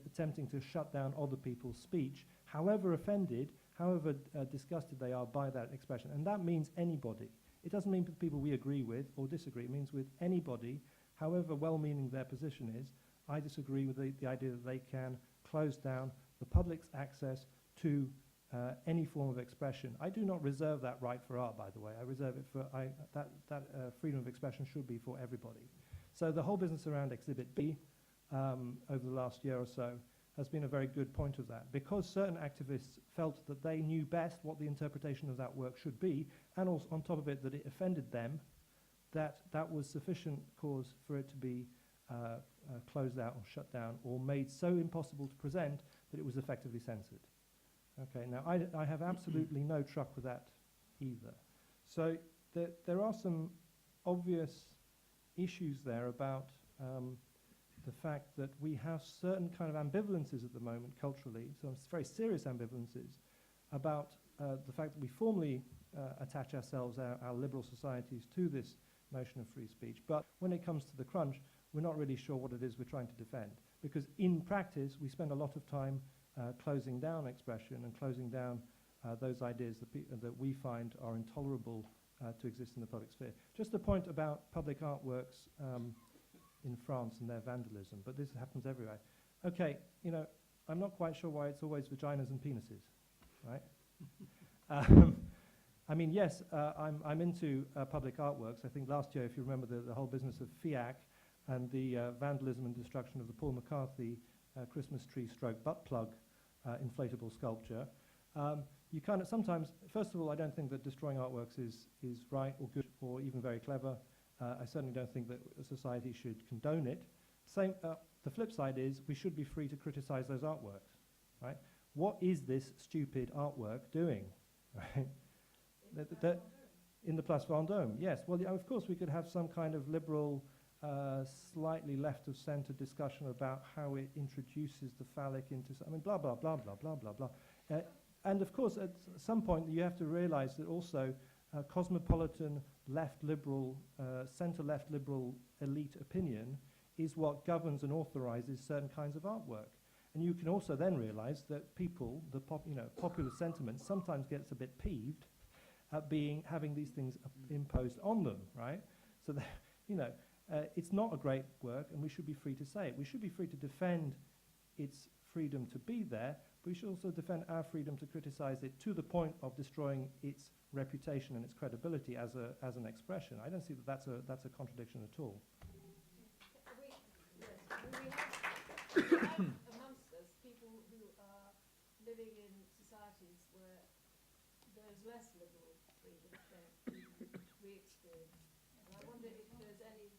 attempting to shut down other people's speech, however offended, however disgusted they are by that expression. And that means anybody. It doesn't mean people we agree with or disagree. It means with anybody, however well-meaning their position is. I disagree with the idea that they can close down the public's access to any form of expression. I do not reserve that right for art, by the way. I reserve it for, that freedom of expression should be for everybody. So the whole business around Exhibit B over the last year or so has been a very good point of that. Because certain activists felt that they knew best what the interpretation of that work should be, and also on top of it that it offended them, that was sufficient cause for it to be closed out or shut down or made so impossible to present that it was effectively censored. Okay, now I have absolutely no truck with that either. So there are some obvious issues there about the fact that we have certain kind of ambivalences at the moment culturally, some very serious ambivalences about the fact that we formally attach ourselves, our liberal societies, to this notion of free speech. But when it comes to the crunch, we're not really sure what it is we're trying to defend. Because in practice, we spend a lot of time closing down expression and closing down those ideas that we find are intolerable to exist in the public sphere. Just a point about public artworks in France and their vandalism, but this happens everywhere. Okay, you know, I'm not quite sure why it's always vaginas and penises, right? I mean, yes, I'm into public artworks. I think last year, if you remember the whole business of FIAC and the vandalism and destruction of the Paul McCarthy Christmas tree stroke butt plug inflatable sculpture, you kind of sometimes, first of all, I don't think that destroying artworks is right or good or even very clever. I certainly don't think that a society should condone it. The flip side is we should be free to criticize those artworks, right? What is this stupid artwork doing, right? In the Place Vendôme, yes. Well, yeah, of course, we could have some kind of liberal, slightly left of center discussion about how it introduces the phallic into, I mean, blah, blah, blah, blah, blah, blah, blah. And of course, at some point, you have to realize that also cosmopolitan left liberal, center-left liberal elite opinion is what governs and authorizes certain kinds of artwork. And you can also then realize that people, popular sentiment sometimes gets a bit peeved at having these things imposed on them, right? So that, it's not a great work, and we should be free to say it. We should be free to defend its freedom to be there, but we should also defend our freedom to criticize it to the point of destroying its reputation and its credibility as an expression. I don't see that that's a contradiction at all. We have amongst us people who are living in societies where there's less liberal freedom than we experience. And I wonder if there's any...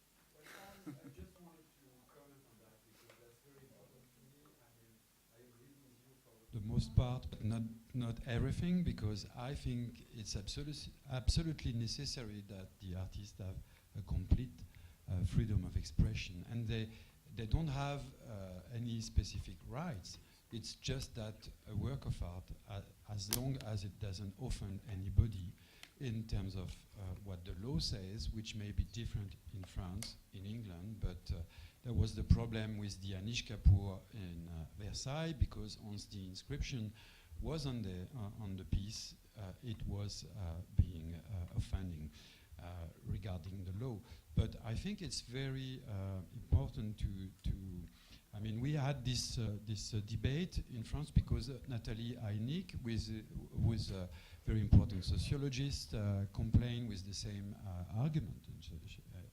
I just wanted to comment on that because that's very important to me. I mean, I agree with you for the most part, but not everything, because I think it's absolutely necessary that the artists have a complete freedom of expression, and they don't have any specific rights. It's just that a work of art, as long as it doesn't offend anybody in terms of what the law says, which may be different in France, in England, but there was the problem with the Anish Kapoor in Versailles, because once the inscription was on the piece, it was being offending regarding the law. But I think it's very important to I mean, we had this debate in France because Nathalie Aynick, who is a very important sociologist, complained with the same argument,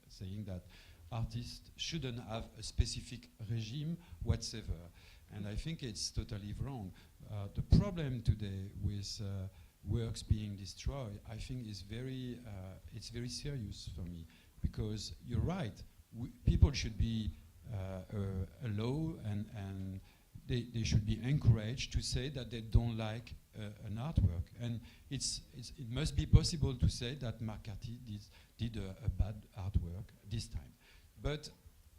saying that artists shouldn't have a specific regime whatsoever. And I think it's totally wrong. The problem today with works being destroyed, I think is it's very serious for me, because you're right, people should be allowed and they should be encouraged to say that they don't like an artwork. And it must be possible to say that McCarthy did a bad artwork this time. But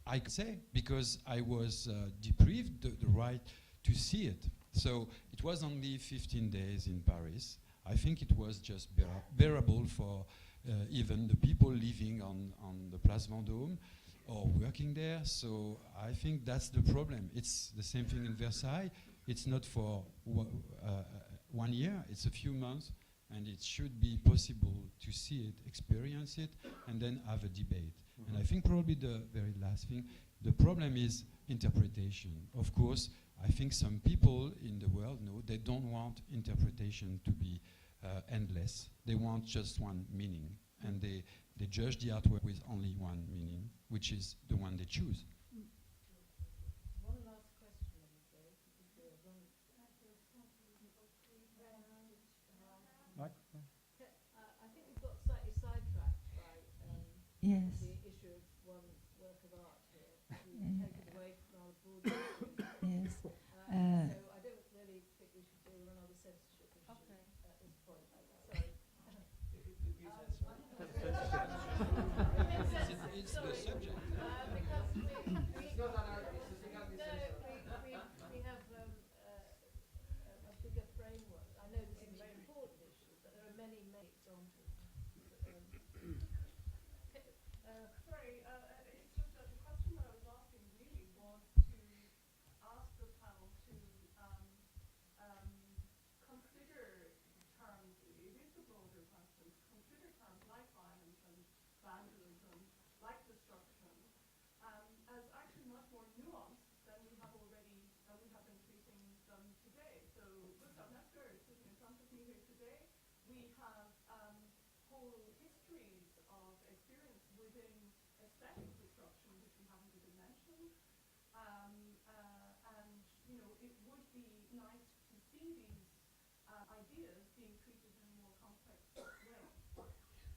I can say, because I was deprived the right to see it. So it was only 15 days in Paris. I think it was just bearable for even the people living on the Place Vendôme or working there. So I think that's the problem. It's the same thing in Versailles. It's not for 1 year, it's a few months, and it should be possible to see it, experience it, and then have a debate. And I think probably the very last thing, the problem is interpretation. Of course, I think some people in the world know they don't want interpretation to be endless. They want just one meaning, and they judge the artwork with only one meaning, which is the one they choose. One last question, I'm afraid. I think we've got slightly sidetracked by Yes. the issue of one work of art here. We've taken away from our broad Yes. so I don't really think we should deal with another censorship issue at this point. Sorry. It's the subject. Because we have a bigger framework. I know this is very important have whole histories of experience within aesthetic destruction, which we haven't even mentioned. And, you know, it would be nice to see these ideas being treated in a more complex way.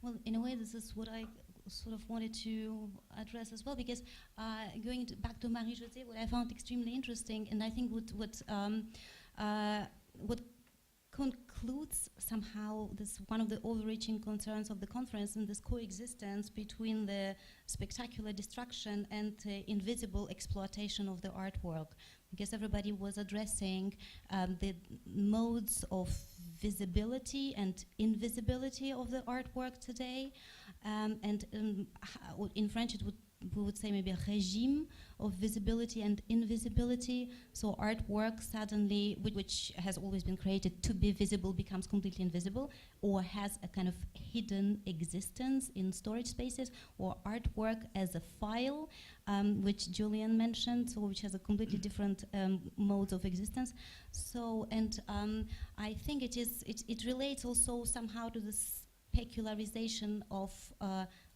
Well, in a way, this is what I sort of wanted to address as well, because back to Marie-Josée, what I found extremely interesting, and I think what concludes somehow this one of the overreaching concerns of the conference, and this coexistence between the spectacular destruction and the invisible exploitation of the artwork, because everybody was addressing the modes of visibility and invisibility of the artwork today, and in French we would say maybe a regime of visibility and invisibility. So artwork suddenly, which has always been created to be visible, becomes completely invisible, or has a kind of hidden existence in storage spaces, or artwork as a file, which Julian mentioned, so which has a completely different modes of existence. So, and I think it relates also somehow to this specularization of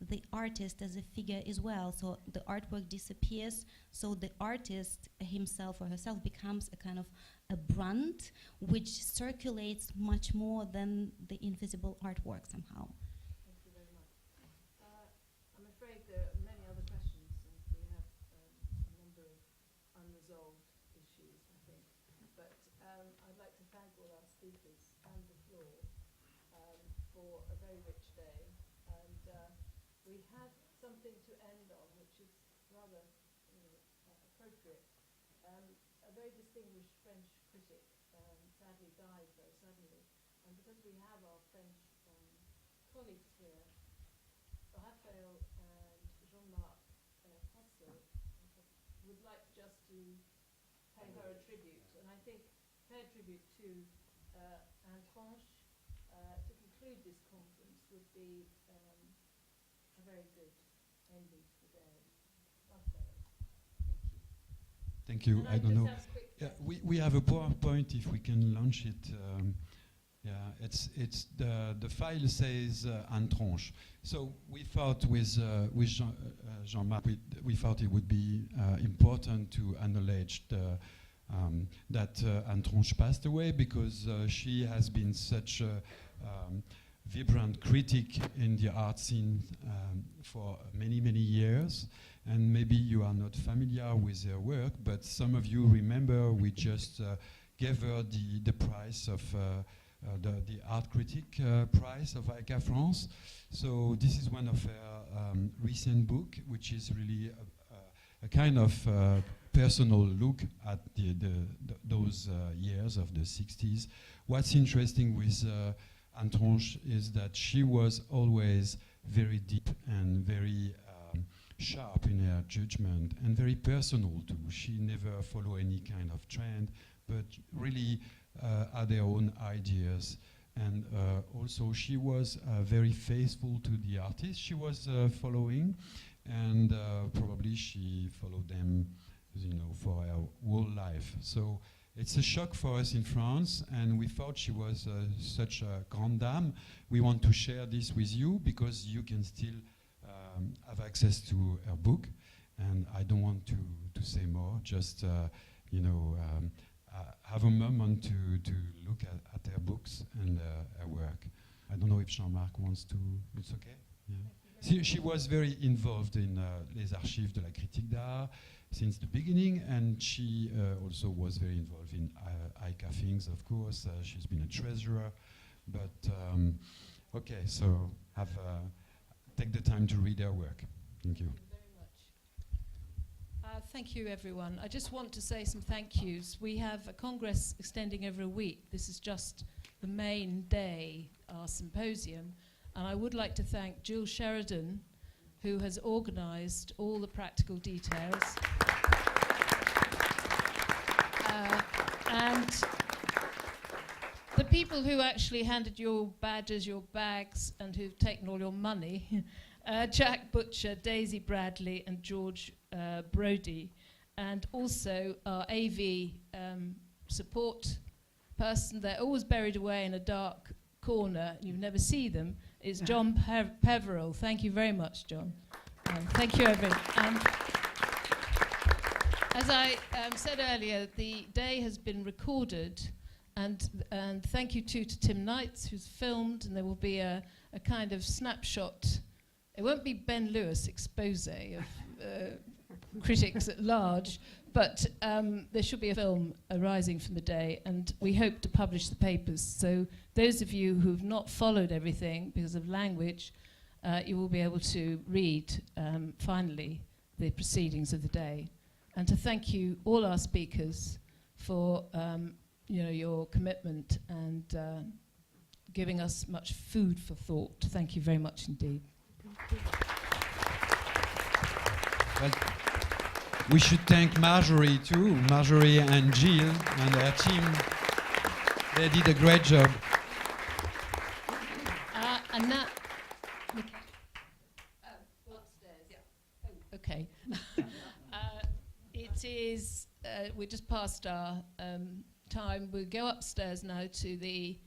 the artist as a figure as well. So the artwork disappears, so the artist himself or herself becomes a kind of a brand which circulates much more than the invisible artwork somehow. Thank you very much. I'm afraid there are many other questions, and we have a number of unresolved issues, I think. But I'd like to thank all our speakers and the floor for a very rich day, and we have something to end on, which is rather appropriate. A very distinguished French critic sadly died very suddenly, and because we have our French colleagues here, Raphael and Jean-Marc Pathos would like just to pay her a tribute, and I think pay a tribute to Antranche to conclude this conference would be a very good ending to the day. Raphael, thank you. And I don't know. Yeah, we have a PowerPoint if we can launch it. Yeah, it's the file says Antranche. So we thought with Jean-Marc, we thought it would be important to acknowledge that Antranche passed away, because she has been such a vibrant critic in the art scene for many, many years. And maybe you are not familiar with her work, but some of you remember we just gave her the prize of the art critic prize of AICA France. So this is one of her recent book, which is really a kind of personal look at those years of the 60s. What's interesting with Antranche is that she was always very deep and very sharp in her judgment, and very personal too. She never followed any kind of trend, but really had her own ideas. And also she was very faithful to the artists she was following, and probably she followed them, for her whole life. So it's a shock for us in France, and we thought she was such a grande dame. We want to share this with you because you can still have access to her book, and I don't want to say more, just have a moment to look at her books and her work. I don't know if Jean-Marc wants to, it's okay? Yeah. She was very involved in les archives de la critique d'art since the beginning, and she also was very involved in AICA things, of course. She's been a treasurer, but okay, so take the time to read her work. Thank you. Thank you very much. Thank you, everyone. I just want to say some thank yous. We have a congress extending over a week. This is just the main day, our symposium. And I would like to thank Jules Sheridan, who has organized all the practical details. And the people who actually handed your badges, your bags, and who've taken all your money, Jack Butcher, Daisy Bradley, and George Brody, and also our AV support person. They're always buried away in a dark corner, you've never seen them, is John Peveril. Thank you very much, John. Thank you, everyone. As I said earlier, the day has been recorded, and thank you to Tim Knights, who's filmed, and there will be a kind of snapshot. It won't be Ben Lewis expose of critics at large, but there should be a film arising from the day, and we hope to publish the papers. So those of you who've not followed everything because of language, you will be able to read, finally, the proceedings of the day. And to thank you, all our speakers, for your commitment and giving us much food for thought. Thank you very much indeed. Well, we should thank Marjorie too, Marjorie and Jill and their team. They did a great job. And that, upstairs. Yeah. Oh, okay. It is. We're just past our time. We'll go upstairs now to the